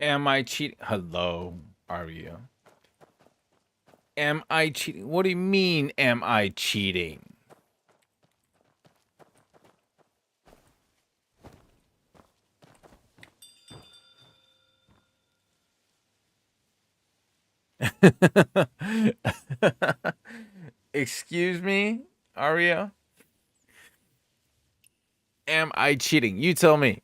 Am I cheating? Hello, Aria. Am I cheating? What do you mean, am I cheating? Excuse me, Aria? Am I cheating? You tell me.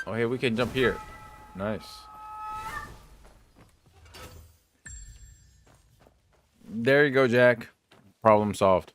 Oh, hey, we can jump here. Nice. There you go, Jack. Problem solved.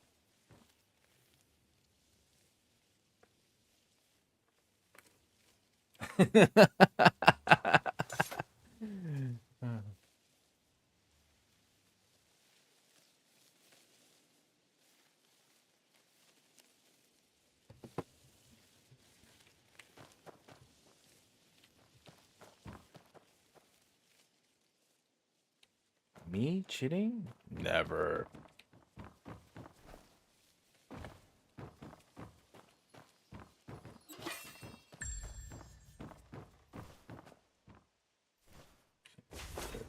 Me cheating? Never.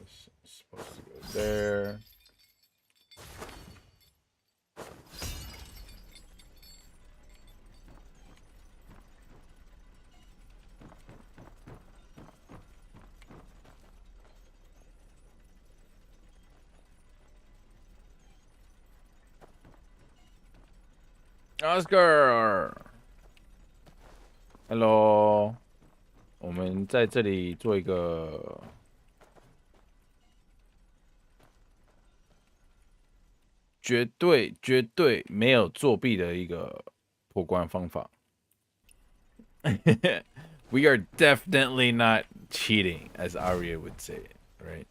It's supposed to go there. Oscar，Hello，我们在这里做一个绝对没有作弊的一个破关方法。We are definitely not cheating, as Arya would say it, right?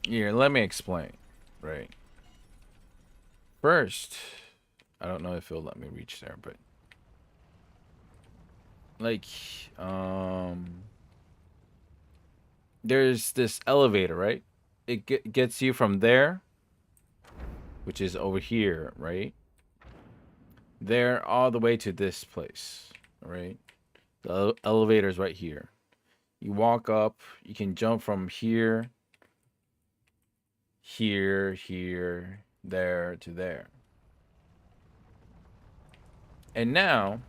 Here, let me explain, right? First, I don't know if it'll let me reach there, but like, there's this elevator, right? It gets you from there, which is over here, right? There all the way to this place, right? The elevator's right here. You walk up, you can jump from here, there to there. And now,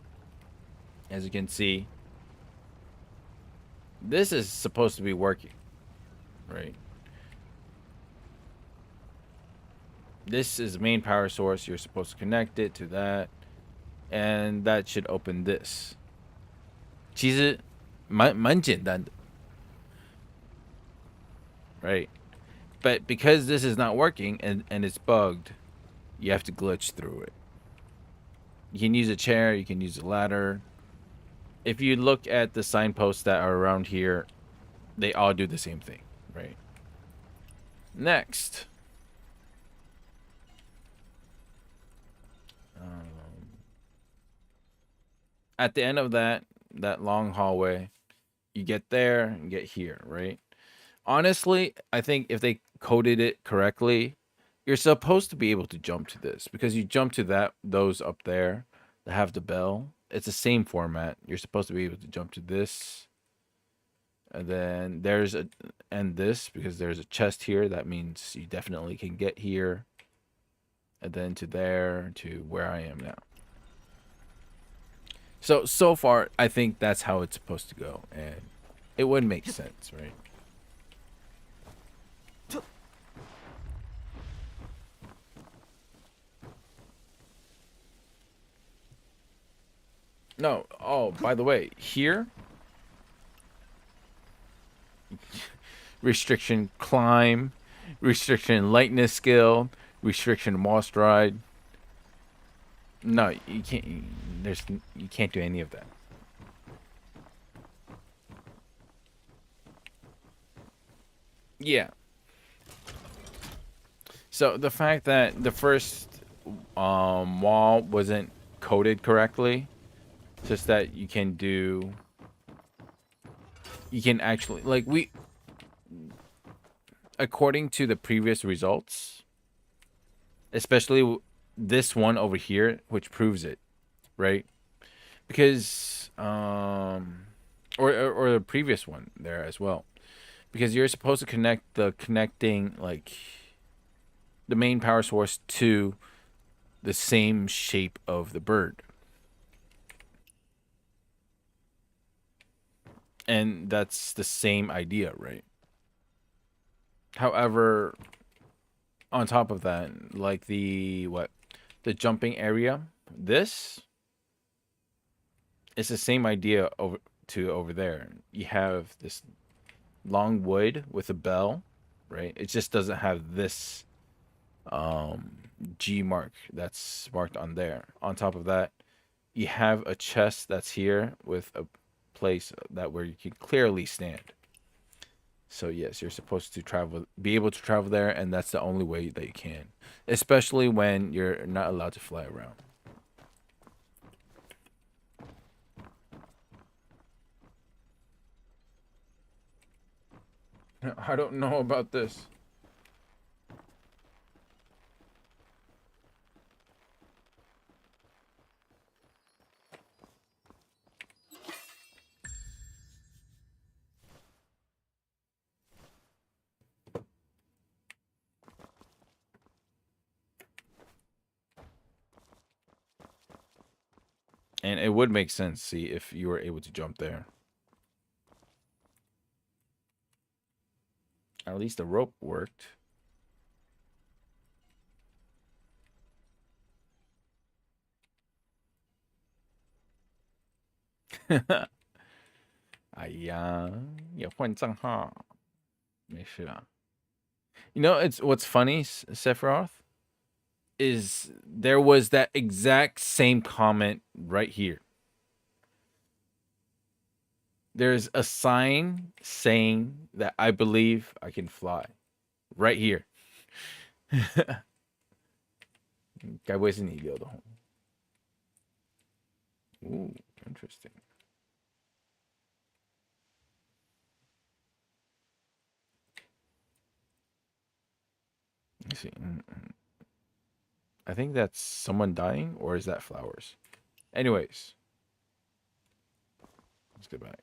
as you can see, this is supposed to be working, right? This is the main power source. You're supposed to connect it to that, and that should open this. 其实蛮简单的, right? But because this is not working and it's bugged, you have to glitch through it. You can use a chair, you can use a ladder. If you look at the signposts that are around here, they all do the same thing, right? Next. At the end of that long hallway, you get there and get here, right? Honestly, I think if they coded it correctly, you're supposed to be able to jump to this because you jump to those up there that have the bell. It's the same format. You're supposed to be able to jump to this. And then this because there's a chest here. That means you definitely can get here. And then to there to where I am now. So far, I think that's how it's supposed to go, and it would make sense, right? No. Oh, by the way, here, restriction climb, restriction lightness skill, restriction moss ride. No, you can't. You can't do any of that. Yeah. So the fact that the first wall wasn't coded correctly, just that you can do. You can actually like we, according to the previous results, especially this one over here, which proves it, right? Because or the previous one there as well, because you're supposed to connect the connecting like the main power source to the same shape of the bird, and that's the same idea, right? However, on top of that, like the jumping area, this is the same idea over there. You have this long wood with a bell, right? It just doesn't have this G mark that's marked on there. On top of that, you have a chest that's here with a place that where you can clearly stand. So yes, you're supposed to be able to travel there, and that's the only way that you can, especially when you're not allowed to fly around. I don't know about this. And it would make sense, see, if you were able to jump there. At least the rope worked.哎呀，也换账号，没事啦。You know, it's what's funny, Sephiroth, is there was that exact same comment right here. There's a sign saying that I believe I can fly. Right here. 该不会是你留的吼 Ooh, interesting. Let me see. I think that's someone dying, or is that flowers? Anyways, let's get back.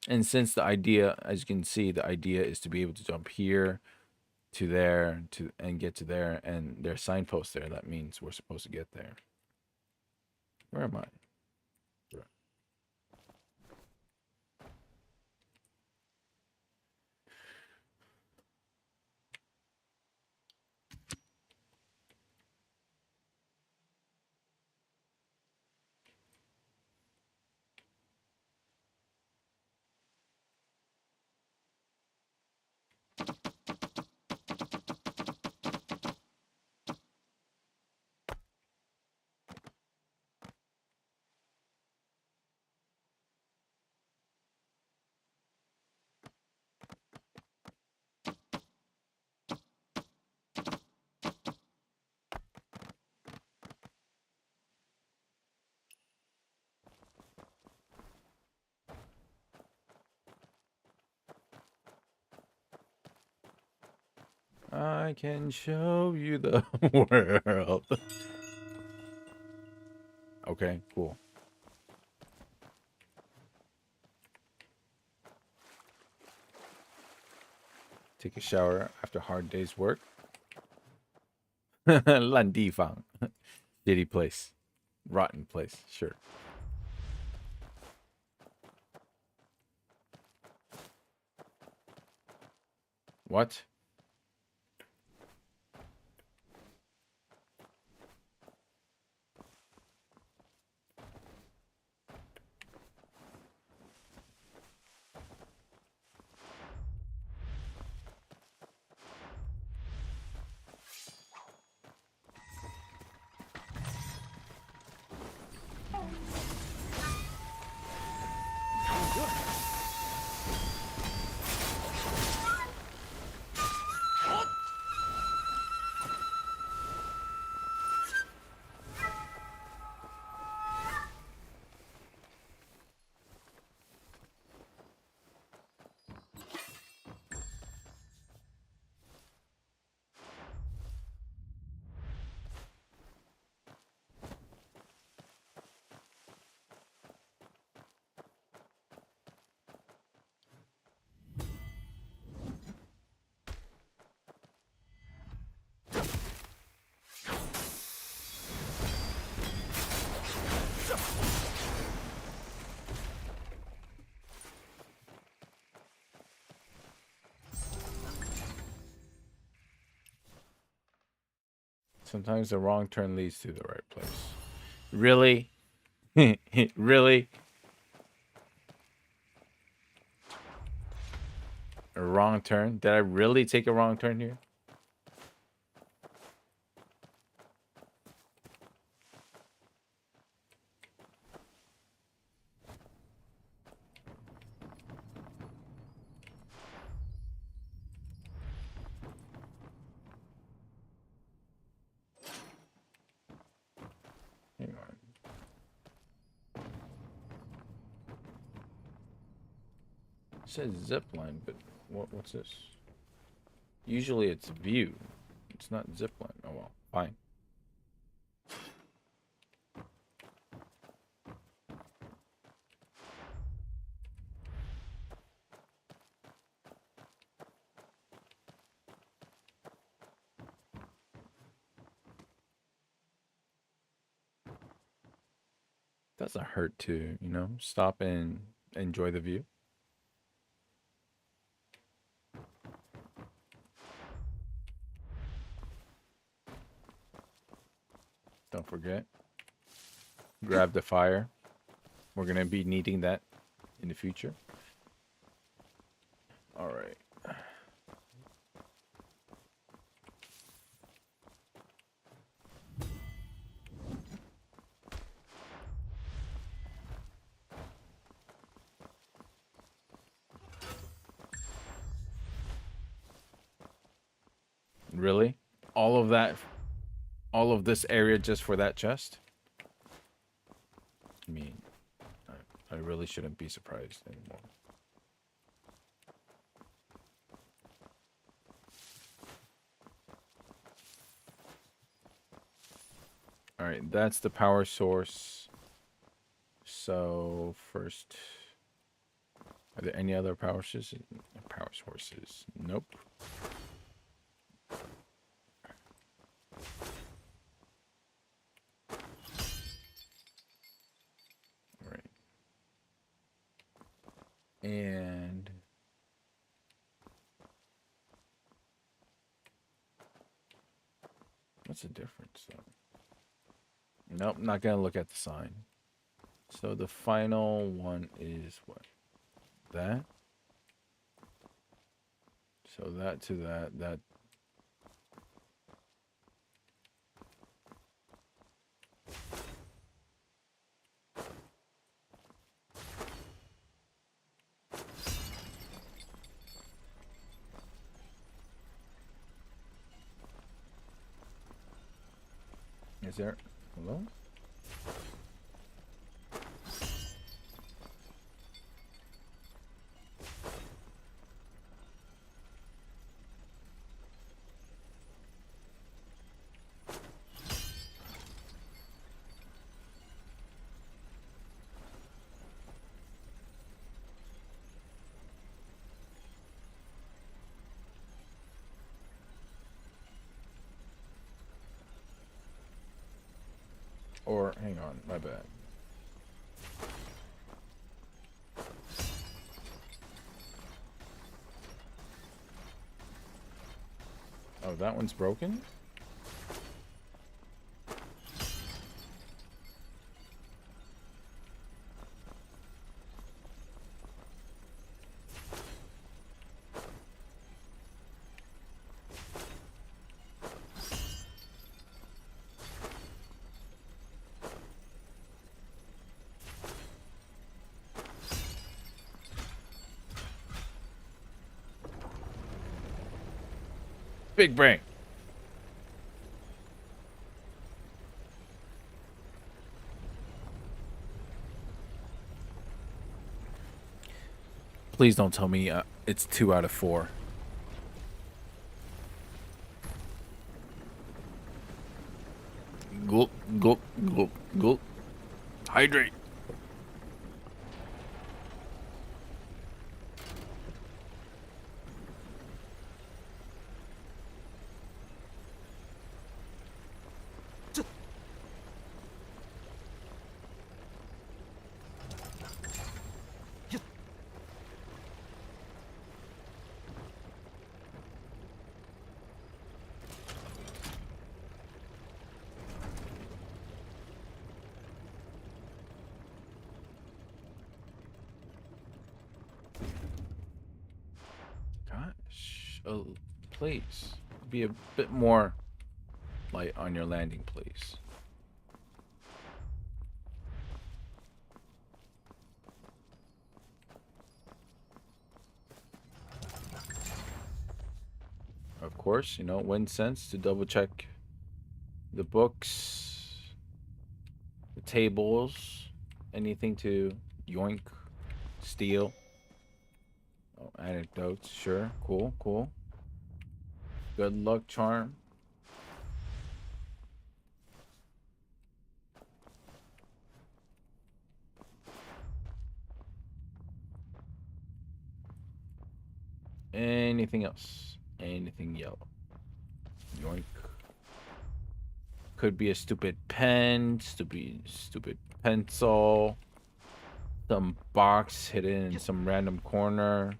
And since the idea, as you can see, the idea is to be able to jump here to there and get to there, and there's signposts there. That means we're supposed to get there. Where am I? I can show you the world. Okay, cool. Take a shower after a hard day's work. 烂地方. Shitty place. Rotten place, sure. What? Sometimes the wrong turn leads to the right place. Really? Really? A wrong turn? Did I really take a wrong turn here? Hang on. It says zip line, but what's this? Usually it's view. It's not zip line. Oh well, fine. Doesn't hurt to, stop and enjoy the view. Don't forget, grab the fire. We're going to be needing that in the future. All right. Really? All of that, all of this area just for that chest? I mean, I really shouldn't be surprised anymore. All right, that's the power source. So first, are there any other power sources? Power sources? Nope. All right. And what's the difference though? Nope, not gonna look at the sign. So the final one is what? That? So that to that. Is there? Hello? Or, hang on, my bad. Oh, that one's broken? Big brain. Please don't tell me it's 2 out of 4. Gulp, gulp, gulp, gulp. Hydrate. Please be a bit more light on your landing, please. Of course, you know, win sense to double check the books, the tables, anything to yoink, steal. Oh, anecdotes, sure, cool, cool. Good luck charm. Anything else? Anything yellow? Yoink. Could be a stupid pen, stupid pencil, some box hidden in some random corner.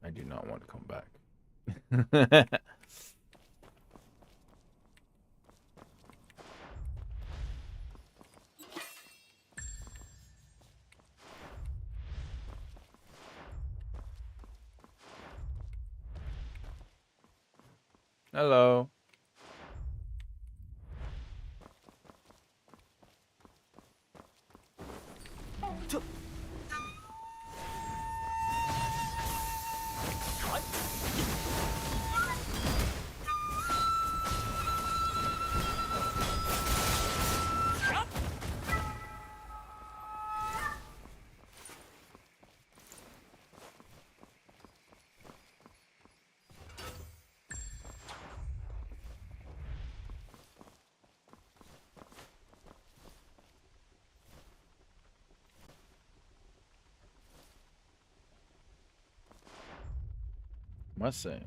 I do not want to come back. Hello. Must say,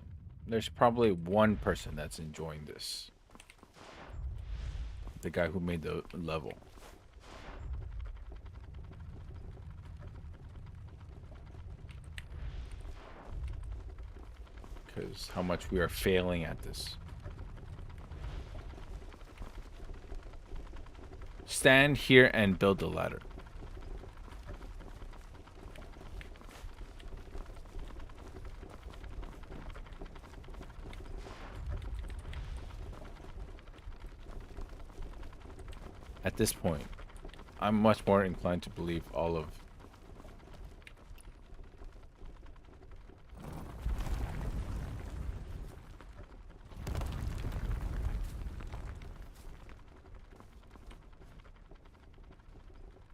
there's probably one person that's enjoying this. The guy who made the level. Because how much we are failing at this. Stand here and build the ladder. At this point, I'm much more inclined to believe all of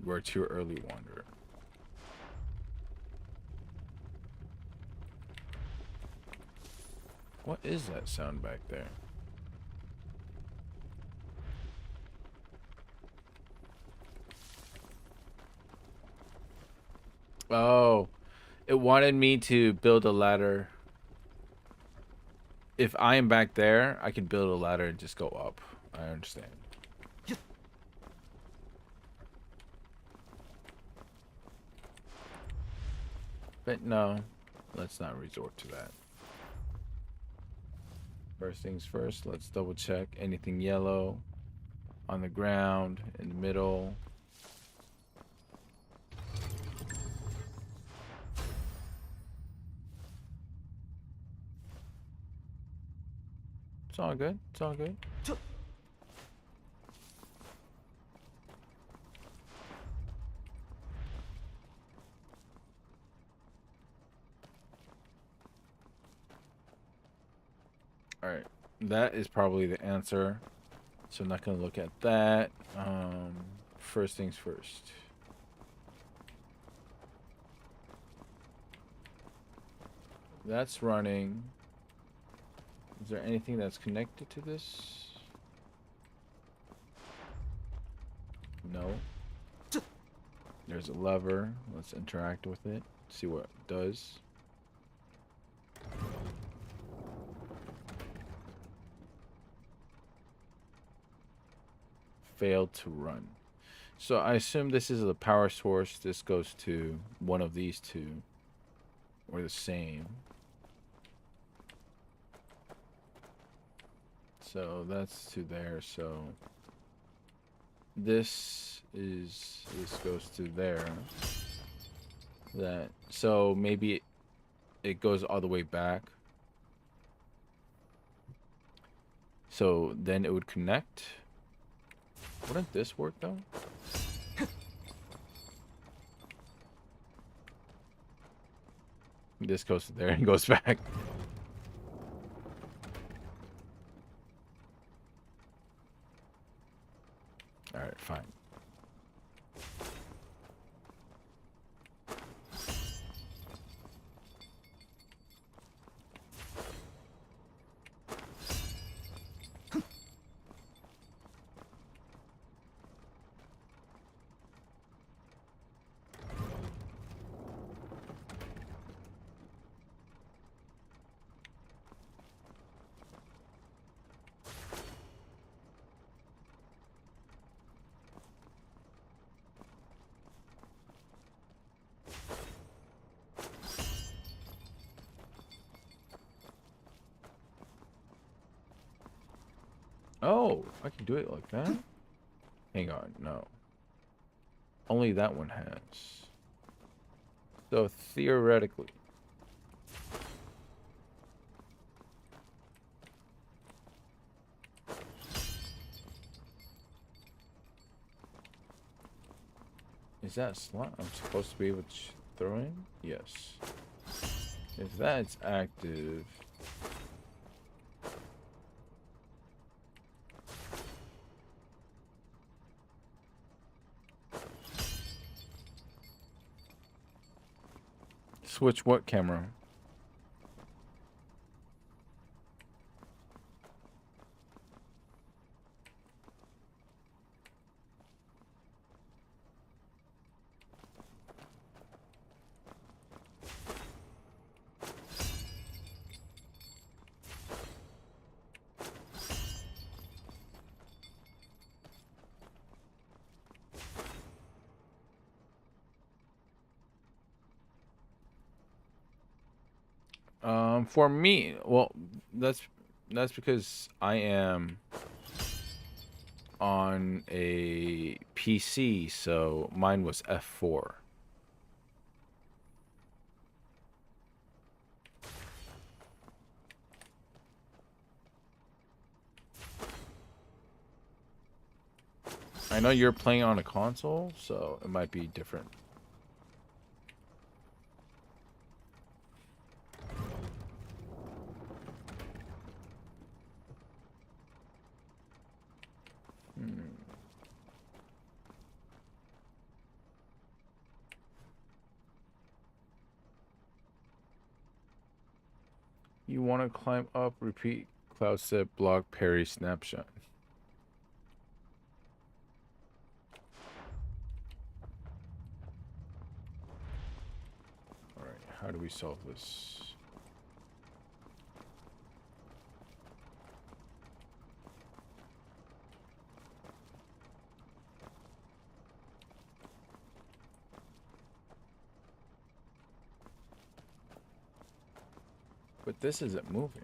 we're too early, Wanderer. What is that sound back there? Oh, it wanted me to build a ladder. If I am back there, I can build a ladder and just go up. I understand. But no, let's not resort to that. First things first, let's double check anything yellow on the ground, in the middle. It's all good. It's all good. All right. That is probably the answer. So I'm not going to look at that. First things first. That's running. Is there anything that's connected to this? No. There's a lever. Let's interact with it. See what it does. Failed to run. So I assume this is the power source. This goes to one of these two. Or the same. So that's to there. So this goes to there. That so maybe it goes all the way back. So then it would connect. Wouldn't this work though? This goes to there and goes back. All right, fine. Oh, I can do it like that? Hang on, no. Only that one has. So theoretically. Is that a slot I'm supposed to be able to throw in? Yes. If that's active... Switch what camera? For me, well, that's because I am on a PC, so mine was F4. I know you're playing on a console, so it might be different. You want to climb up, repeat, cloud set, block, parry, snapshot. Alright, how do we solve this? But this isn't moving.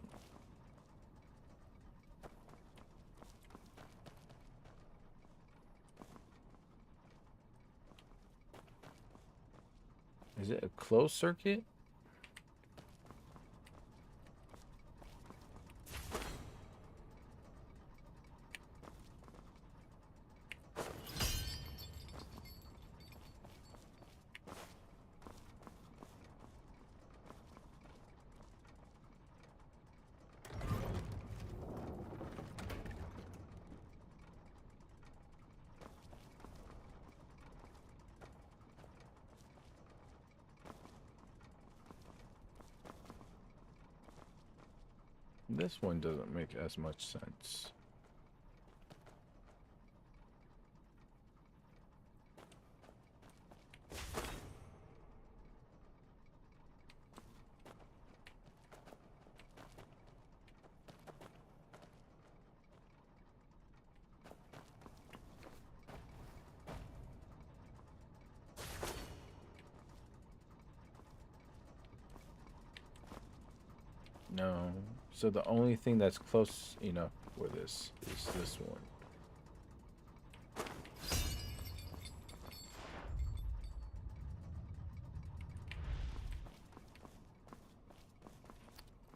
Is it a closed circuit? This one doesn't make as much sense. No. So the only thing that's close enough for this is this one.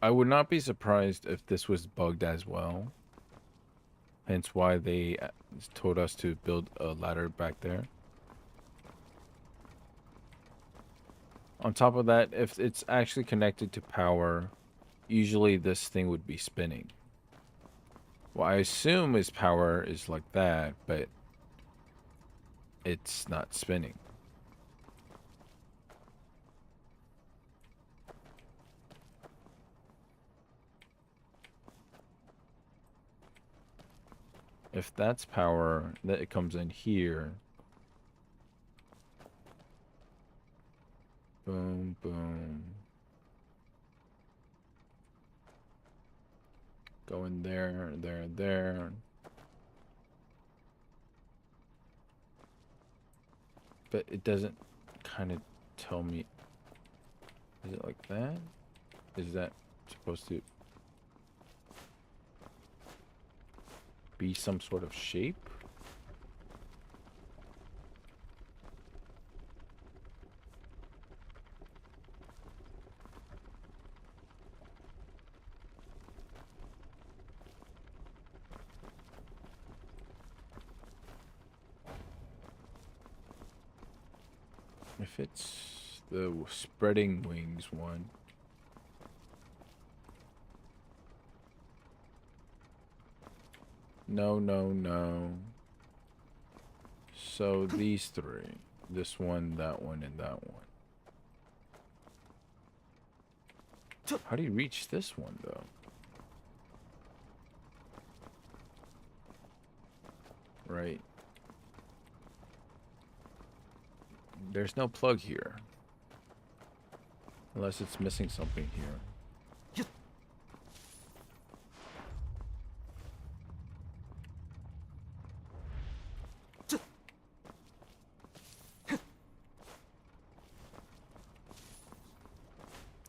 I would not be surprised if this was bugged as well. Hence why they told us to build a ladder back there. On top of that, if it's actually connected to power, usually this thing would be spinning. Well, I assume his power is like that, but it's not spinning. If that's power, that it comes in here. Boom, boom. Go in there, there, there. But it doesn't kind of tell me. Is it like that? Is that supposed to be some sort of shape? If it's the spreading wings one. No, no, no. So these three. This one, that one, and that one. How do you reach this one, though? Right. There's no plug here. Unless it's missing something here.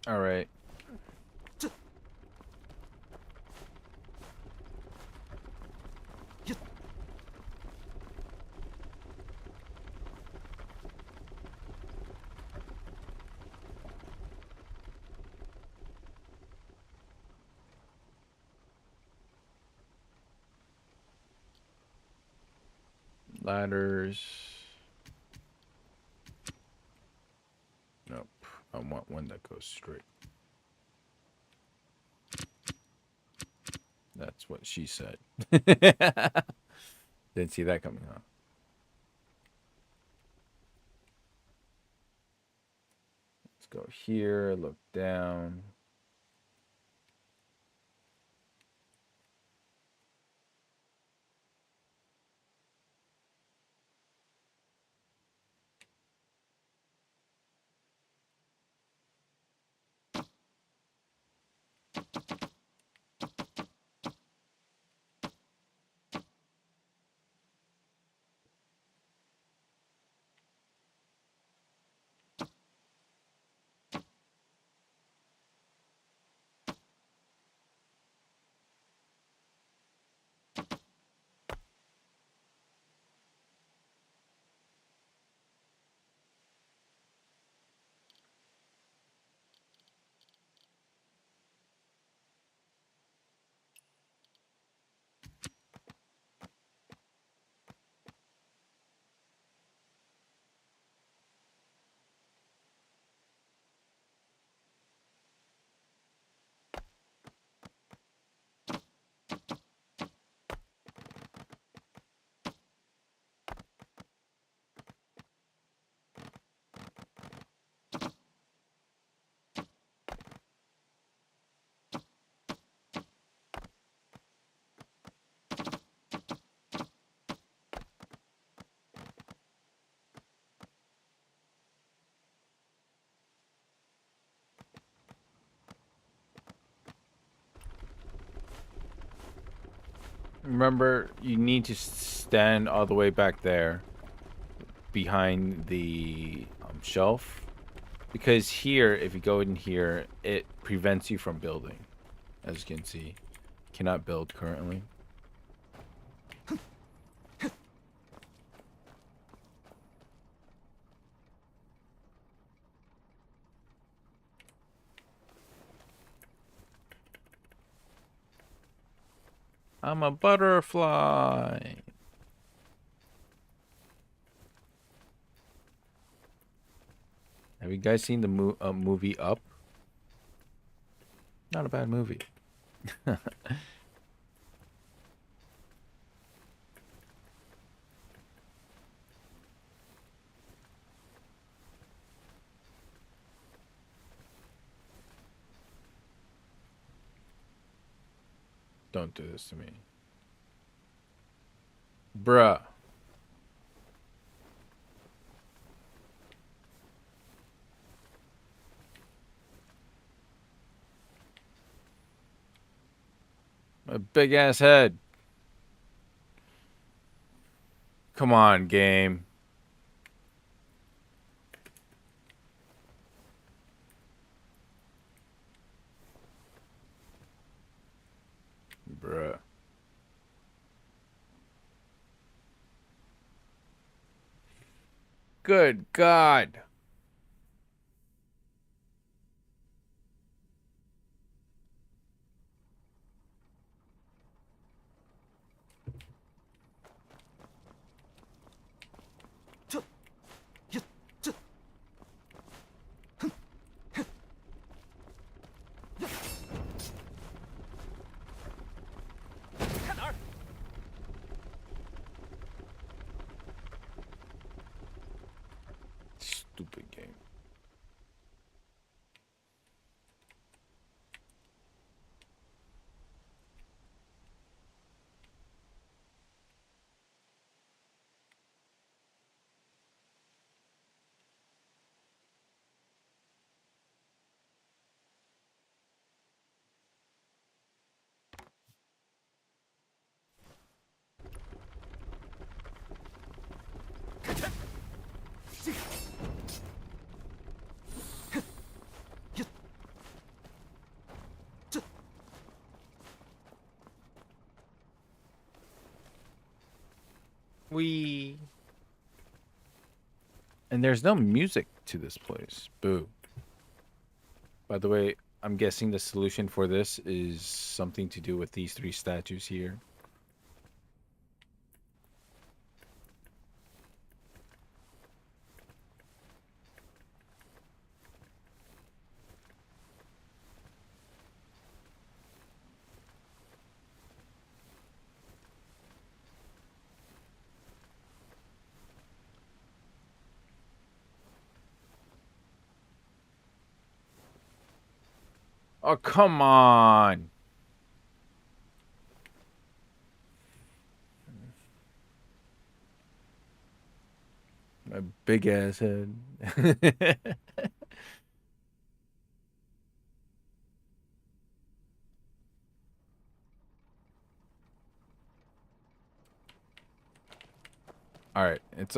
All right. Ladders. Nope. I want one that goes straight. That's what she said. Didn't see that coming, huh? Let's go here, look down. Remember, you need to stand all the way back there behind the shelf. Because here, if you go in here, it prevents you from building. As you can see. Cannot build currently. I'm a butterfly. Have you guys seen the movie Up? Not a bad movie. Don't do this to me. Bruh. A big ass head. Come on, game. Bruh. Good God. Stupid game. We. And there's no music to this place. Boo. By the way, I'm guessing the solution for this is something to do with these three statues here. Oh, come on. My big ass head. All right, it's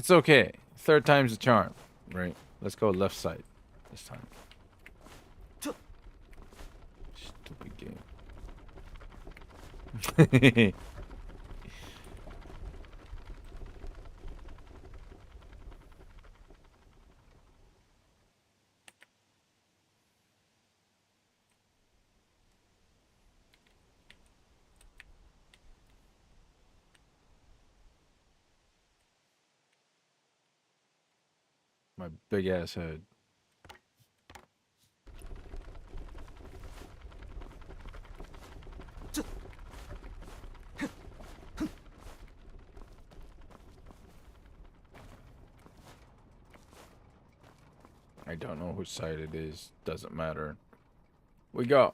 okay. Third time's the charm, right? Let's go left side this time. Stupid game. My big ass head. I don't know which side it is. Doesn't matter. We go.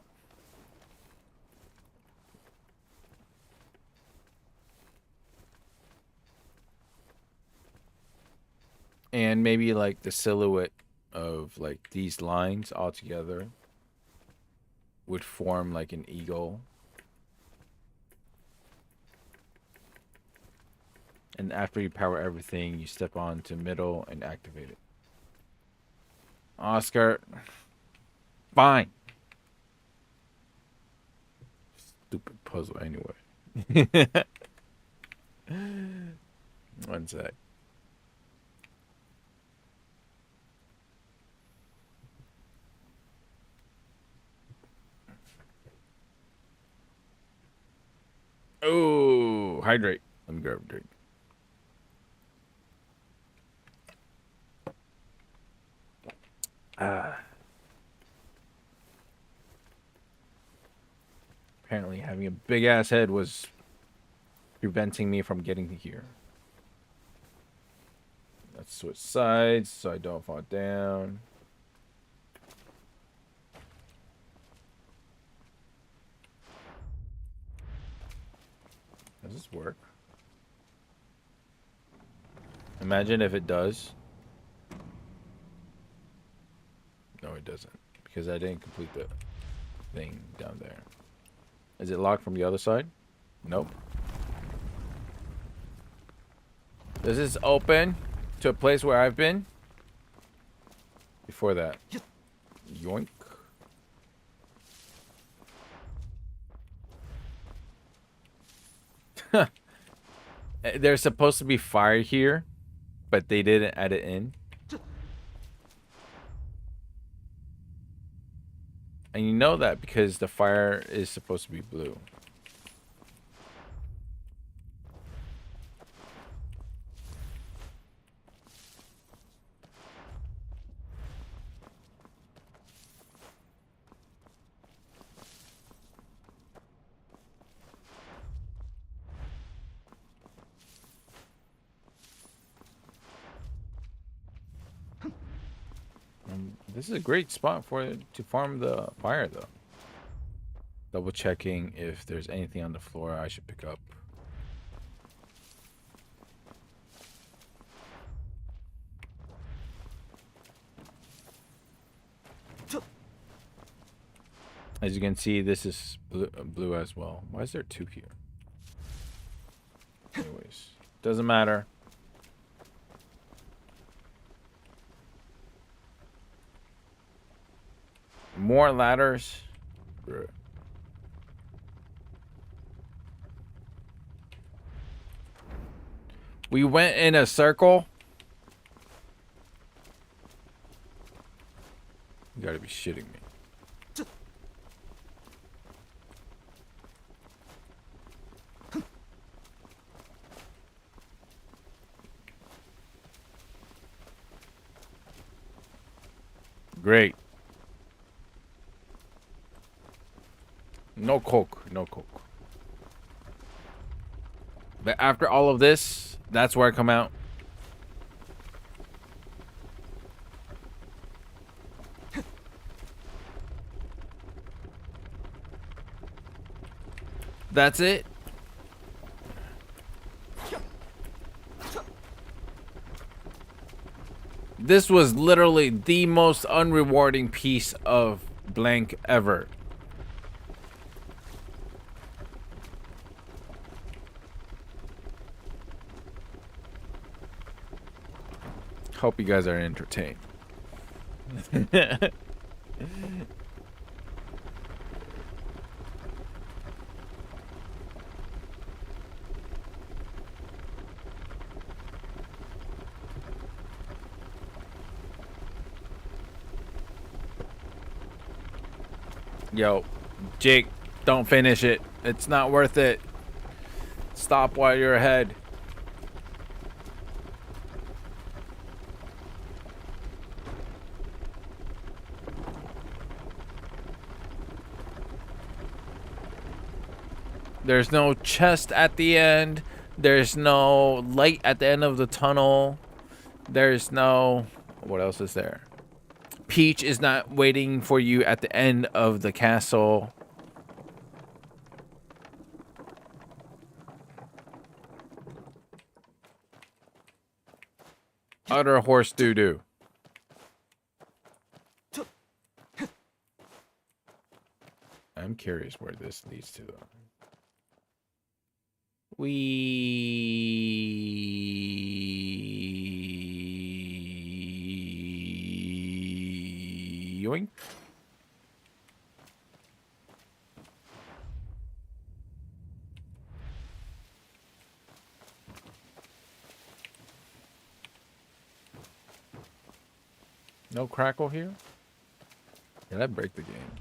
And maybe like the silhouette of like these lines all together would form like an eagle. And after you power everything, you step on to middle and activate it. Oscar. Fine. Stupid puzzle anyway. One sec. Ooh, hydrate. Let me grab a drink. Apparently having a big ass head was preventing me from getting to here. Let's switch sides so I don't fall down. Does this work? Imagine if it does. No, it doesn't. Because I didn't complete the thing down there. Is it locked from the other side? Nope. Does this open to a place where I've been? Before that. Yoink. There's supposed to be fire here, but they didn't add it in. And you know that because the fire is supposed to be blue. This is a great spot to farm the fire, though. Double checking if there's anything on the floor I should pick up. As you can see, this is blue as well. Why is there two here? Anyways, doesn't matter. More ladders. We went in a circle. You gotta be shitting me. Great. No coke, no coke. But after all of this, that's where I come out. That's it. This was literally the most unrewarding piece of blank ever. Hope you guys are entertained. Yo, Jake, don't finish it. It's not worth it. Stop while you're ahead. There's no chest at the end. There's no light at the end of the tunnel. There's no... What else is there? Peach is not waiting for you at the end of the castle. Utter horse doo-doo. I'm curious where this leads to, though. Yoink. No crackle here? Did I break the game?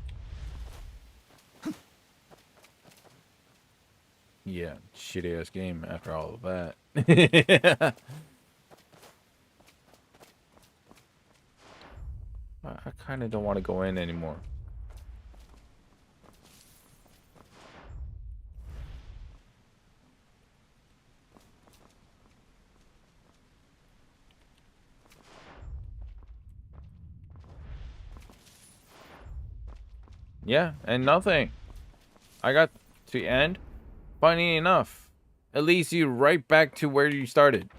Yeah, shitty ass game after all of that. I kind of don't want to go in anymore. Yeah, and nothing. I got to the end. Funny enough, it leads you right back to where you started.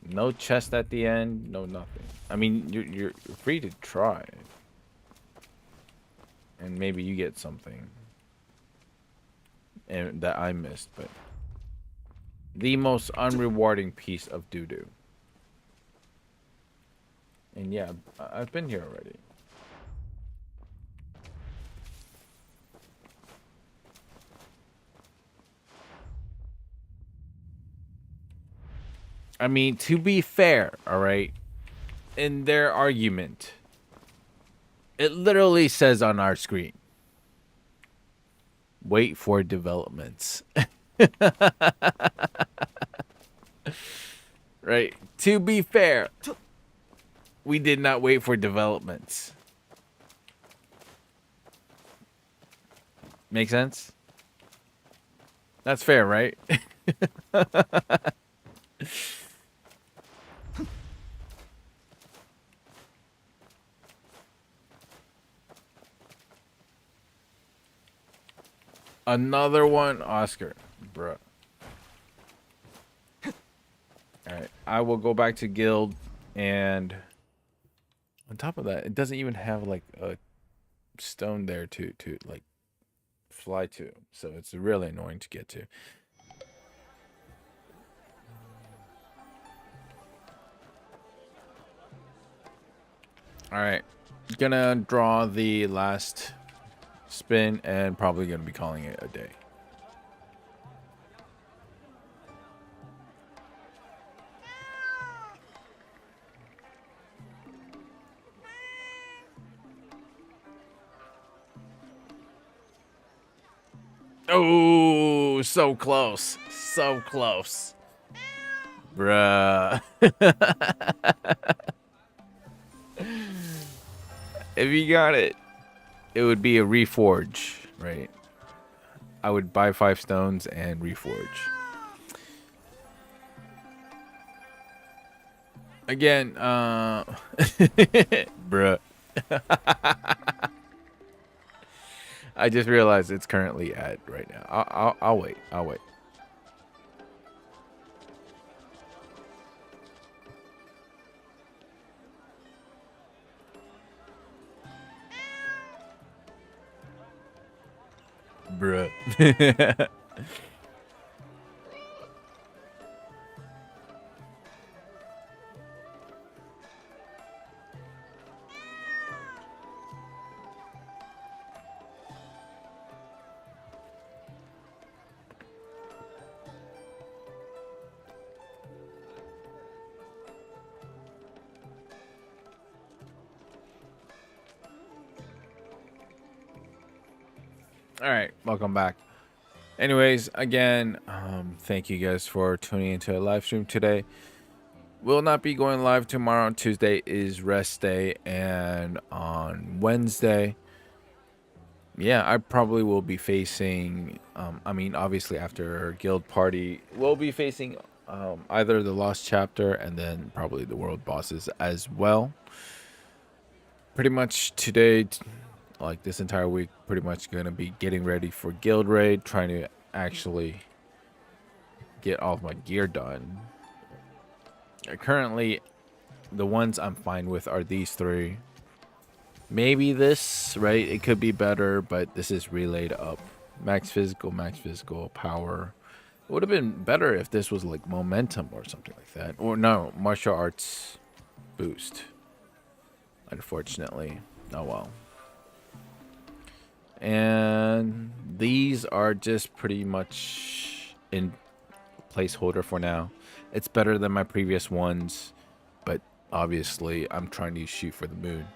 No chest at the end, no nothing. I mean, you're free to try, and maybe you get something, and that I missed. But the most unrewarding piece of doo-doo. And yeah, I've been here already. I mean, to be fair, all right, in their argument, it literally says on our screen, wait for developments. Right? To be fair, we did not wait for developments. Make sense? That's fair, right? Another one, Oscar, bruh. Alright, I will go back to guild, and on top of that, it doesn't even have like a stone there to like fly to, so it's really annoying to get to. Alright, gonna draw the last spin and probably gonna be calling it a day. Oh, so close. So close. Bruh. If you got it, it would be a reforge, right? I would buy 5 stones and reforge. Again, bruh. I just realized it's currently at right now. I'll wait. I'll wait. Bruh. All right, welcome back. Anyways, again, thank you guys for tuning into a live stream today. Will not be going live tomorrow. On Tuesday is rest day, and on Wednesday, yeah, I probably will be facing. I mean, obviously after guild party, we'll be facing either the lost chapter and then probably the world bosses as well. Pretty much today, like this entire week, pretty much gonna be getting ready for guild raid, trying to actually get all of my gear done. Currently, the ones I'm fine with are these 3. Maybe this, right? It could be better, but this is relayed up. Max physical, power. It would have been better if this was like momentum or something like that. Or no, martial arts boost. Unfortunately. Oh well. And these are just pretty much in placeholder for now. It's better than my previous ones, but obviously I'm trying to shoot for the moon.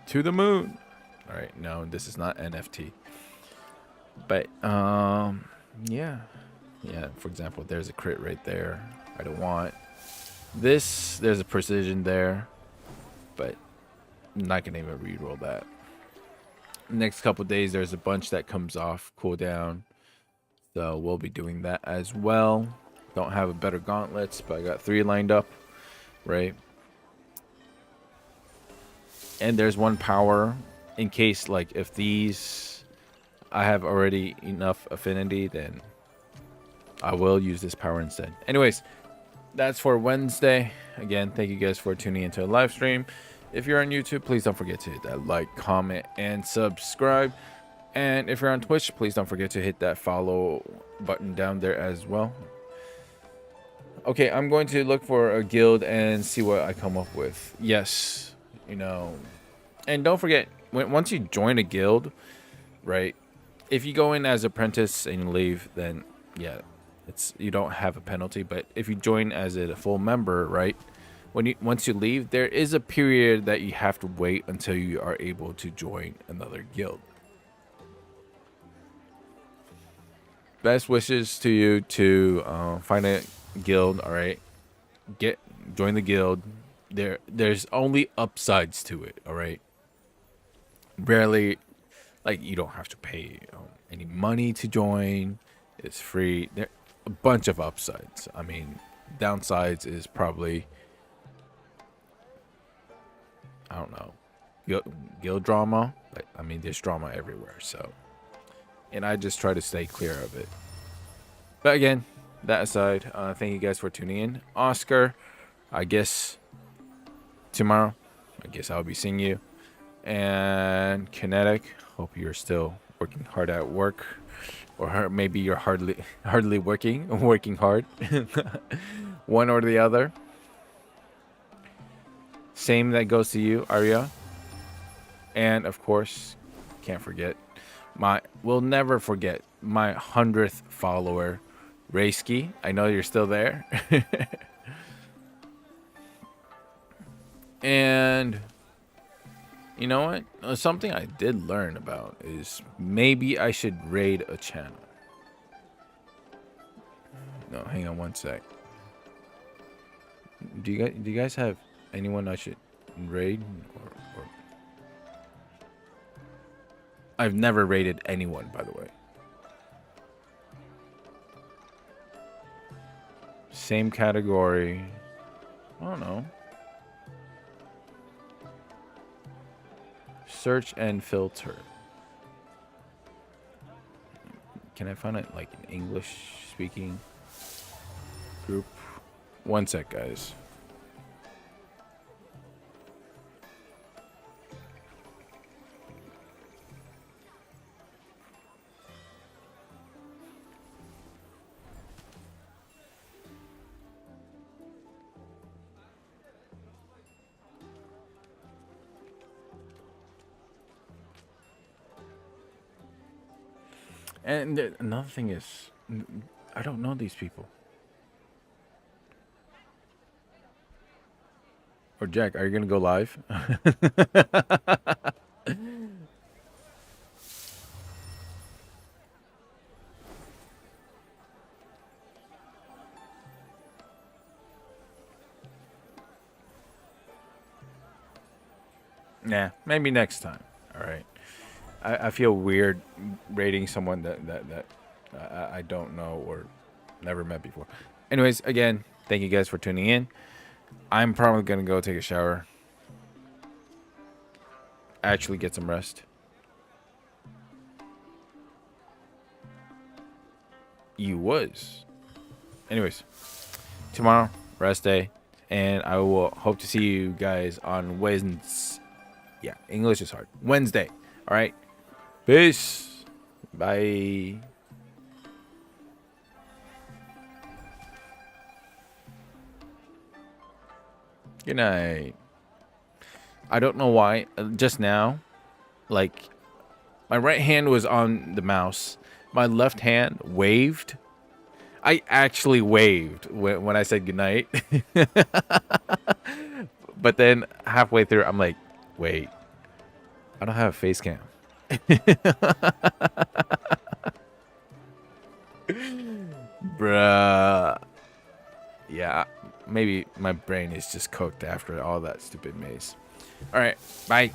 To the moon. All right, no, this is not NFT. But Yeah. Yeah, for example, there's a crit right there. I don't want this. There's a precision there, but I'm not gonna even reroll that. Next couple days, there's a bunch that comes off cooldown, so we'll be doing that as well. Don't have a better gauntlets, but I got 3 lined up, right? And there's one power in case, like, if these I have already enough affinity, then I will use this power instead. Anyways, that's for Wednesday. Again, thank you guys for tuning into the live stream. If you're on YouTube, please don't forget to hit that like, comment, and subscribe. And if you're on Twitch, please don't forget to hit that follow button down there as well. Okay, I'm going to look for a guild and see what I come up with. Yes, you know. And don't forget, once you join a guild, right? If you go in as apprentice and you leave, then yeah, you don't have a penalty. But if you join as a full member, right? Once you leave, there is a period that you have to wait until you are able to join another guild. Best wishes to you to find a guild. All right, join the guild. There's only upsides to it. All right, rarely, like, you don't have to pay any money to join. It's free. There a bunch of upsides. I mean, downsides is probably, I don't know, guild drama. But I mean, there's drama everywhere. So, and I just try to stay clear of it. But again, that aside, thank you guys for tuning in. Oscar, I guess tomorrow, I guess I'll be seeing you. And Kinetic, hope you're still working hard at work, or maybe you're hardly working hard. One or the other. Same that goes to you, Arya. And of course, can't forget we'll never forget my 100th follower, Reiki. I know you're still there. And you know what? Something I did learn about is maybe I should raid a channel. No, hang on one sec. Do you guys have anyone I should raid? Or I've never raided anyone, by the way. Same category. I don't know. Search and filter. Can I find it like an English speaking group? One sec, guys. And another thing is, I don't know these people. Or Jack, are you gonna go live? Nah, maybe next time. All right. I feel weird rating someone that I don't know or never met before. Anyways, again, thank you guys for tuning in. I'm probably gonna go take a shower. Actually get some rest. You was. Anyways, tomorrow, rest day, and I will hope to see you guys on Wednesday. Yeah, English is hard. Wednesday. All right. Peace. Bye. Good night. I don't know why. Just now, like, my right hand was on the mouse. My left hand waved. I actually waved when I said goodnight. But then halfway through, I'm like, wait, I don't have a face cam. Bruh. Yeah, maybe my brain is just cooked after all that stupid maze. All right, bye.